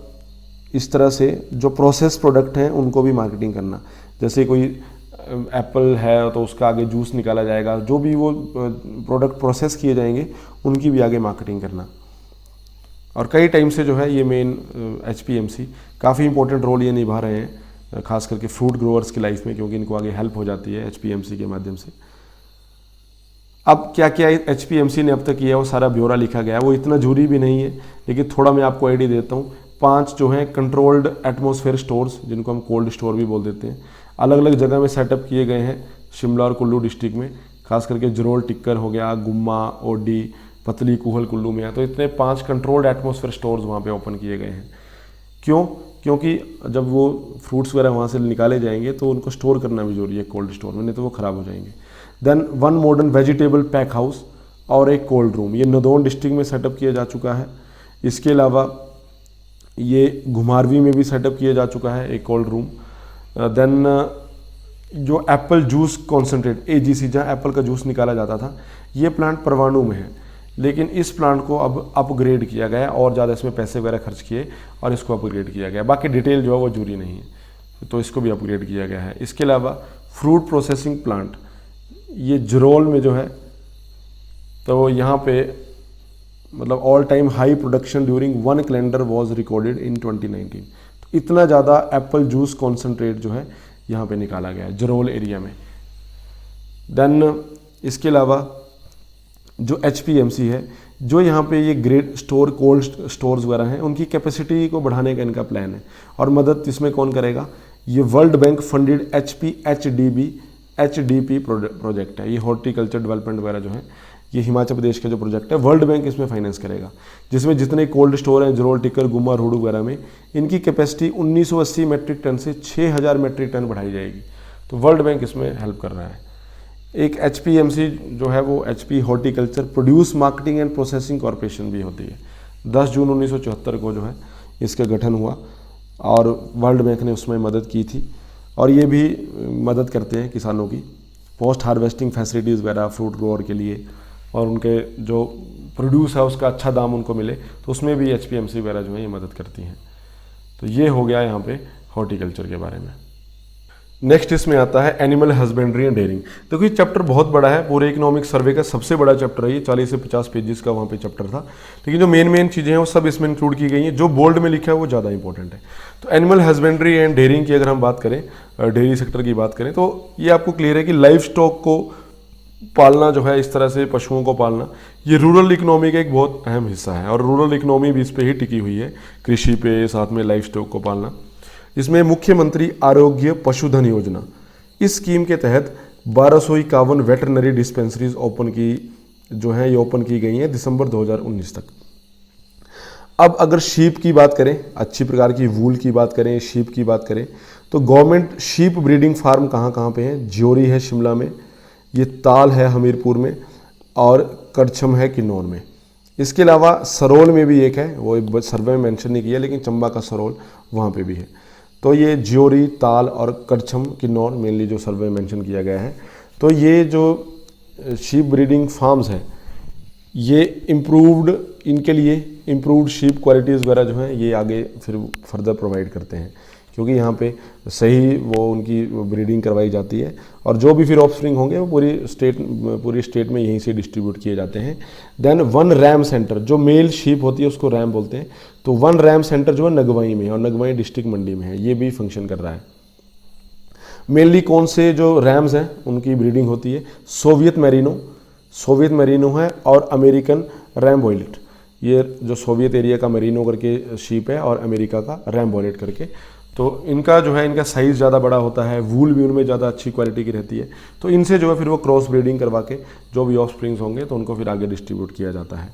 इस तरह से जो प्रोसेस प्रोडक्ट हैं उनको भी मार्केटिंग करना। जैसे कोई एप्पल है तो उसका आगे जूस निकाला जाएगा, जो भी वो प्रोडक्ट प्रोसेस किए जाएंगे उनकी भी आगे मार्केटिंग करना। और कई टाइम से जो है ये मेन HPMC काफ़ी इंपॉर्टेंट रोल ये निभा रहे हैं, खास करके फ्रूट ग्रोअर्स की लाइफ में, क्योंकि इनको आगे हेल्प हो जाती है HPMC के माध्यम से। अब क्या क्या HPMC ने अब तक किया है वो सारा ब्यौरा लिखा गया है, वो इतना जरूरी भी नहीं है, लेकिन थोड़ा मैं आपको आइडिया देता हूँ। 5 जो हैं कंट्रोल्ड एटमॉस्फेयर स्टोर्स, जिनको हम कोल्ड स्टोर भी बोल देते हैं, अलग अलग जगह में सेटअप किए गए हैं शिमला और कुल्लू डिस्ट्रिक्ट में, खास करके जरोल टिक्कर हो गया, गुम्मा, ओडी, पतली, कुहल कुल्लू में है। तो इतने 5 कंट्रोल्ड एटमॉस्फेयर स्टोर्स वहाँ पे ओपन किए गए हैं। क्यों? क्योंकि जब वो फ्रूट्स वगैरह वहाँ से निकाले जाएंगे तो उनको स्टोर करना भी जरूरी है कोल्ड स्टोर में, नहीं तो वो ख़राब हो जाएंगे। Then 1 modern vegetable pack house और एक कोल्ड रूम, ये नदौन डिस्ट्रिक्ट में सेटअप किया जा चुका है। इसके अलावा ये घुमारवी में भी सेटअप किया जा चुका है एक कोल्ड रूम। देन जो एप्पल जूस कॉन्सेंट्रेट AGC, जहाँ एप्पल का जूस निकाला जाता था, ये प्लांट परवाणु में है, लेकिन इस प्लांट को अब अपग्रेड किया गया और ज़्यादा इसमें पैसे वगैरह खर्च किए और इसको अपग्रेड किया गया। बाकी डिटेल जो है वो जरूरी नहीं है, तो इसको भी अपग्रेड किया गया है। इसके अलावा फ्रूट प्रोसेसिंग प्लांट, ये जरोल में जो है, तो यहाँ पे मतलब all time high production during 1 calendar was recorded in 2019। तो इतना ज़्यादा एप्पल जूस कॉन्सेंट्रेट जो है यहाँ पे निकाला गया है जरोल एरिया में। देन इसके अलावा जो HPMC है, जो यहाँ पे ये ग्रेड स्टोर, कोल्ड स्टोर्स वगैरह हैं, उनकी कैपेसिटी को बढ़ाने का इनका प्लान है। और मदद इसमें कौन करेगा? ये world bank funded HDP project है। ये हॉर्टिकल्चर डेवलपमेंट वगैरह जो है, ये हिमाचल प्रदेश का जो प्रोजेक्ट है, वर्ल्ड बैंक इसमें फाइनेंस करेगा, जिसमें जितने कोल्ड स्टोर हैं जरोल, टिक्कर, गुम्मा, रोहडू वगैरह में, इनकी कैपेसिटी 1980 मेट्रिक टन से 6000 मेट्रिक टन बढ़ाई जाएगी। तो वर्ल्ड बैंक इसमें हेल्प कर रहा है। एक HPMC जो है वो HP horticulture produce marketing and processing corporation भी होती है। 10 जून 1974 को जो है इसका गठन हुआ और वर्ल्ड बैंक ने उसमें मदद की थी। और ये भी मदद करते हैं किसानों की पोस्ट हार्वेस्टिंग फैसिलिटीज़ वगैरह फ्रूट ग्रोअर के लिए, और उनके जो प्रोड्यूस है उसका अच्छा दाम उनको मिले, तो उसमें भी HPMC वगैरह जो है ये मदद करती हैं। तो ये हो गया यहाँ पे हॉर्टिकल्चर के बारे में। नेक्स्ट इसमें आता है एनिमल हस्बेंड्री एंड डेयरिंग। देखो ये चैप्टर बहुत बड़ा है, पूरे इकोनॉमिक सर्वे का सबसे बड़ा चैप्टर है ये, 40 से 50 पेजेस का वहाँ पे चैप्टर था, लेकिन जो मेन चीज़ें हैं वो सब इसमें इंक्लूड की गई हैं। जो बोल्ड में लिखा है वो ज़्यादा इंपॉर्टेंट है। तो एनिमल हस्बेंड्री एंड डेयरिंग की अगर हम बात करें, डेयरी सेक्टर की बात करें, तो ये आपको क्लियर है कि लाइफ स्टॉक को पालना जो है, इस तरह से पशुओं को पालना, ये रूरल इकोनॉमी का एक बहुत अहम हिस्सा है। और रूरल इकोनॉमी भी इस पे ही टिकी हुई है, कृषि पे, साथ में लाइफ स्टॉक को पालना। इसमें मुख्यमंत्री आरोग्य पशुधन योजना, इस स्कीम के तहत 1251 वेटरनरी डिस्पेंसरीज ओपन की जो है ये ओपन की गई हैं दिसंबर 2019 तक। अब अगर शीप की बात करें, अच्छी प्रकार की वूल की बात करें, शीप की बात करें, तो गवर्नमेंट शीप ब्रीडिंग फार्म कहाँ कहाँ पे हैं? ज्योरी है शिमला में, ये ताल है हमीरपुर में, और कड़छम है किन्नौर में। इसके अलावा सरोल में भी एक है, वो सर्वे में मेंशन नहीं किया, लेकिन चंबा का सरोल वहाँ पे भी है। तो ये ज्योरी, ताल और कड़छम, किन्नौर मेनली जो सर्वे में मेंशन किया गया है। तो ये जो शीप ब्रीडिंग फार्म्स हैं ये इम्प्रूव्ड, इनके लिए इम्प्रूव्ड शीप क्वालिटीज़ वगैरह जो हैं ये आगे फिर फर्दर प्रोवाइड करते हैं, क्योंकि यहाँ पे सही वो उनकी ब्रीडिंग करवाई जाती है और जो भी फिर ऑफस्प्रिंग होंगे वो पूरी स्टेट में यहीं से डिस्ट्रीब्यूट किए जाते हैं। देन वन रैम सेंटर, जो मेल शीप होती है उसको रैम बोलते हैं, तो वन रैम सेंटर जो है नगवाई में है और नगवाई डिस्ट्रिक्ट मंडी में है, ये भी फंक्शन कर रहा है। मेनली कौन से जो रैम्स हैं उनकी ब्रीडिंग होती है, सोवियत मेरिनो है और अमेरिकन रैम्बोइलेट, ये जो सोवियत एरिया का मेरिनो करके शीप है और अमेरिका का रैम्बोइलेट करके। तो इनका जो है इनका साइज़ ज़्यादा बड़ा होता है, वूल भी उनमें ज़्यादा अच्छी क्वालिटी की रहती है, तो इनसे जो है फिर वो क्रॉस ब्रीडिंग करवा के जो भी ऑफस्प्रिंग्स होंगे तो उनको फिर आगे डिस्ट्रीब्यूट किया जाता है।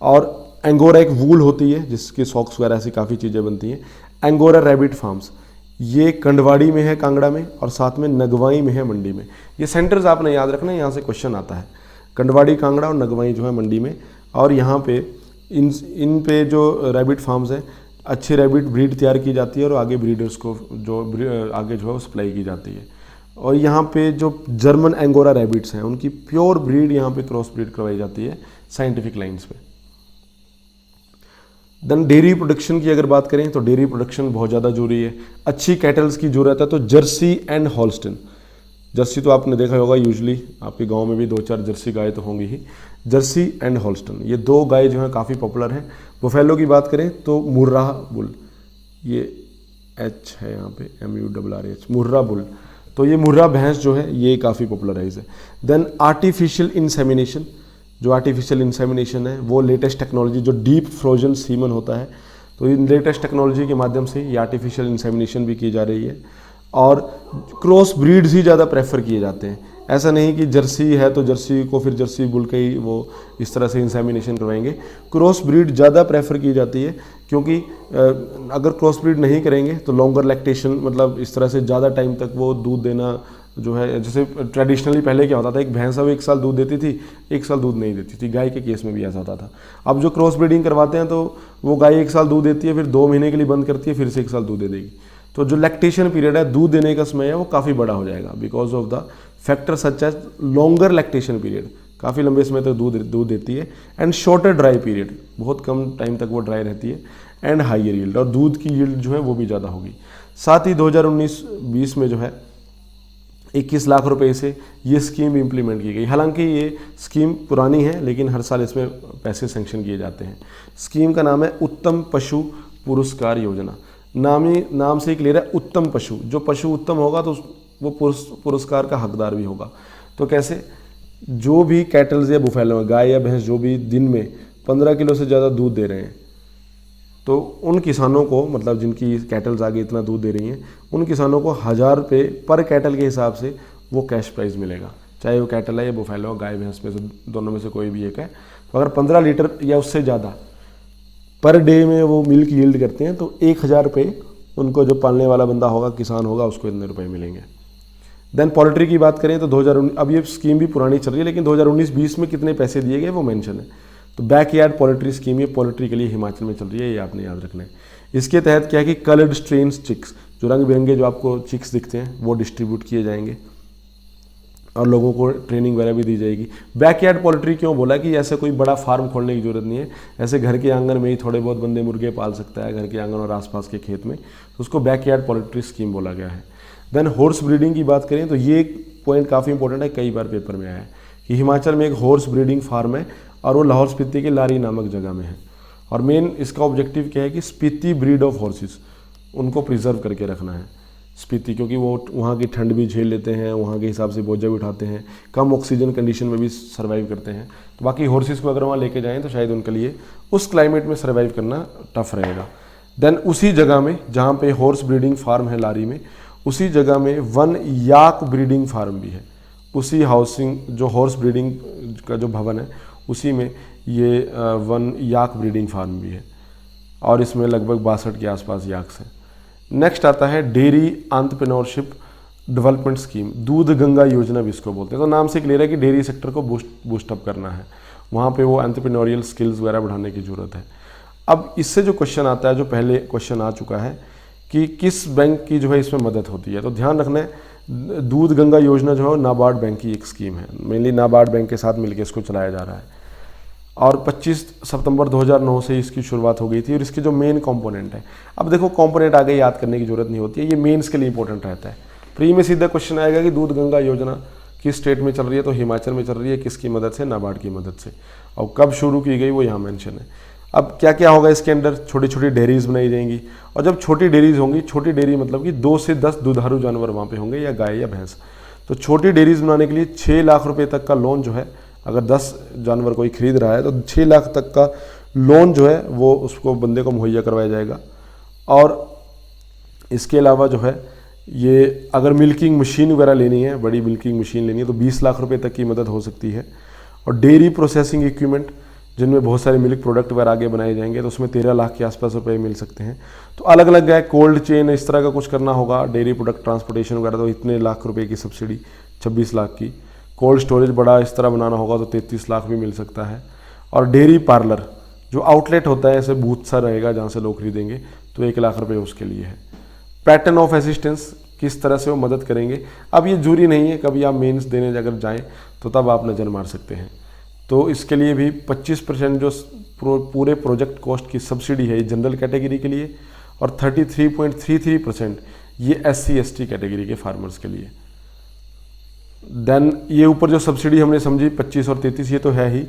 और एंगोरा एक वूल होती है जिसकी सॉक्स वगैरह ऐसी काफ़ी चीज़ें बनती हैं। एंगोरा रैबिट फार्म्स ये कंडवाड़ी में है, कांगड़ा में, और साथ में नगवाई में है, मंडी में। ये सेंटर्स आपने याद रखना है, यहाँ से क्वेश्चन आता है। कंडवाड़ी, कांगड़ा और नगवाई जो है मंडी में, और यहाँ पे इन पे जो रैबिट फार्म्स हैं अच्छी रैबिट ब्रीड तैयार की जाती है और आगे ब्रीडर्स को जो आगे जो है वो सप्लाई की जाती है। और यहाँ पे जो जर्मन एंगोरा रैबिट्स हैं उनकी प्योर ब्रीड यहाँ पे क्रॉस ब्रीड करवाई जाती है साइंटिफिक लाइंस पे। देन डेयरी प्रोडक्शन की अगर बात करें तो डेयरी प्रोडक्शन बहुत ज़्यादा जरूरी है। अच्छी कैटल्स की जरूरत है तो जर्सी एंड हॉल्स्टन। जर्सी तो आपने देखा होगा, यूजुअली आपके गांव में भी 2-4 जर्सी गाय तो होंगी ही। जर्सी एंड हॉल्स्टन ये दो गाय जो हैं काफ़ी पॉपुलर हैं। बुफेलो की बात करें तो मुर्रा बुल, ये एच है यहाँ पे, MURRH, मुर्रा बुल, तो ये मुर्रा भैंस जो है ये काफ़ी पॉपुलराइज है। देन आर्टिफिशियल इंसेमिनेशन, जो आर्टिफिशियल इंसेमिनेशन है वो लेटेस्ट टेक्नोलॉजी, जो डीप फ्रोजन सीमन होता है, तो इन लेटेस्ट टेक्नोलॉजी के माध्यम से ये आर्टिफिशियल इंसेमिनेशन भी की जा रही है। और क्रॉस ब्रीड्स ही ज़्यादा प्रेफर किए जाते हैं। ऐसा नहीं कि जर्सी है तो जर्सी को फिर जर्सी बुल के ही वो इस तरह से इंसेमिनेशन करवाएंगे। क्रॉस ब्रीड ज़्यादा प्रेफर की जाती है, क्योंकि अगर क्रॉस ब्रीड नहीं करेंगे तो लॉन्गर लैक्टेशन, मतलब इस तरह से ज़्यादा टाइम तक वो दूध देना जो है, जैसे ट्रेडिशनली पहले क्या होता था, एक भैंस अब 1 साल दूध देती थी, 1 साल दूध नहीं देती थी, गाय के केस में भी ऐसा होता था। अब जो क्रॉस ब्रीडिंग करवाते हैं तो वो गाय 1 साल दूध देती है, फिर 2 महीने के लिए बंद करती है, फिर से 1 साल दूध दे देगी। तो जो लैक्टेशन पीरियड है, दूध देने का समय है, वो काफ़ी बड़ा हो जाएगा because of the factor such as longer lactation period, काफ़ी लंबे समय तक दूध देती है, एंड शॉर्टर ड्राई पीरियड, बहुत कम टाइम तक वो ड्राई रहती है, एंड हाइयर यील्ड, और दूध की यील्ड जो है वो भी ज़्यादा होगी। साथ ही 2019-20 में जो है 21 लाख रुपए से ये स्कीम इम्प्लीमेंट की गई। हालांकि ये स्कीम पुरानी है लेकिन हर साल इसमें पैसे सेंक्शन किए जाते हैं। स्कीम का नाम है उत्तम पशु पुरस्कार योजना। नाम से ही क्लियर है, उत्तम पशु, जो पशु उत्तम होगा तो वो पुरस्कार का हकदार भी होगा। तो कैसे, जो भी कैटल्स या बुफेलो, गाय या भैंस जो भी दिन में 15 किलो से ज़्यादा दूध दे रहे हैं, तो उन किसानों को, मतलब जिनकी कैटल्स आगे इतना दूध दे रही हैं, उन किसानों को 1000 रुपये पर कैटल के हिसाब से वो कैश प्राइज़ मिलेगा, चाहे वो कैटल है या बुफेलो, गाय भैंस में से दोनों में से कोई भी एक है। तो अगर 15 लीटर या उससे ज़्यादा पर डे में वो मिल्क यील्ड करते हैं तो 1000 रुपये उनको, जो पालने वाला बंदा होगा, किसान होगा, उसको इतने रुपये मिलेंगे। देन पोल्ट्री की बात करें तो 2019, अब ये स्कीम भी पुरानी चल रही है लेकिन 2019-20 में कितने पैसे दिए गए वो मेंशन है। तो बैकयार्ड पोल्ट्री स्कीम, ये पोल्ट्री के लिए हिमाचल में चल रही है, ये आपने याद रखना है। इसके तहत क्या है कि कलर्ड स्ट्रेन्स चिक्स, जो रंग बिरंगे जो आपको चिक्स दिखते हैं वो डिस्ट्रीब्यूट किए जाएंगे और लोगों को ट्रेनिंग वगैरह भी दी जाएगी। बैकयार्ड पोल्ट्री क्यों बोला कि ऐसे कोई बड़ा फार्म खोलने की जरूरत नहीं है, ऐसे घर के आंगन में ही थोड़े बहुत बंदे मुर्गे पाल सकता है, घर के आंगन और आसपास के खेत में, तो उसको बैकयार्ड पोल्ट्री स्कीम बोला गया है। देन हॉर्स ब्रीडिंग की बात करें तो ये पॉइंट काफ़ी इंपॉर्टेंट है, कई बार पेपर में आया है कि हिमाचल में एक हॉर्स ब्रीडिंग फार्म है और वो लाहौल स्पीति के लारी नामक जगह में है। और मेन इसका ऑब्जेक्टिव क्या है कि स्पीति ब्रीड ऑफ हॉर्सेस उनको प्रिजर्व करके रखना है स्पीति, क्योंकि वो वहाँ की ठंड भी झेल लेते हैं, वहाँ के हिसाब से बोझा भी उठाते हैं, कम ऑक्सीजन कंडीशन में भी सर्वाइव करते हैं। तो बाकी हॉर्सेस को अगर वहाँ लेके जाएँ तो शायद उनके लिए उस क्लाइमेट में सर्वाइव करना टफ रहेगा। देन उसी जगह में जहाँ पे हॉर्स ब्रीडिंग फार्म है लारी में, उसी जगह में वन याक ब्रीडिंग फार्म भी है। उसी हाउसिंग, जो हॉर्स ब्रीडिंग का जो भवन है, उसी में ये वन याक ब्रीडिंग फार्म भी है और इसमें लगभग 62 के आसपास याक्स हैं। नेक्स्ट आता है डेयरी एंटरप्रेन्योरशिप डेवलपमेंट स्कीम, दूध गंगा योजना भी इसको बोलते हैं। तो नाम से क्लियर है कि डेयरी सेक्टर को बूस्टअप करना है, वहाँ पे वो एंटरप्रेन्योरियल स्किल्स वगैरह बढ़ाने की ज़रूरत है। अब इससे जो क्वेश्चन आता है, जो पहले क्वेश्चन आ चुका है कि किस बैंक की जो है इसमें मदद होती है, तो ध्यान रखना है दूध गंगा योजना जो है नाबार्ड बैंक की एक स्कीम है, मेनली नाबार्ड बैंक के साथ मिलकर इसको चलाया जा रहा है और 25 सितंबर 2009 से इसकी शुरुआत हो गई थी। और इसके जो मेन कंपोनेंट है, अब देखो कंपोनेंट आगे याद करने की जरूरत नहीं होती है, ये मेंस के लिए इंपॉर्टेंट रहता है। प्री में सीधा क्वेश्चन आएगा कि दूध गंगा योजना किस स्टेट में चल रही है, तो हिमाचल में चल रही है, किसकी मदद से, नाबार्ड की मदद से, और कब शुरू की गई वो यहाँ मेंशन है। अब क्या क्या होगा इसके अंदर, छोटी छोटी डेयरीज बनाई जाएंगी, और जब छोटी डेयरीज होंगी, छोटी डेयरी मतलब कि 2 से 10 दुधारू जानवर वहाँ पे होंगे, या गाय या भैंस, तो छोटी डेयरीज बनाने के लिए 6 लाख रुपए तक का लोन जो है, अगर 10 जानवर कोई खरीद रहा है तो 6 लाख तक का लोन जो है वो उसको बंदे को मुहैया करवाया जाएगा। और इसके अलावा जो है ये अगर मिल्किंग मशीन वगैरह लेनी है, बड़ी मिल्किंग मशीन लेनी है, तो 20 लाख रुपए तक की मदद हो सकती है। और डेयरी प्रोसेसिंग इक्विपमेंट जिनमें बहुत सारे मिल्क प्रोडक्ट वगैरह आगे बनाए जाएंगे, तो उसमें 13 लाख के आसपास रुपए मिल सकते हैं। तो अलग अलग है, कोल्ड चेन इस तरह का कुछ करना होगा, डेयरी प्रोडक्ट ट्रांसपोर्टेशन वगैरह, तो इतने लाख रुपए की सब्सिडी, 26 लाख की। कोल्ड स्टोरेज बड़ा इस तरह बनाना होगा तो 33 लाख भी मिल सकता है। और डेयरी पार्लर जो आउटलेट होता है, ऐसे बूथ सा रहेगा जहाँ से लोग खरीदेंगे, तो 1 लाख रुपये उसके लिए है। पैटर्न ऑफ असिस्टेंस, किस तरह से वो मदद करेंगे। अब ये जरूरी नहीं है, कभी आप मेंस देने अगर जाएं तो तब आप नज़र मार सकते हैं। तो इसके लिए भी 25% जो पूरे प्रोजेक्ट कॉस्ट की सब्सिडी है, ये जनरल कैटेगरी के लिए, और 33.33% ये SC/ST कैटेगरी के फार्मर्स के लिए। देन ये ऊपर जो सब्सिडी हमने समझी 25 और 33, ये तो है ही।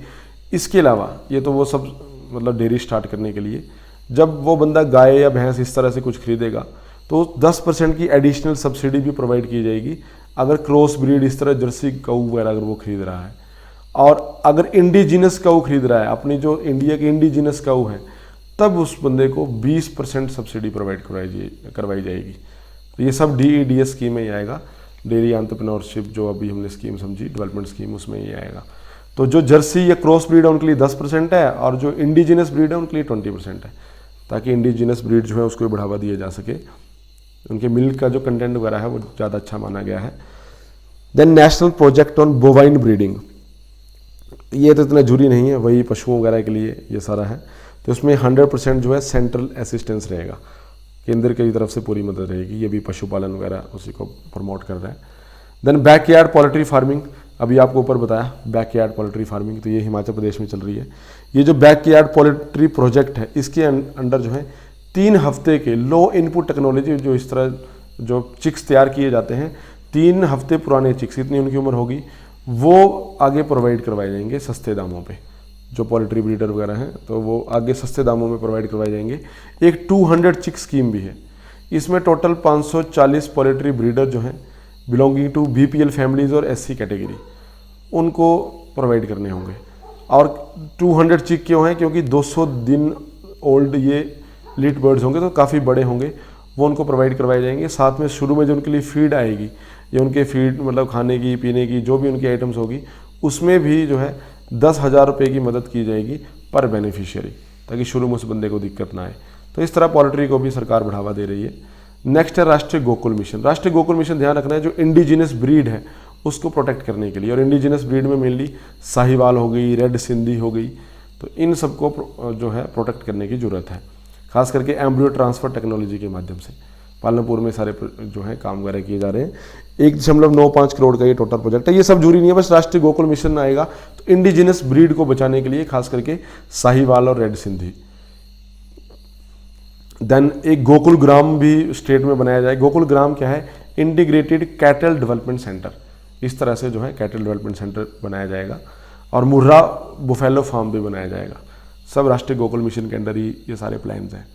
इसके अलावा ये तो वो सब मतलब डेयरी स्टार्ट करने के लिए, जब वो बंदा गाय या भैंस इस तरह से कुछ खरीदेगा तो 10% की एडिशनल सब्सिडी भी प्रोवाइड की जाएगी, अगर क्रॉस ब्रीड इस तरह जर्सी गऊ वगैरह अगर वो खरीद रहा है। और अगर इंडिजिनस गऊ खरीद रहा है, अपनी जो इंडिया की इंडिजिनस गऊ है, तब उस बंदे को 20% सब्सिडी प्रोवाइड करवाई जाएगी। तो ये सब DEDS स्कीम में ही आएगा, डेयरी एंटरप्रेन्योरशिप जो अभी हमने स्कीम समझी, डेवलपमेंट स्कीम, उसमें ये आएगा। तो जो जर्सी या क्रॉस ब्रीड है उनके लिए 10% है, और जो इंडिजिनस ब्रीड है उनके लिए 20% है, ताकि इंडिजिनस ब्रीड जो है उसको बढ़ावा दिया जा सके, उनके मिल्क का जो कंटेंट वगैरह है वो ज़्यादा अच्छा माना गया है। Then national project on bovine breeding, ये तो इतना जरूरी नहीं है, वही पशुओं वगैरह के लिए ये सारा है। तो उसमें 100% जो है सेंट्रल असिस्टेंस रहेगा, केंद्र की तरफ से पूरी मदद रहेगी, ये भी पशुपालन वगैरह उसी को प्रमोट कर रहा है। देन बैकयार्ड पोल्ट्री फार्मिंग, अभी आपको ऊपर बताया बैकयार्ड पोल्ट्री फार्मिंग, तो ये हिमाचल प्रदेश में चल रही है। ये जो बैकयार्ड पोल्ट्री प्रोजेक्ट है, इसके अंडर जो है 3 हफ्ते के लो इनपुट टेक्नोलॉजी, जो इस तरह जो चिक्स तैयार किए जाते हैं, 3 हफ्ते पुराने चिक्स, इतनी उनकी उम्र होगी, वो आगे प्रोवाइड करवाए जाएंगे सस्ते दामों पे। जो पोल्ट्री ब्रीडर वगैरह हैं तो वो आगे सस्ते दामों में प्रोवाइड करवाए जाएंगे। एक 200 चिक स्कीम भी है, इसमें टोटल 540 पोल्ट्री ब्रीडर जो हैं बिलोंगिंग टू BPL फैमिलीज और SC कैटेगरी, उनको प्रोवाइड करने होंगे। और 200 चिक क्यों हैं, क्योंकि 200 दिन ओल्ड ये लिट बर्ड्स होंगे, तो काफ़ी बड़े होंगे, वो उनको प्रोवाइड करवाए जाएंगे। साथ में शुरू में जो उनके लिए फीड आएगी, या उनके फीड मतलब खाने की पीने की जो भी उनकी आइटम्स होगी, उसमें भी जो है 10,000 रुपये की मदद की जाएगी पर बेनिफिशियरी, ताकि शुरू में उस बंदे को दिक्कत ना आए। तो इस तरह पोल्ट्री को भी सरकार बढ़ावा दे रही है। नेक्स्ट है राष्ट्रीय गोकुल मिशन। राष्ट्रीय गोकुल मिशन ध्यान रखना है, जो इंडिजिनस ब्रीड है उसको प्रोटेक्ट करने के लिए, और इंडिजिनस ब्रीड में मेनली साहिवाल हो गई, रेड सिंधी हो गई, तो इन सबको जो है प्रोटेक्ट करने की ज़रूरत है, खास करके एम्ब्रियो ट्रांसफ़र टेक्नोलॉजी के माध्यम से। पालनपुर में सारे जो है काम वगैरह किए जा रहे हैं। 1.95 करोड़ का ये टोटल प्रोजेक्ट है। ये सब जरूरी नहीं है, बस राष्ट्रीय गोकुल मिशन आएगा तो इंडिजिनस ब्रीड को बचाने के लिए, खास करके साहिवाल और रेड सिंधी। देन एक गोकुल ग्राम भी स्टेट में बनाया जाए। गोकुल ग्राम क्या है, इंटीग्रेटेड कैटल डेवलपमेंट सेंटर, इस तरह से जो है कैटल डेवलपमेंट सेंटर बनाया जाएगा। और मुर्रा बुफेलो फार्म भी बनाया जाएगा। सब राष्ट्रीय गोकुल मिशन के अंडर ही ये सारे प्लान्स हैं।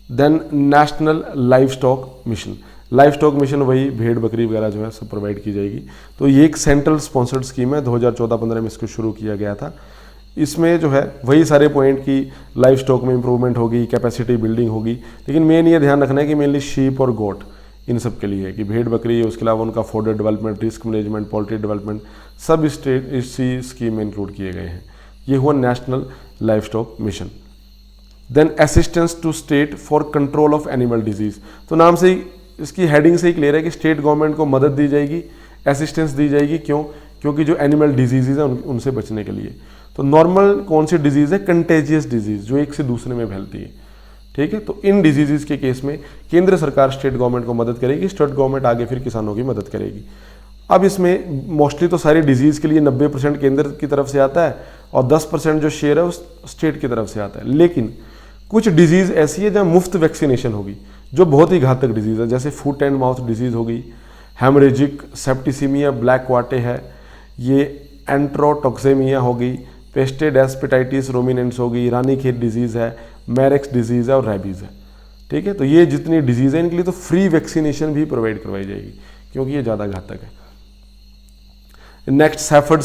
Then national livestock mission. Livestock mission वही भेड़ बकरी वगैरह जो है सब प्रोवाइड की जाएगी। तो ये एक सेंट्रल स्पॉन्सर्ड स्कीम है, 2014-15 में इसको शुरू किया गया था। इसमें जो है वही सारे पॉइंट की लाइव स्टॉक में इंप्रूवमेंट होगी, कैपेसिटी बिल्डिंग होगी, लेकिन मेन ये ध्यान रखना है कि मेनली शीप और गोट इन सब के लिए है, कि भेड़ बकरी, उसके अलावा उनका fodder development, risk management, poultry development, सब इसी स्कीम में इंक्लूड किए गए हैं। ये हुआ national livestock mission. Then assistance to state for control of animal disease. तो नाम से ही, इसकी हेडिंग से ही क्लियर है कि स्टेट गवर्नमेंट को मदद दी जाएगी, असिस्टेंस दी जाएगी। क्यों? क्योंकि जो एनिमल डिजीज़ हैं उनसे बचने के लिए। तो नॉर्मल कौन सी डिजीज़ है? कंटेजियस डिजीज़, जो एक से दूसरे में फैलती है। ठीक है। तो इन डिजीजेज के केस में केंद्र सरकार स्टेट गवर्नमेंट को मदद करेगी, स्टेट गवर्नमेंट आगे फिर किसानों की मदद करेगी। अब इसमें मोस्टली तो सारी डिजीज़ के लिए 90% केंद्र की तरफ से आता है और 10% जो शेयर है उस स्टेट की तरफ से आता है। लेकिन कुछ डिजीज़ ऐसी है जहाँ मुफ्त वैक्सीनेशन होगी, जो बहुत ही घातक डिजीज़ है, जैसे फुट एंड माउथ डिजीज़ होगी, हेमरेजिक सेप्टिसीमिया ब्लैक क्वाटे है, ये एंट्रोटॉक्सेमिया होगी, पेस्टेड एस्पेटाइटिस रोमिनेंस होगी, रानीखेत डिजीज़ है, मैरेक्स डिजीज़ है और रैबीज़ है। ठीक है, तो ये जितनी डिजीज़ है इनके लिए तो फ्री वैक्सीनेशन भी प्रोवाइड करवाई जाएगी क्योंकि ये ज़्यादा घातक है। नेक्स्ट शेफर्ड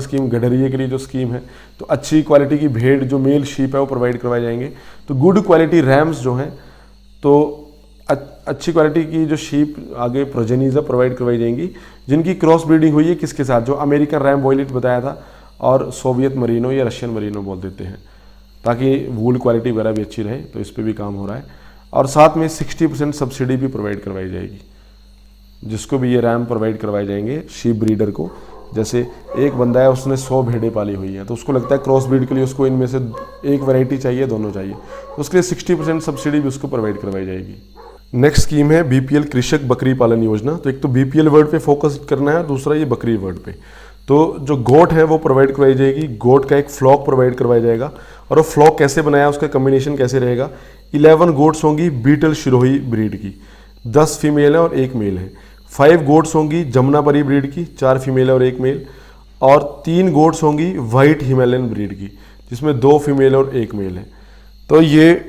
स्कीम गडरिये के लिए जो स्कीम है, तो अच्छी क्वालिटी की भेड़ जो मेल शीप है वो प्रोवाइड करवाए जाएंगे। तो गुड क्वालिटी रैम्स जो हैं, तो अच्छी क्वालिटी की जो शीप आगे प्रोजेनीज प्रोवाइड करवाई जाएंगी, जिनकी क्रॉस ब्रीडिंग हुई है किसके साथ, जो अमेरिकन रैम वॉयलेट बताया था और सोवियत मरीनो या रशियन मरीनो बोल देते हैं, ताकि वूल क्वालिटी वगैरह भी अच्छी रहे। तो इस पर भी काम हो रहा है। और साथ में 60% सब्सिडी भी प्रोवाइड करवाई जाएगी जिसको भी ये रैम प्रोवाइड करवाए जाएंगे शीप ब्रीडर को। जैसे एक बंदा है उसने 100 भेड़ें पाली हुई है, तो उसको लगता है क्रॉस ब्रीड के लिए उसको इनमें से एक वैरायटी चाहिए, दोनों चाहिए, तो उसके लिए 60% सब्सिडी भी उसको प्रोवाइड करवाई जाएगी। नेक्स्ट स्कीम है बीपीएल कृषक बकरी पालन योजना। तो एक तो बीपीएल वर्ड पे फोकस करना है, दूसरा ये बकरी वर्ड पे। तो जो गोट है वो प्रोवाइड करवाई जाएगी, गोट का एक फ्लॉक प्रोवाइड करवाया जाएगा। और वो फ्लॉक कैसे बनाया, उसका कम्बिनेशन कैसे रहेगा, 11 गोट्स होंगी बीटल शिरोही ब्रीड की, 10 फीमेल है और 1 मेल है। 5 गोट्स होंगी जमुनापरी ब्रीड की, 4 फीमेल और 1 मेल। और 3 गोट्स होंगी वाइट हिमालयन ब्रीड की, जिसमें 2 फीमेल और 1 मेल है। तो ये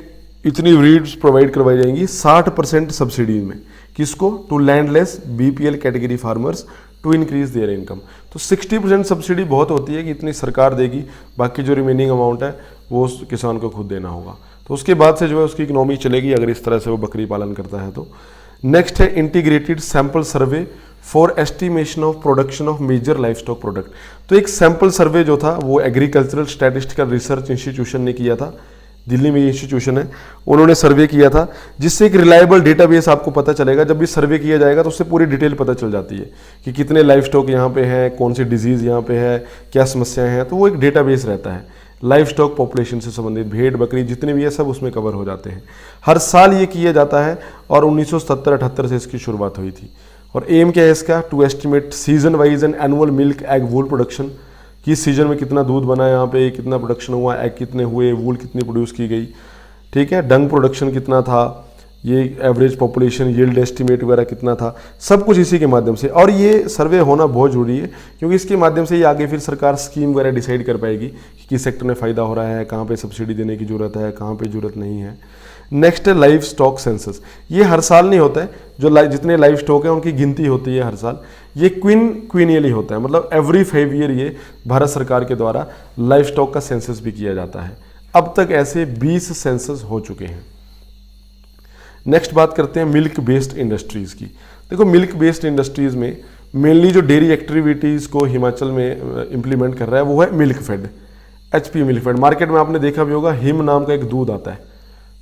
इतनी ब्रीड्स प्रोवाइड करवाई जाएंगी 60% सब्सिडी में। किसको, to landless BPL category farmers to increase their income. तो 60% सब्सिडी बहुत होती है कि इतनी सरकार देगी, बाकी जो रिमेनिंग अमाउंट है वो उस किसान को खुद देना होगा। तो उसके बाद से जो है उसकी इकोनॉमी चलेगी अगर इस तरह से वो बकरी पालन करता है तो। नेक्स्ट है integrated sample survey for estimation of production of major livestock product. तो एक सैंपल सर्वे जो था वो एग्रीकल्चरल स्टैटिस्टिकल रिसर्च इंस्टीट्यूशन ने किया था, दिल्ली में ये इंस्टीट्यूशन है, उन्होंने सर्वे किया था, जिससे एक रिलायबल डेटाबेस आपको पता चलेगा। जब भी सर्वे किया जाएगा तो उससे पूरी डिटेल पता चल जाती है कि कितने लाइफ स्टॉक यहाँ पे हैं, कौन सी डिजीज़ यहाँ पे है, क्या समस्याएं हैं। तो वो एक डेटाबेस रहता है, लाइफ स्टॉक पॉपुलेशन से संबंधित भेड़ बकरी जितने भी है सब उसमें कवर हो जाते हैं। हर साल ये किया जाता है और 1970-78 से इसकी शुरुआत हुई थी। और एम क्या है इसका, to estimate season wise and annual milk egg wool production, कि सीजन में कितना दूध बना, यहाँ पे कितना प्रोडक्शन हुआ, एग कितने हुए, वूल कितनी प्रोड्यूस की गई, ठीक है, डंग प्रोडक्शन कितना था, ये एवरेज पॉपुलेशन यील्ड एस्टिमेट वगैरह कितना था, सब कुछ इसी के माध्यम से। और ये सर्वे होना बहुत जरूरी है क्योंकि इसके माध्यम से ये आगे फिर सरकार स्कीम वगैरह डिसाइड कर पाएगी कि किस सेक्टर में फ़ायदा हो रहा है, कहाँ पे सब्सिडी देने की ज़रूरत है, कहाँ पे ज़रूरत नहीं है। नेक्स्ट है लाइफ स्टॉक सेंसस। ये हर साल नहीं होता है, जो जितने लाइफ स्टॉक है उनकी गिनती होती है हर साल। ये क्वीनियली होता है, मतलब एवरी 5 ईयर ये भारत सरकार के द्वारा लाइफ स्टॉक का सेंसस भी किया जाता है। अब तक ऐसे 20 सेंसस हो चुके हैं। नेक्स्ट बात करते हैं मिल्क बेस्ड इंडस्ट्रीज़ की। देखो मिल्क बेस्ड इंडस्ट्रीज़ में मेनली जो डेयरी एक्टिविटीज़ को हिमाचल में इम्प्लीमेंट कर रहा है वो है milk fed, HP milk fed. Market में आपने देखा भी होगा, हिम नाम का एक दूध आता है,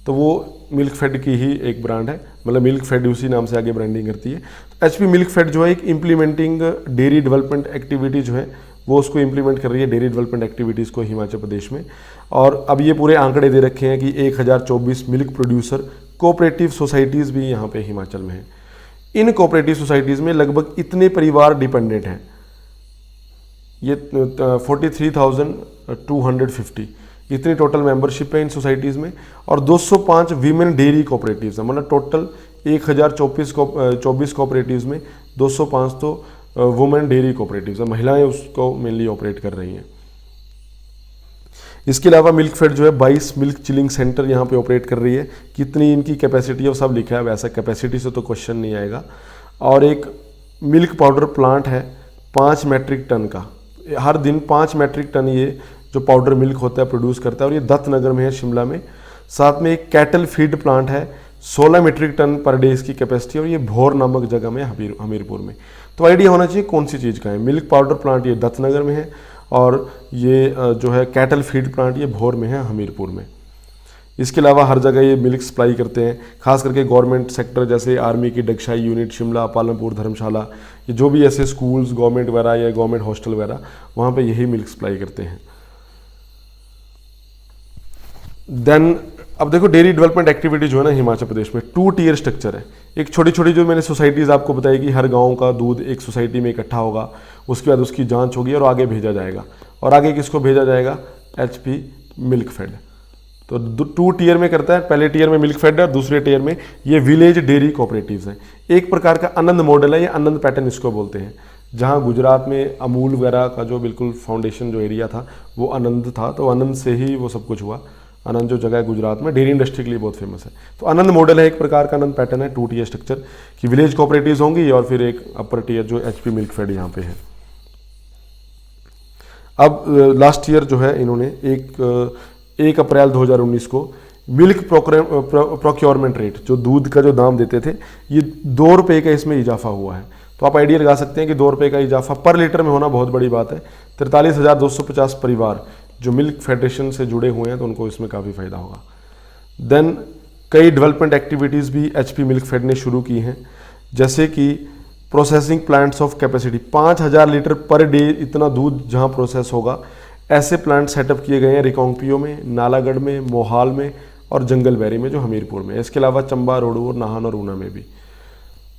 तो वो मिल्क फेड की ही एक ब्रांड है, मतलब मिल्क फेड उसी नाम से आगे ब्रांडिंग करती है। तो HP मिल्क फेड जो है एक इम्प्लीमेंटिंग डेयरी डेवलपमेंट एक्टिविटी जो है वो उसको इम्प्लीमेंट कर रही है, डेयरी डेवलपमेंट एक्टिविटीज़ को हिमाचल प्रदेश में। और अब ये पूरे आंकड़े दे रखे हैं कि 1024 मिल्क प्रोड्यूसर कोऑपरेटिव सोसाइटीज़ भी यहाँ पे हिमाचल में हैं। इन कोऑपरेटिव सोसाइटीज़ में लगभग इतने परिवार डिपेंडेंट हैं, ये 43,250 इतनी टोटल मेंबरशिप है इन सोसाइटीज़ में। और 205 वीमेन डेयरी कोऑपरेटिव्स हैं, मतलब टोटल 1024 कोऑपरेटिव्स में 205 तो वुमेन डेयरी कोऑपरेटिव्स हैं, महिलाएं उसको मेनली ऑपरेट कर रही हैं। इसके अलावा मिल्क फेड जो है 22 मिल्क चिलिंग सेंटर यहाँ पे ऑपरेट कर रही है। कितनी इनकी कैपेसिटी है वो सब लिखा है, वैसा कैपेसिटी से तो क्वेश्चन नहीं आएगा। और एक मिल्क पाउडर प्लांट है 5 मैट्रिक टन का, हर दिन 5 मैट्रिक टन ये जो पाउडर मिल्क होता है प्रोड्यूस करता है, और ये दत्तनगर में है, शिमला में। साथ में एक कैटल फीड प्लांट है, 16 मीट्रिक टन पर डे इसकी कैपेसिटी, और ये भोर नामक जगह में हमीरपुर में। तो आइडिया होना चाहिए कौन सी चीज़ का है। मिल्क पाउडर प्लांट ये दत्तनगर में है, और ये जो है कैटल फीड प्लांट ये भोर में है, हमीरपुर में। इसके अलावा हर जगह ये मिल्क सप्लाई करते हैं, खास करके गवर्नमेंट सेक्टर जैसे आर्मी की डगशाई यूनिट शिमला, पालमपुर, धर्मशाला, ये जो भी ऐसे स्कूल्स गवर्नमेंट वगैरह या गवर्नमेंट हॉस्टल वगैरह वहाँ पे यही मिल्क सप्लाई करते हैं। देन अब देखो डेयरी डेवलपमेंट एक्टिविटी जो है ना हिमाचल प्रदेश में 2 टियर स्ट्रक्चर है। एक छोटी छोटी जो मैंने सोसाइटीज़ आपको बताई कि हर गांव का दूध एक सोसाइटी में इकट्ठा होगा, उसके बाद उसकी जांच होगी और आगे भेजा जाएगा। और आगे किसको भेजा जाएगा? HP milk fed. तो 2 टियर में करता है, पहले टियर में मिल्क फेड है और दूसरे टियर में ये विलेज डेयरी कोऑपरेटिव्स हैं। एक प्रकार का आनंद मॉडल है, ये आनंद पैटर्न इसको बोलते हैं। जहाँ गुजरात में अमूल वगैरह का जो बिल्कुल फाउंडेशन जो एरिया था वो आनंद था, तो आनंद से ही वो सब कुछ हुआ। आनंद जो जगह है गुजरात में डेयरी इंडस्ट्री के लिए बहुत फेमस है। तो आनंद मॉडल है, एक प्रकार का आनंद पैटर्न है 2 टियर स्ट्रक्चर कि विलेज कोऑपरेटिव्स होंगी और फिर एक अपर टियर जो HP मिल्क फेड यहाँ पे है। अब लास्ट ईयर जो है इन्होंने 1 अप्रैल 2019 को मिल्क प्रोक्योरमेंट रेट, जो दूध का जो दाम देते थे, ये 2 रुपये का इसमें इजाफा हुआ है। तो आप आइडिया लगा सकते हैं कि 2 रुपये का इजाफा पर लीटर में होना बहुत बड़ी बात है। 43,250 परिवार जो मिल्क फेडरेशन से जुड़े हुए हैं तो उनको इसमें काफ़ी फायदा होगा। देन कई डेवलपमेंट एक्टिविटीज़ भी HP मिल्क फेड ने शुरू की हैं, जैसे कि processing plants of capacity 5,000 litre per day इतना दूध जहां प्रोसेस होगा, ऐसे प्लांट सेटअप किए गए हैं रिकांगपियो में, नालागढ़ में, मोहाल में और जंगलबैरी में जो हमीरपुर में। इसके अलावा चंबा, रोहडू और नाहन और ऊना में भी।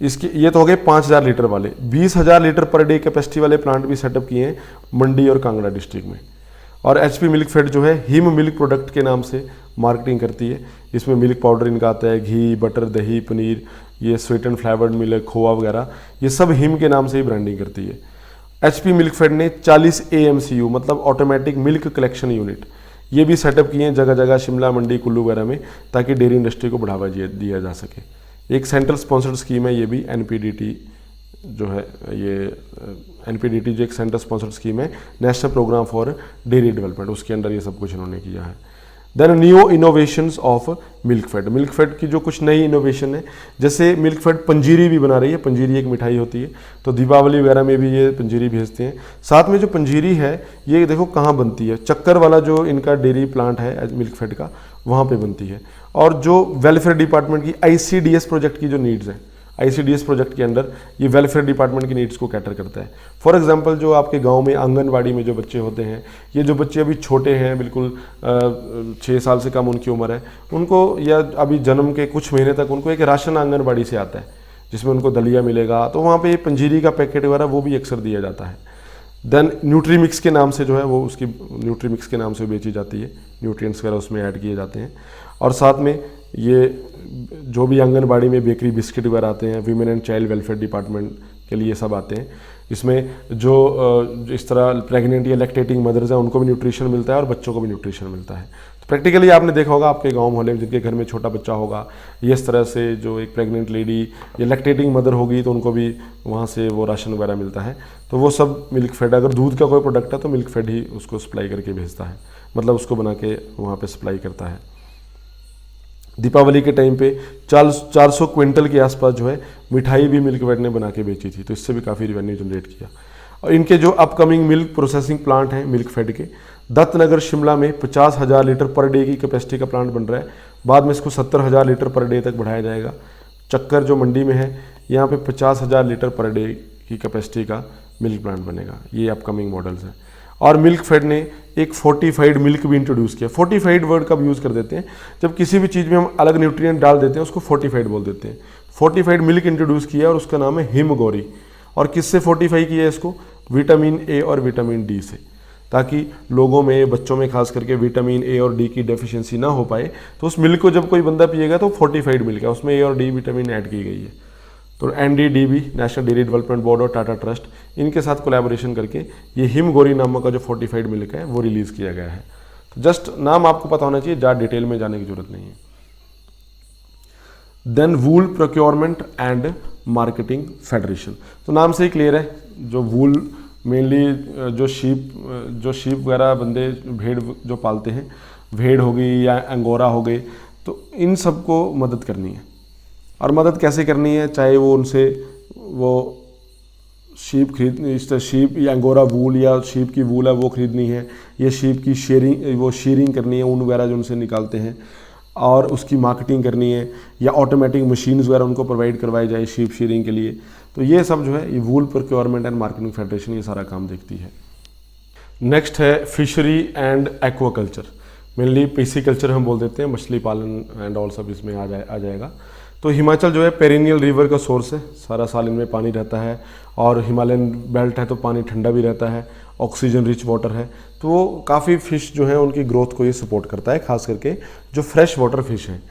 इसके ये तो हो गए 5,000 लीटर वाले। 20,000 लीटर पर डे कैपेसिटी वाले प्लांट भी सेटअप किए हैं मंडी और कांगड़ा डिस्ट्रिक्ट में। और HP मिल्क फेड जो है हिम मिल्क प्रोडक्ट के नाम से मार्केटिंग करती है। इसमें मिल्क पाउडर इनका आता है, घी, बटर, दही, पनीर, ये स्वीट एंड फ्लेवर्ड मिल्क, खोआ वगैरह, ये सब हिम के नाम से ही ब्रांडिंग करती है। HP मिल्क फेड ने 40 AMCU मतलब ऑटोमेटिक मिल्क कलेक्शन यूनिट ये भी सेटअप किए हैं जगह जगह, शिमला, मंडी, कुल्लू वगैरह में, ताकि डेयरी इंडस्ट्री को बढ़ावा दिया जा सके। एक सेंट्रल स्पॉन्सर्ड स्कीम है ये भी, NPDT जो है, ये NPDT जो एक सेंट्रल स्पॉन्सर्ड स्कीम है, national programme for dairy development, उसके अंडर ये सब कुछ इन्होंने किया है। Then new innovations of milk fed. Milk fed की जो कुछ नई इनोवेशन है, जैसे मिल्क फेड पंजीरी भी बना रही है। पंजीरी एक मिठाई होती है, तो दीपावली वगैरह में भी ये पंजीरी भेजते हैं। साथ में जो पंजीरी है ये देखो कहाँ बनती है, चक्कर वाला जो इनका डेयरी प्लांट है मिल्क फेड का, वहाँ पे बनती है। और जो वेलफेयर डिपार्टमेंट की ICDS प्रोजेक्ट की जो नीड्स हैं, ICDS प्रोजेक्ट के अंडर ये वेलफेयर डिपार्टमेंट की नीड्स को कैटर करता है। फॉर एग्जांपल जो आपके गांव में आंगनबाड़ी में जो बच्चे होते हैं, ये जो बच्चे अभी छोटे हैं, बिल्कुल 6 साल से कम उनकी उम्र है, उनको या अभी जन्म के कुछ महीने तक उनको एक राशन आंगनबाड़ी से आता है जिसमें उनको दलिया मिलेगा, तो वहाँ पे पंजीरी का पैकेट वगैरह वो भी अक्सर दिया जाता है। देन न्यूट्रीमिक्स के नाम से जो है वो उसकी न्यूट्रीमिक्स के नाम से बेची जाती है, न्यूट्रिएंट्स वगैरह उसमें ऐड किए जाते हैं। और साथ में ये जो भी आंगनबाड़ी में बेकरी बिस्किट वगैरह आते हैं, women and child welfare department के लिए सब आते हैं। इसमें जो इस तरह प्रेग्नेंट या लैक्टेटिंग मदर्स हैं उनको भी न्यूट्रिशन मिलता है और बच्चों को भी न्यूट्रिशन मिलता है। तो प्रैक्टिकली आपने देखा होगा आपके गांव मोहल्ले में जिनके घर में छोटा बच्चा होगा, ये इस तरह से जो एक प्रेग्नेंट लेडी या लैक्टेटिंग मदर होगी तो उनको भी वहाँ से वो राशन वगैरह मिलता है। तो वो सब मिल्क फेड, अगर दूध का कोई प्रोडक्ट है तो मिल्क फेड ही उसको सप्लाई करके भेजता है, मतलब उसको बना के वहाँ पर सप्लाई करता है। दीपावली के टाइम पे 400 क्विंटल के आसपास जो है मिठाई भी मिल्क फेड ने बना के बेची थी, तो इससे भी काफ़ी रेवेन्यू जनरेट किया। और इनके जो अपकमिंग मिल्क प्रोसेसिंग प्लांट हैं मिल्क फेड के, दत्तनगर शिमला में 50,000 लीटर पर डे की कैपेसिटी का प्लांट बन रहा है। बाद में इसको 70,000 लीटर पर डे तक बढ़ाया जाएगा। चक्कर जो मंडी में है, यहाँ पे 50,000 लीटर पर डे की कैपेसिटी का मिल्क प्लांट बनेगा। ये अपकमिंग मॉडल्स हैं। और मिल्क फेड ने एक फोर्टिफाइड मिल्क भी इंट्रोड्यूस किया। फोर्टिफाइड वर्ड का यूज़ कर देते हैं जब किसी भी चीज़ में हम अलग न्यूट्रिएंट डाल देते हैं, उसको फोर्टिफाइड बोल देते हैं। फोर्टिफाइड मिल्क इंट्रोड्यूस किया और उसका नाम है हिमगोरी। और किससे फोर्टिफाई किया है इसको? विटामिन ए और विटामिन डी से, ताकि लोगों में, बच्चों में खास करके विटामिन ए और डी की डेफिशिएंसी ना हो पाए। तो उस मिल्क को जब कोई बंदा पिएगा तो फोर्टिफाइड मिल्क है, उसमें ए और डी विटामिन ऐड की गई है। तो NDDB, national dairy development board और टाटा ट्रस्ट, इनके साथ कोलैबोरेशन करके ये हिमगोरी नामक का जो फोर्टिफाइड मिल्क है वो रिलीज़ किया गया है। तो जस्ट नाम आपको पता होना चाहिए, ज़्यादा डिटेल में जाने की जरूरत नहीं है। Then wool procurement and marketing federation, तो नाम से ही क्लियर है, जो वूल मेनली जो शीप वगैरह बंदे भेड़ जो पालते हैं, भेड़ हो गई या अंगोरा हो गए, तो इन सबको मदद करनी है। और मदद कैसे करनी है? चाहे वो उनसे वो शीप या अंगोरा वूल या शीप की वूल है वो खरीदनी है, या शीप की शीरिंग करनी है, ऊन वगैरह जो उनसे निकालते हैं, और उसकी मार्केटिंग करनी है, या ऑटोमेटिक मशीन्स वगैरह उनको प्रोवाइड करवाई जाए शीप शीरिंग के लिए। तो ये सब जो है ये वूल प्रोक्योरमेंट एंड मार्केटिंग फेडरेशन ये सारा काम देखती है। नेक्स्ट है fishery and aquaculture. Mainly pisciculture हम बोल देते हैं, मछली पालन एंड ऑल सब इसमें आ जाएगा। तो हिमाचल जो है पेरिनियल रिवर का सोर्स है, सारा साल इनमें पानी रहता है, और हिमालयन बेल्ट है तो पानी ठंडा भी रहता है, ऑक्सीजन रिच वाटर है, तो वो काफ़ी फिश जो है उनकी ग्रोथ को ये सपोर्ट करता है, खास करके जो फ्रेश वाटर फिश हैं।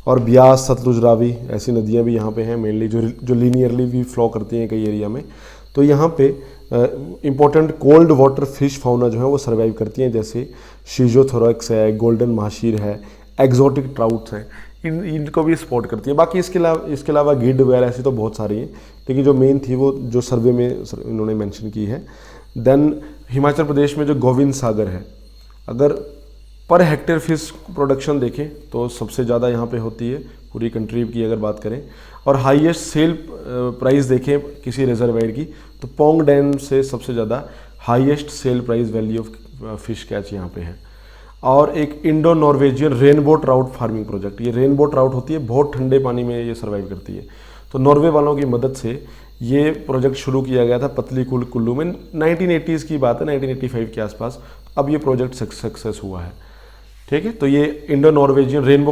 और ब्यास, सतलुज, रावी ऐसी नदियाँ भी यहाँ पे हैं मेनली, जो लीनियरली भी फ्लो करती हैं कई एरिया में। तो यहाँ पे important cold water fish fauna जो है वो सर्वाइव करती हैं, जैसे शीजोथोरक्स है, गोल्डन महाशीर है, एक्जोटिक ट्राउट्स हैं, इनको भी सपोर्ट करती है। बाकी इसके अलावा गिड वगैरह ऐसी तो बहुत सारी हैं, लेकिन जो मेन थी वो जो सर्वे में इन्होंने मेंशन की है। देन हिमाचल प्रदेश में जो गोविंद सागर है, अगर पर हेक्टेयर फिश प्रोडक्शन देखें तो सबसे ज़्यादा यहाँ पे होती है पूरी कंट्री की अगर बात करें, और हाईएस्ट सेल प्राइस देखें किसी रिजर्वायर की तो पोंग डैम से सबसे ज़्यादा highest sale price value of fish catch यहाँ पे है। और एक Indo Norwegian rainbow trout farming project, ये रेनबो ट्राउट होती है, बहुत ठंडे पानी में ये सर्वाइव करती है। तो नॉर्वे वालों की मदद से ये प्रोजेक्ट शुरू किया गया था पतलीकूल कुल्लू में, 1980s की बात है, 1985 के आसपास। अब ये प्रोजेक्ट सक्सेस हुआ है, ठीक है। तो ये Indo Norwegian rainbow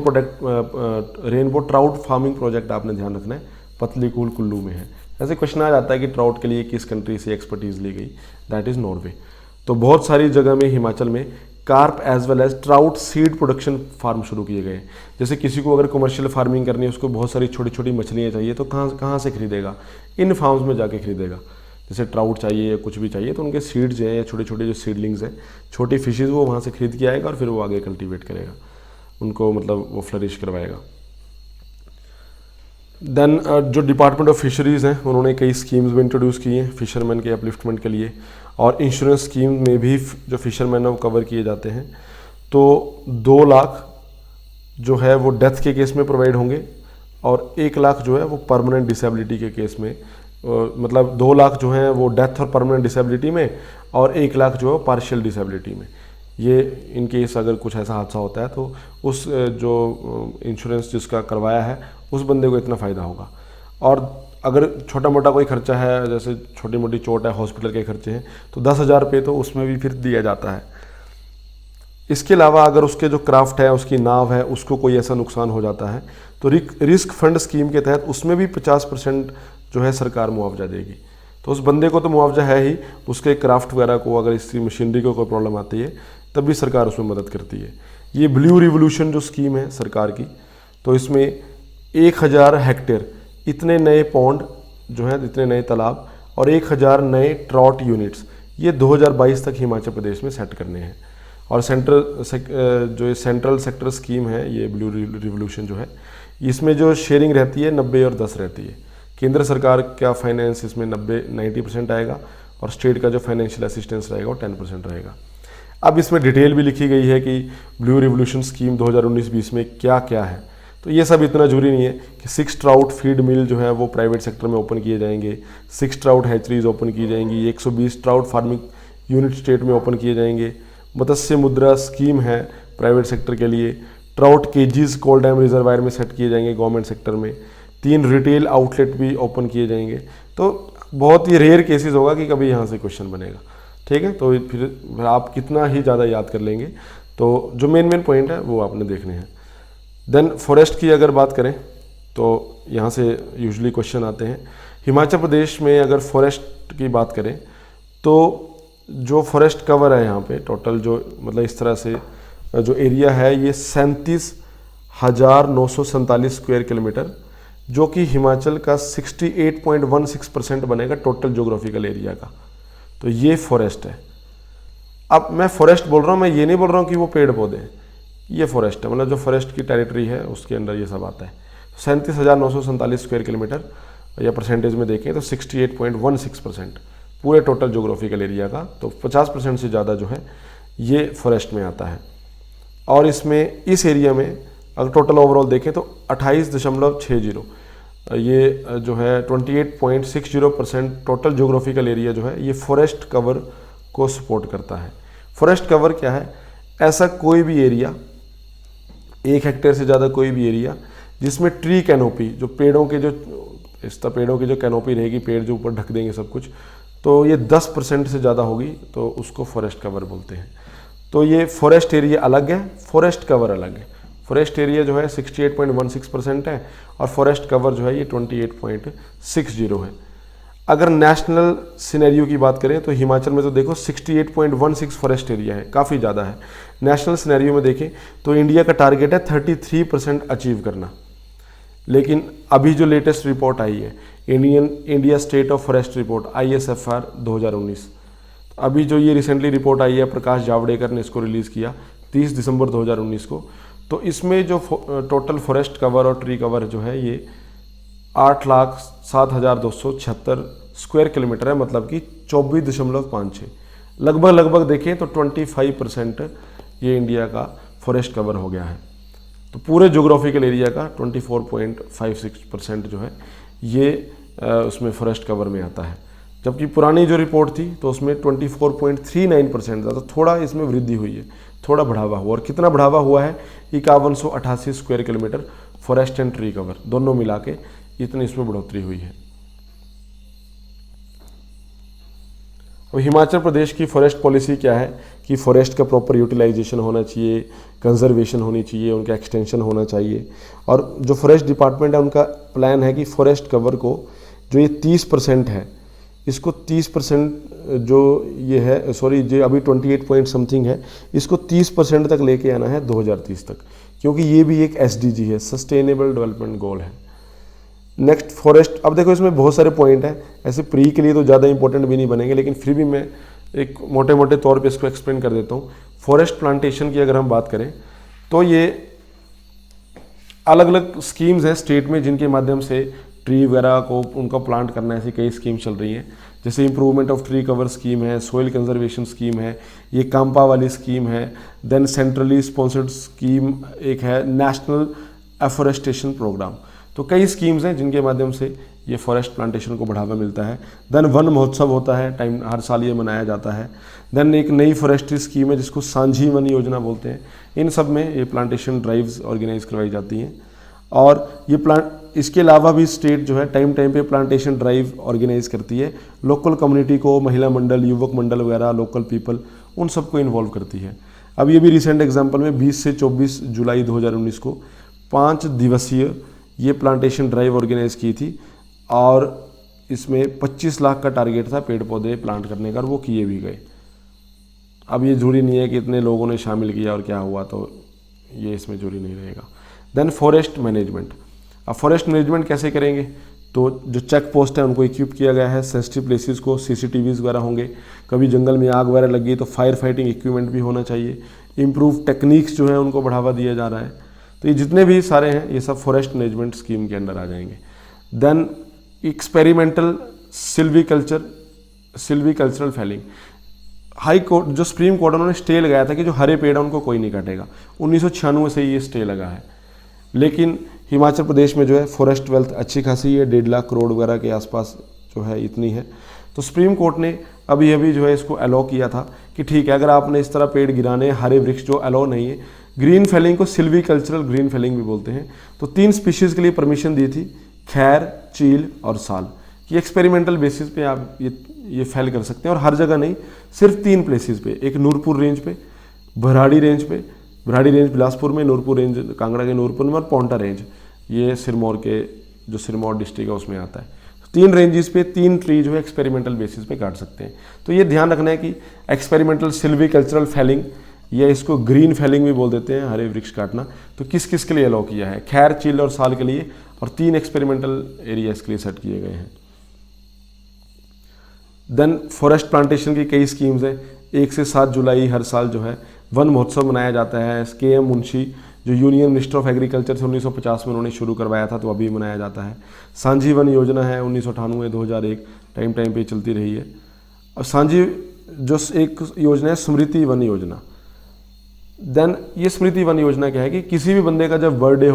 trout farming project आपने ध्यान रखना है, पतलीकूल कुल्लू में है। ऐसे क्वेश्चन आ जाता है कि ट्राउट के लिए किस कंट्री से एक्सपर्टीज ली गई, दैट इज़ नॉर्वे। तो बहुत सारी जगह में हिमाचल में carp as well as trout seed production farm शुरू किए गए। जैसे किसी को अगर कमर्शियल फार्मिंग करनी है, उसको बहुत सारी छोटी छोटी मछलियाँ चाहिए, तो कहाँ से खरीदेगा? इन फार्म्स में जाके खरीदेगा। जैसे ट्राउट चाहिए या कुछ भी चाहिए तो उनके सीड्स हैं या छोटे छोटे जो सीडलिंग्स हैं, छोटी फिशेज, वो वहाँ से खरीद के आएगा और फिर वो आगे कल्टीवेट करेगा, उनको मतलब वो फ्लरिश करवाएगा। देन जो डिपार्टमेंट ऑफ फिशरीज़ हैं उन्होंने कई स्कीम्स भी इंट्रोड्यूस की हैं फिशरमैन के अपलिफ्टमेंट के लिए, और इंश्योरेंस स्कीम में भी जो फिशरमैन है वो कवर किए जाते हैं। तो 2 लाख जो है वो डेथ के केस में प्रोवाइड होंगे, और 1 लाख जो है वो परमानेंट डिसेबिलिटी के केस में, मतलब 2 लाख जो हैं वो डेथ और परमानेंट डिसेबिलिटी में, और 1 लाख जो है पार्शियल डिसेबिलिटी में। ये इन केस अगर कुछ ऐसा हादसा होता है तो उस जो इंश्योरेंस जिसका करवाया है उस बंदे को इतना फ़ायदा होगा। और अगर छोटा मोटा कोई खर्चा है, जैसे छोटी मोटी चोट है, हॉस्पिटल के खर्चे हैं, तो 10,000 रुपये तो उसमें भी फिर दिया जाता है। इसके अलावा अगर उसके जो क्राफ्ट है, उसकी नाव है, उसको कोई ऐसा नुकसान हो जाता है तो रिस्क फंड स्कीम के तहत उसमें भी 50% जो है सरकार मुआवजा देगी। तो उस बंदे को तो मुआवजा है ही, उसके क्राफ्ट वगैरह को अगर इसकी मशीनरी को कोई प्रॉब्लम आती है तब भी सरकार उसमें मदद करती है। ये ब्लू रिवोल्यूशन जो स्कीम है सरकार की, तो इसमें 1000 हेक्टेयर इतने नए पॉन्ड जो हैं, इतने नए तालाब और 1000 नए ट्रॉट यूनिट्स, ये 2022 तक हिमाचल प्रदेश में सेट करने हैं। और जो सेंट्रल सेक्टर स्कीम है ये ब्लू रिवोल्यूशन जो है, इसमें जो शेयरिंग रहती है 90 और 10 रहती है। केंद्र सरकार का फाइनेंस इसमें 90% आएगा, और स्टेट का जो फाइनेंशियल असिस्टेंस रहेगा वो 10% रहेगा। अब इसमें डिटेल भी लिखी गई है कि ब्लू रिवोल्यूशन स्कीम 2019-20 में क्या क्या है। तो ये सब इतना जरूरी नहीं है कि 6 ट्राउट फीड मिल जो है वो प्राइवेट सेक्टर में ओपन किए जाएंगे, 6 ट्राउट हैचरीज ओपन की जाएंगी, 120 ट्राउट फार्मिंग यूनिट स्टेट में ओपन किए जाएंगे, मत्स्य मुद्रा स्कीम है प्राइवेट सेक्टर के लिए, trout KGs cold dam reservoir में सेट किए जाएंगे गवर्नमेंट सेक्टर में, 3 रिटेल आउटलेट भी ओपन किए जाएंगे। तो बहुत ही रेयर केसेस होगा कि कभी यहाँ से क्वेश्चन बनेगा, ठीक है। तो फिर आप कितना ही ज़्यादा याद कर लेंगे, तो जो मेन पॉइंट है वो आपने देखने हैं। देन फॉरेस्ट की अगर बात करें तो यहाँ से यूजुअली क्वेश्चन आते हैं। हिमाचल प्रदेश में अगर फॉरेस्ट की बात करें तो जो फॉरेस्ट कवर है यहाँ पे टोटल, जो मतलब इस तरह से जो एरिया है ये 37,947 स्क्वायर किलोमीटर, जो कि हिमाचल का 68.16% बनेगा टोटल ज्योग्राफिकल एरिया का। तो ये फॉरेस्ट है। अब मैं फॉरेस्ट बोल रहा हूँ, मैं ये नहीं बोल रहा हूँ कि वो पेड़ पौधे हैं, ये फॉरेस्ट है, मतलब जो फॉरेस्ट की टेरिटरी है उसके अंदर ये सब आता है। 37,947 स्क्वायर किलोमीटर या परसेंटेज में देखें तो 68.16% पूरे टोटल ज्योग्राफिकल एरिया का, तो 50% से ज़्यादा जो है ये फॉरेस्ट में आता है। और इसमें इस एरिया में अगर टोटल ओवरऑल देखें तो 28.60 ये जो है 28.60% टोटल ज्योग्राफिकल एरिया जो है ये फॉरेस्ट कवर को सपोर्ट करता है। फॉरेस्ट कवर क्या है? ऐसा कोई भी एरिया, 1 हेक्टेयर से ज़्यादा कोई भी एरिया जिसमें ट्री कैनोपी, जो पेड़ों के जो पेड़ों की जो कैनोपी रहेगी, पेड़ जो ऊपर ढक देंगे सब कुछ, तो ये 10% से ज़्यादा होगी तो उसको फॉरेस्ट कवर बोलते हैं। तो ये फॉरेस्ट एरिया अलग है, फॉरेस्ट कवर अलग है। फॉरेस्ट एरिया जो है 68.16% है और फॉरेस्ट कवर जो है ये 28.60 है। अगर नेशनल सिनेरियो की बात करें तो हिमाचल में तो देखो 68.16 फॉरेस्ट एरिया है, काफ़ी ज़्यादा है। नेशनल सिनेरियो में देखें तो इंडिया का टारगेट है 33% अचीव करना। लेकिन अभी जो लेटेस्ट रिपोर्ट आई है India state of forest report ISFR 2019, अभी जो ये रिसेंटली रिपोर्ट आई है, प्रकाश जावड़ेकर ने इसको रिलीज़ किया 30 दिसंबर 2019 को, तो इसमें जो टोटल फॉरेस्ट कवर और ट्री कवर जो है ये 8,07,276 स्क्वायर किलोमीटर है, मतलब कि 24.56, लगभग देखें तो 25% ये इंडिया का फॉरेस्ट कवर हो गया है। तो पूरे जोग्राफिकल एरिया का 24.56% जो है ये उसमें फॉरेस्ट कवर में आता है। जबकि पुरानी जो रिपोर्ट थी तो उसमें 24.39% था, तो थोड़ा इसमें वृद्धि हुई है, थोड़ा बढ़ावा हुआ। और कितना बढ़ावा हुआ है? 5188 square kilometre forest and tree cover दोनों मिला के इतनी इसमें बढ़ोतरी हुई है। अब हिमाचल प्रदेश की फॉरेस्ट पॉलिसी क्या है कि फॉरेस्ट का प्रॉपर यूटिलाइजेशन होना चाहिए, कंजर्वेशन होनी चाहिए, उनका एक्सटेंशन होना चाहिए। और जो फॉरेस्ट डिपार्टमेंट है उनका प्लान है कि फॉरेस्ट कवर को जो ये 30% है, इसको 30% जो ये है, सॉरी जो अभी 28 पॉइंट समथिंग है, इसको 30% तक लेके आना है 2030 तक, क्योंकि ये भी एक SDG है, सस्टेनेबल डेवलपमेंट गोल है। नेक्स्ट फॉरेस्ट, अब देखो इसमें बहुत सारे पॉइंट हैं, ऐसे प्री के लिए तो ज़्यादा इंपॉर्टेंट भी नहीं बनेंगे, लेकिन फिर भी मैं एक मोटे मोटे तौर पे इसको एक्सप्लेन कर देता हूँ। फॉरेस्ट प्लांटेशन की अगर हम बात करें तो ये अलग अलग स्कीम्स हैं स्टेट में जिनके माध्यम से ट्री वगैरह को उनका प्लांट करना, ऐसी कई स्कीम चल रही हैं। जैसे improvement of tree cover scheme है, सोइल कंजर्वेशन स्कीम है, ये काम्पा वाली स्कीम है, देन सेंट्रली स्पॉन्सर्ड स्कीम एक है, नेशनल एफॉरेस्टेशन प्रोग्राम। तो कई स्कीम्स हैं जिनके माध्यम से ये फॉरेस्ट प्लांटेशन को बढ़ावा मिलता है। देन वन महोत्सव होता है, टाइम हर साल ये मनाया जाता है। देन एक नई फॉरेस्ट्री स्कीम है जिसको सांझी वन योजना बोलते हैं। इन सब में ये प्लांटेशन ड्राइव्स ऑर्गेनाइज करवाई जाती हैं। और ये इसके अलावा भी स्टेट जो है टाइम पे प्लांटेशन ड्राइव ऑर्गेनाइज करती है, लोकल कम्युनिटी को, महिला मंडल, युवक मंडल वगैरह, लोकल पीपल, उन सबको इन्वॉल्व करती है। अब ये भी रिसेंट एग्जाम्पल में 20 से 24 जुलाई 2019 को 5 दिवसीय ये प्लांटेशन ड्राइव ऑर्गेनाइज की थी और इसमें 25 लाख का टारगेट था पेड़ पौधे प्लांट करने का, और वो किए भी गए। अब ये जरूरी नहीं है कि इतने लोगों ने शामिल किया और क्या हुआ, तो ये इसमें जरूरी नहीं रहेगा। देन फॉरेस्ट मैनेजमेंट, अब फॉरेस्ट मैनेजमेंट कैसे करेंगे? तो जो चेक पोस्ट है उनको इक्विप किया गया है, सेंसिटिव प्लेसेस को CCTVs वगैरह होंगे, कभी जंगल में आग वगैरह लगी तो फायर फाइटिंग इक्विपमेंट भी होना चाहिए, इम्प्रूव टेक्निक्स जो है उनको बढ़ावा दिया जा रहा है। तो ये जितने भी सारे हैं ये सब फॉरेस्ट मैनेजमेंट स्कीम के अंडर आ जाएंगे। Then experimental silvicultural felling, high court जो सुप्रीम कोर्ट उन्होंने स्टे लगाया था कि जो हरे पेड़ है उनको कोई नहीं काटेगा, 1996 से ये स्टे लगा है। लेकिन हिमाचल प्रदेश में जो है फॉरेस्ट वेल्थ अच्छी खासी है, 1.5 लाख करोड़ वगैरह के आसपास जो है इतनी है। तो सुप्रीम कोर्ट ने अभी जो है इसको अलाउ किया था कि ठीक है, अगर आपने इस तरह पेड़ गिराने, हरे वृक्ष जो अलाउ नहीं है, ग्रीन फेलिंग को सिल्वीकल्चरल ग्रीन फेलिंग भी बोलते हैं, तो 3 स्पीशीज़ के लिए परमिशन दी थी, खैर, चील और साल, कि एक्सपेरिमेंटल बेसिस पे आप ये फैल कर सकते हैं। और हर जगह नहीं, सिर्फ 3 प्लेसेस पे, एक नूरपुर रेंज पे, भराड़ी रेंज बिलासपुर में, नूरपुर रेंज कांगड़ा के नूरपुर में, और पौंटा रेंज ये सिरमौर के जो सिरमौर डिस्ट्रिक्ट है उसमें आता है। 3 रेंजेस पे 3 ट्री जो है एक्सपेरिमेंटल बेसिस पे काट सकते हैं। तो ये ध्यान रखना है कि एक्सपेरिमेंटल सिल्वीकल्चरल फैलिंग, या इसको ग्रीन फैलिंग भी बोल देते हैं, हरे वृक्ष काटना, तो किस किस के लिए अलाउ किया है? खैर, चील और साल के लिए, और 3 एक्सपेरिमेंटल एरिया इसके लिए सेट किए गए हैं। देन फॉरेस्ट प्लांटेशन की कई स्कीम्स हैं। 1 से 7 जुलाई हर साल जो है वन महोत्सव मनाया जाता है। KM मुंशी जो यूनियन मिनिस्टर ऑफ एग्रीकल्चर से 1950 में उन्होंने शुरू करवाया था, तो अभी मनाया जाता है। सांझी वन योजना है 1998, 2001, टाइम पे चलती रही है। और सांझी जो एक योजना है स्मृति वन योजना। देन ये स्मृति वन योजना क्या है कि किसी भी बंदे का जब बर्थडे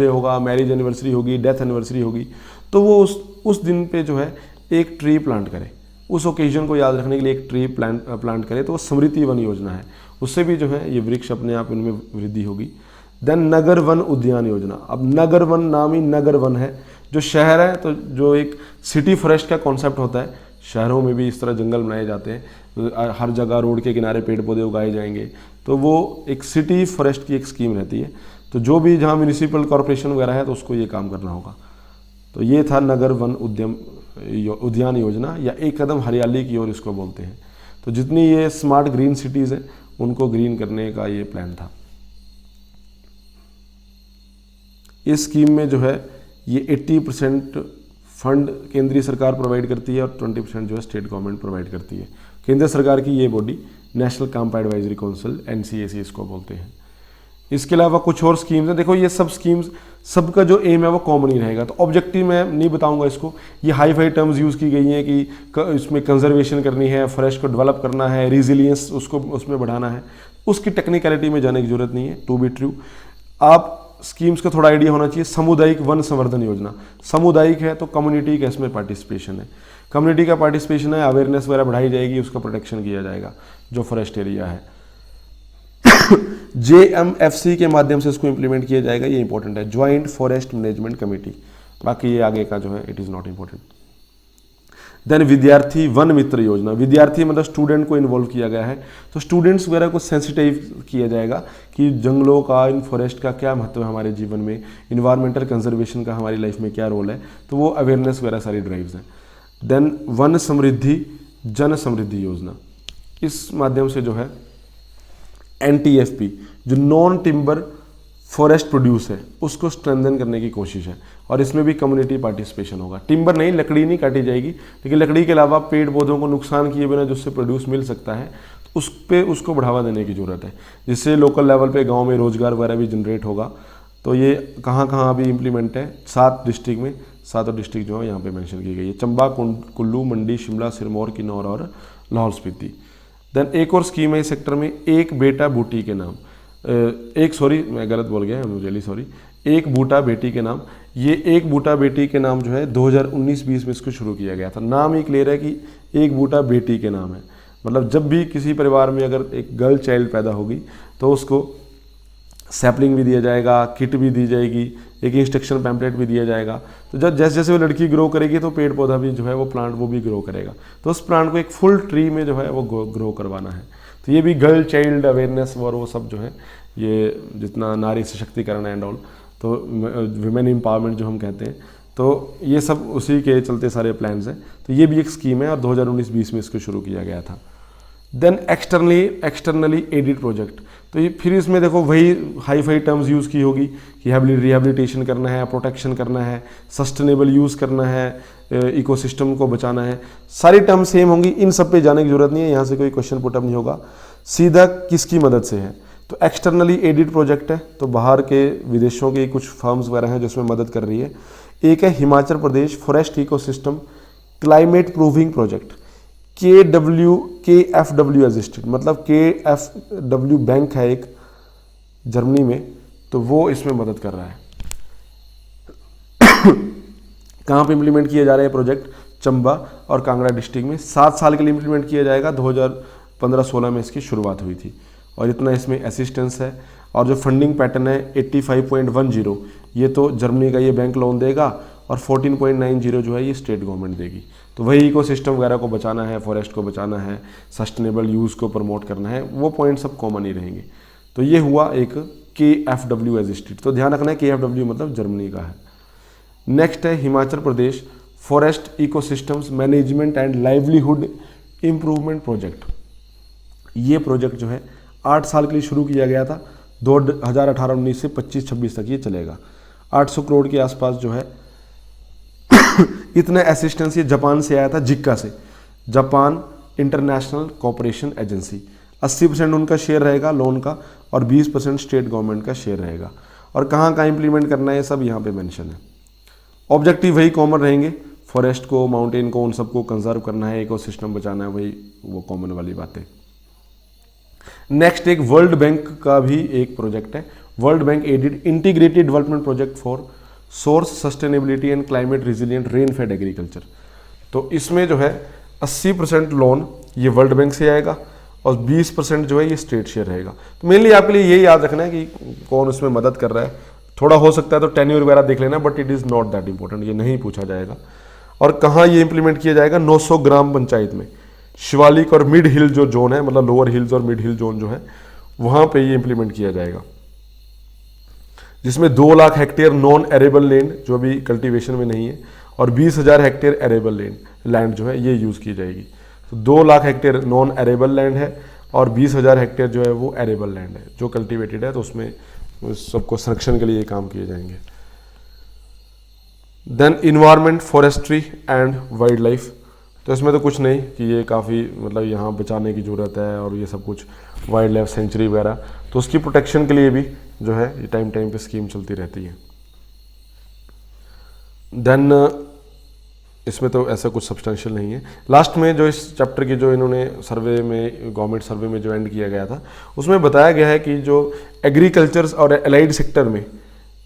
होगा, मैरिज एनिवर्सरी होगी, डेथ एनिवर्सरी होगी, तो वो उस दिन पे जो है एक ट्री प्लांट करे, उस ओकेजन को याद रखने के लिए एक ट्री प्लांट करे, तो वो स्मृति वन योजना है। उससे भी जो है ये वृक्ष अपने आप इनमें वृद्धि होगी। देन नगर वन उद्यान योजना, अब नगर वन नाम ही नगर वन है, जो शहर है, तो जो एक सिटी फॉरेस्ट का कॉन्सेप्ट होता है, शहरों में भी इस तरह जंगल बनाए जाते हैं, हर जगह रोड के किनारे पेड़ पौधे उगाए जाएंगे, तो वो एक सिटी फॉरेस्ट की एक स्कीम रहती है। तो जो भी जहाँ म्यूनिसिपल कॉरपोरेशन वगैरह है तो उसको ये काम करना होगा। तो ये था नगर वन उद्यान योजना, या एक कदम हरियाली की ओर इसको बोलते हैं। तो जितनी ये स्मार्ट ग्रीन सिटीज़ हैं उनको ग्रीन करने का ये प्लान था। इस स्कीम में जो है ये 80% फंड केंद्रीय सरकार प्रोवाइड करती है और 20% जो है स्टेट गवर्नमेंट प्रोवाइड करती है। केंद्र सरकार की ये body national camp advisory council NCAC इसको बोलते हैं। इसके अलावा कुछ और स्कीम्स हैं। देखो ये सब स्कीम्स, सबका जो एम है वो कॉमन ही रहेगा। तो ऑब्जेक्टिव मैं नहीं बताऊंगा इसको, ये हाई फाई टर्म्स यूज़ की गई हैं कि इसमें कंजर्वेशन करनी है, फॉरेस्ट को डेवलप करना है, रिजिलियंस उसको उसमें बढ़ाना है। उसकी टेक्निकलिटी में जाने की जरूरत नहीं है, टू बी ट्रू। आप स्कीम्स का थोड़ा आइडिया होना चाहिए। सामुदायिक वन संवर्धन योजना, सामुदायिक है तो कम्युनिटी का इसमें पार्टिसिपेशन है, कम्युनिटी का पार्टिसिपेशन है, अवेयरनेस वगैरह बढ़ाई जाएगी, उसका प्रोटेक्शन किया जाएगा जो फॉरेस्ट एरिया है। JMFC के माध्यम से इसको इंप्लीमेंट किया जाएगा, ये इंपॉर्टेंट है, ज्वाइंट फॉरेस्ट मैनेजमेंट कमेटी। बाकी ये आगे का जो है it is not important. Then Vidyarthi Van Mitra Yojana, विद्यार्थी मतलब स्टूडेंट को इन्वॉल्व किया गया है। तो स्टूडेंट्स वगैरह को सेंसिटाइव किया जाएगा कि जंगलों का, इन फॉरेस्ट का क्या महत्व है हमारे जीवन में, इन्वायरमेंटल कंजर्वेशन का हमारी लाइफ में क्या रोल है, तो वो अवेयरनेस वगैरह सारी ड्राइव्स हैं। देन वन समृद्धि जन समृद्धि योजना, इस माध्यम से जो है NTFP जो नॉन टिम्बर फॉरेस्ट प्रोड्यूस है उसको स्ट्रेंथन करने की कोशिश है, और इसमें भी कम्युनिटी पार्टिसिपेशन होगा। टिम्बर नहीं, लकड़ी नहीं काटी जाएगी, लेकिन लकड़ी के अलावा पेड़ पौधों को नुकसान किए बिना जिससे प्रोड्यूस मिल सकता है तो उस पे उसको बढ़ावा देने की ज़रूरत है, जिससे लोकल लेवल पे गांव में रोजगार वगैरह भी जनरेट होगा। तो ये कहाँ कहाँ अभी इम्प्लीमेंट है, 7 डिस्ट्रिक्ट में, 7 डिस्ट्रिक्ट जो है यहाँ पे मेंशन की गई है, चंबा, कुल्लू, मंडी, शिमला, सिरमौर, किन्नौर और लाहौल स्पीति। देन एक और स्कीम है इस सेक्टर में, एक बेटा बूटी के नाम, मैं गलत बोल गया, रियली सॉरी, एक बूटा बेटी के नाम। ये एक बूटा बेटी के नाम जो है 2019-20 में इसको शुरू किया गया था। नाम ही क्लियर है कि एक बूटा बेटी के नाम है, मतलब जब भी किसी परिवार में अगर एक गर्ल चाइल्ड पैदा होगी तो उसको सैपलिंग भी दिया जाएगा, किट भी दी जाएगी, एक इंस्ट्रक्शन पैम्पलेट भी दिया जाएगा। तो जब जैसे जैसे वो लड़की ग्रो करेगी तो पेड़ पौधा भी जो है वो प्लांट वो भी ग्रो करेगा, तो उस प्लांट को एक फुल ट्री में जो है वो ग्रो करवाना है। तो ये भी गर्ल चाइल्ड अवेयरनेस और वो सब जो है, ये जितना नारी सशक्तिकरण एंड ऑल, तो विमेन एम्पावरमेंट जो हम कहते हैं, तो ये सब उसी के चलते सारे प्लान्स हैं। तो ये भी एक स्कीम है और 2019-20 में इसको शुरू किया गया था। देन एक्सटर्नली एडिड प्रोजेक्ट, तो ये फिर इसमें देखो वही हाई फाई टर्म्स यूज़ की होगी कि रिहेबिलिटेशन करना है, प्रोटेक्शन करना है, सस्टेनेबल यूज़ करना है, इकोसिस्टम को बचाना है, सारी टर्म सेम होंगी, इन सब पे जाने की जरूरत नहीं है, यहाँ से कोई क्वेश्चन पुटअप नहीं होगा। सीधा किसकी मदद से है, तो एक्सटर्नली एडिड प्रोजेक्ट है, तो बाहर के विदेशों की कुछ फर्म्स वगैरह हैं जिसमें मदद कर रही है। एक है Himachal Pradesh forest ecosystem climate proofing project, KFW assisted, मतलब KFW बैंक है एक जर्मनी में, तो वो इसमें मदद कर रहा है। कहाँ पे इम्प्लीमेंट किया जा रहा है प्रोजेक्ट, चंबा और कांगड़ा डिस्ट्रिक्ट में। 7 साल के लिए इम्प्लीमेंट किया जाएगा, 2015-16 में इसकी शुरुआत हुई थी, और इतना इसमें असिस्टेंस है। और जो फंडिंग पैटर्न है 85.10, ये तो जर्मनी का ये बैंक लोन देगा, और 14.90 जो है ये स्टेट गवर्नमेंट देगी। तो वही इकोसिस्टम वगैरह को बचाना है, फॉरेस्ट को बचाना है, सस्टेनेबल यूज़ को प्रमोट करना है, वो पॉइंट सब कॉमन ही रहेंगे। तो ये हुआ एक KFW एग्जिस्टेड, तो ध्यान रखना है KFW मतलब जर्मनी का है। नेक्स्ट है Himachal Pradesh forest ecosystems management and livelihood improvement project. ये प्रोजेक्ट जो है 8 साल के लिए शुरू किया गया था, 2018-19 से 25-26 तक ये चलेगा। 800 करोड़ के आसपास जो है इतना असिस्टेंस ये जापान से आया था, जिक्का से, जापान इंटरनेशनल कोऑपरेशन एजेंसी। 80% उनका शेयर रहेगा लोन का, और 20% स्टेट गवर्नमेंट का शेयर रहेगा। और कहाँ कहाँ इंप्लीमेंट करना है ये सब यहाँ पे मेंशन है। ऑब्जेक्टिव वही कॉमन रहेंगे, फॉरेस्ट को, माउंटेन को, उन सबको कंजर्व करना है, इकोसिस्टम बचाना है, वही वो कॉमन वाली बातें। नेक्स्ट एक वर्ल्ड बैंक का भी एक प्रोजेक्ट है, World Bank aided integrated development project for source sustainability and climate resilient rain fed agriculture. तो इसमें जो है 80% लोन ये वर्ल्ड बैंक से आएगा, और 20% जो है ये स्टेट शेयर रहेगा। तो मेनली आपके लिए ये याद रखना है कि कौन उसमें मदद कर रहा है। थोड़ा हो सकता है तो टेन्योर वगैरह देख लेना, but it is not that important, ये नहीं पूछा जाएगा। और कहाँ ये इंप्लीमेंट किया जाएगा, 900 ग्राम पंचायत में, शिवालिक और मिड हिल जो जोन है, मतलब लोअर हिल्स और मिड हिल जोन जो है वहाँ पे ये इंप्लीमेंट किया जाएगा, जिसमें 2 lakh hectare non arable land जो अभी कल्टीवेशन में नहीं है और 20,000 हेक्टेयर एरेबल लैंड जो है ये यूज़ की जाएगी। तो 2 lakh hectare non arable land है और 20,000 हेक्टेयर जो है वो एरेबल लैंड है जो कल्टीवेटेड है, तो उसमें सबको संरक्षण के लिए ये काम किए जाएंगे। Then environment, forestry and wildlife, तो इसमें तो कुछ नहीं कि ये काफ़ी मतलब यहाँ बचाने की ज़रूरत है और ये सब कुछ, वाइल्ड लाइफ सेंचुरी वगैरह, तो उसकी प्रोटेक्शन के लिए भी जो है ये टाइम टाइम पे स्कीम चलती रहती है। देन इसमें तो ऐसा कुछ सब्सटेंशियल नहीं है। लास्ट में जो इस चैप्टर की जो इन्होंने सर्वे में, गवर्नमेंट सर्वे में जो एंड किया गया था, उसमें बताया गया है कि जो एग्रीकल्चर और एलाइड सेक्टर में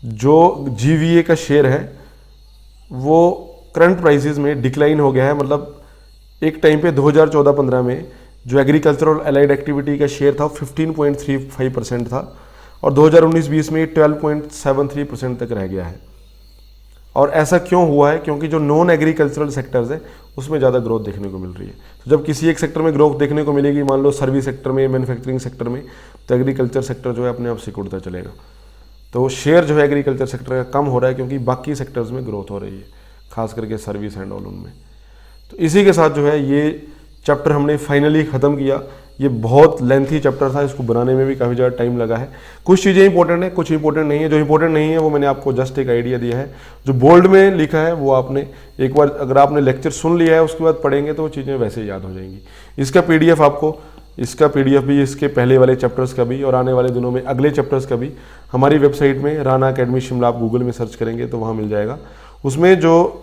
जो GVA का शेयर है वो करंट प्राइसेस में डिक्लाइन हो गया है। मतलब एक टाइम पे 2014-15 में जो एग्रीकल्चर और एलाइड एक्टिविटी का शेयर था 15.35% था और 2019-20 में 12.73% तक रह गया है। और ऐसा क्यों हुआ है? क्योंकि जो नॉन एग्रीकल्चरल सेक्टर्स है उसमें ज़्यादा ग्रोथ देखने को मिल रही है। तो जब किसी एक सेक्टर में ग्रोथ देखने को मिलेगी, मान लो सर्विस सेक्टर में, मैन्युफैक्चरिंग सेक्टर में, तो एग्रीकल्चर सेक्टर जो है अपने आप सिकुड़ता चलेगा। तो शेयर जो है एग्रीकल्चर सेक्टर का कम हो रहा है क्योंकि बाकी सेक्टर्स में ग्रोथ हो रही है, खास करके सर्विस एंड ऑल उनमें। तो इसी के साथ जो है ये चैप्टर हमने फाइनली ख़त्म किया। ये बहुत लेंथी चैप्टर था, इसको बनाने में भी काफ़ी ज़्यादा टाइम लगा है। कुछ चीज़ें इंपॉर्टेंट है, कुछ इंपॉर्टेंट नहीं है। जो इंपॉर्टेंट नहीं है वो मैंने आपको जस्ट एक आइडिया दिया है। जो बोल्ड में लिखा है वो आपने एक बार अगर आपने लेक्चर सुन लिया है उसके बाद पढ़ेंगे तो वो चीज़ें वैसे ही याद हो जाएंगी। इसका PDF आपको, इसका PDF भी, इसके पहले वाले चैप्टर्स का भी और आने वाले दिनों में अगले चैप्टर्स का भी हमारी वेबसाइट में राणा अकेडमी शिमला, आप गूगल में सर्च करेंगे तो वहाँ मिल जाएगा। उसमें जो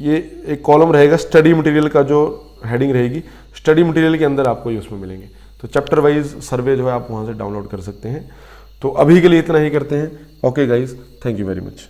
ये एक कॉलम रहेगा स्टडी मटेरियल का, जो हेडिंग रहेगी स्टडी मटेरियल के अंदर आपको ये उसमें मिलेंगे। तो चैप्टर वाइज सर्वे जो है आप वहाँ से डाउनलोड कर सकते हैं। तो अभी के लिए इतना ही करते हैं। Okay guys, thank you very much.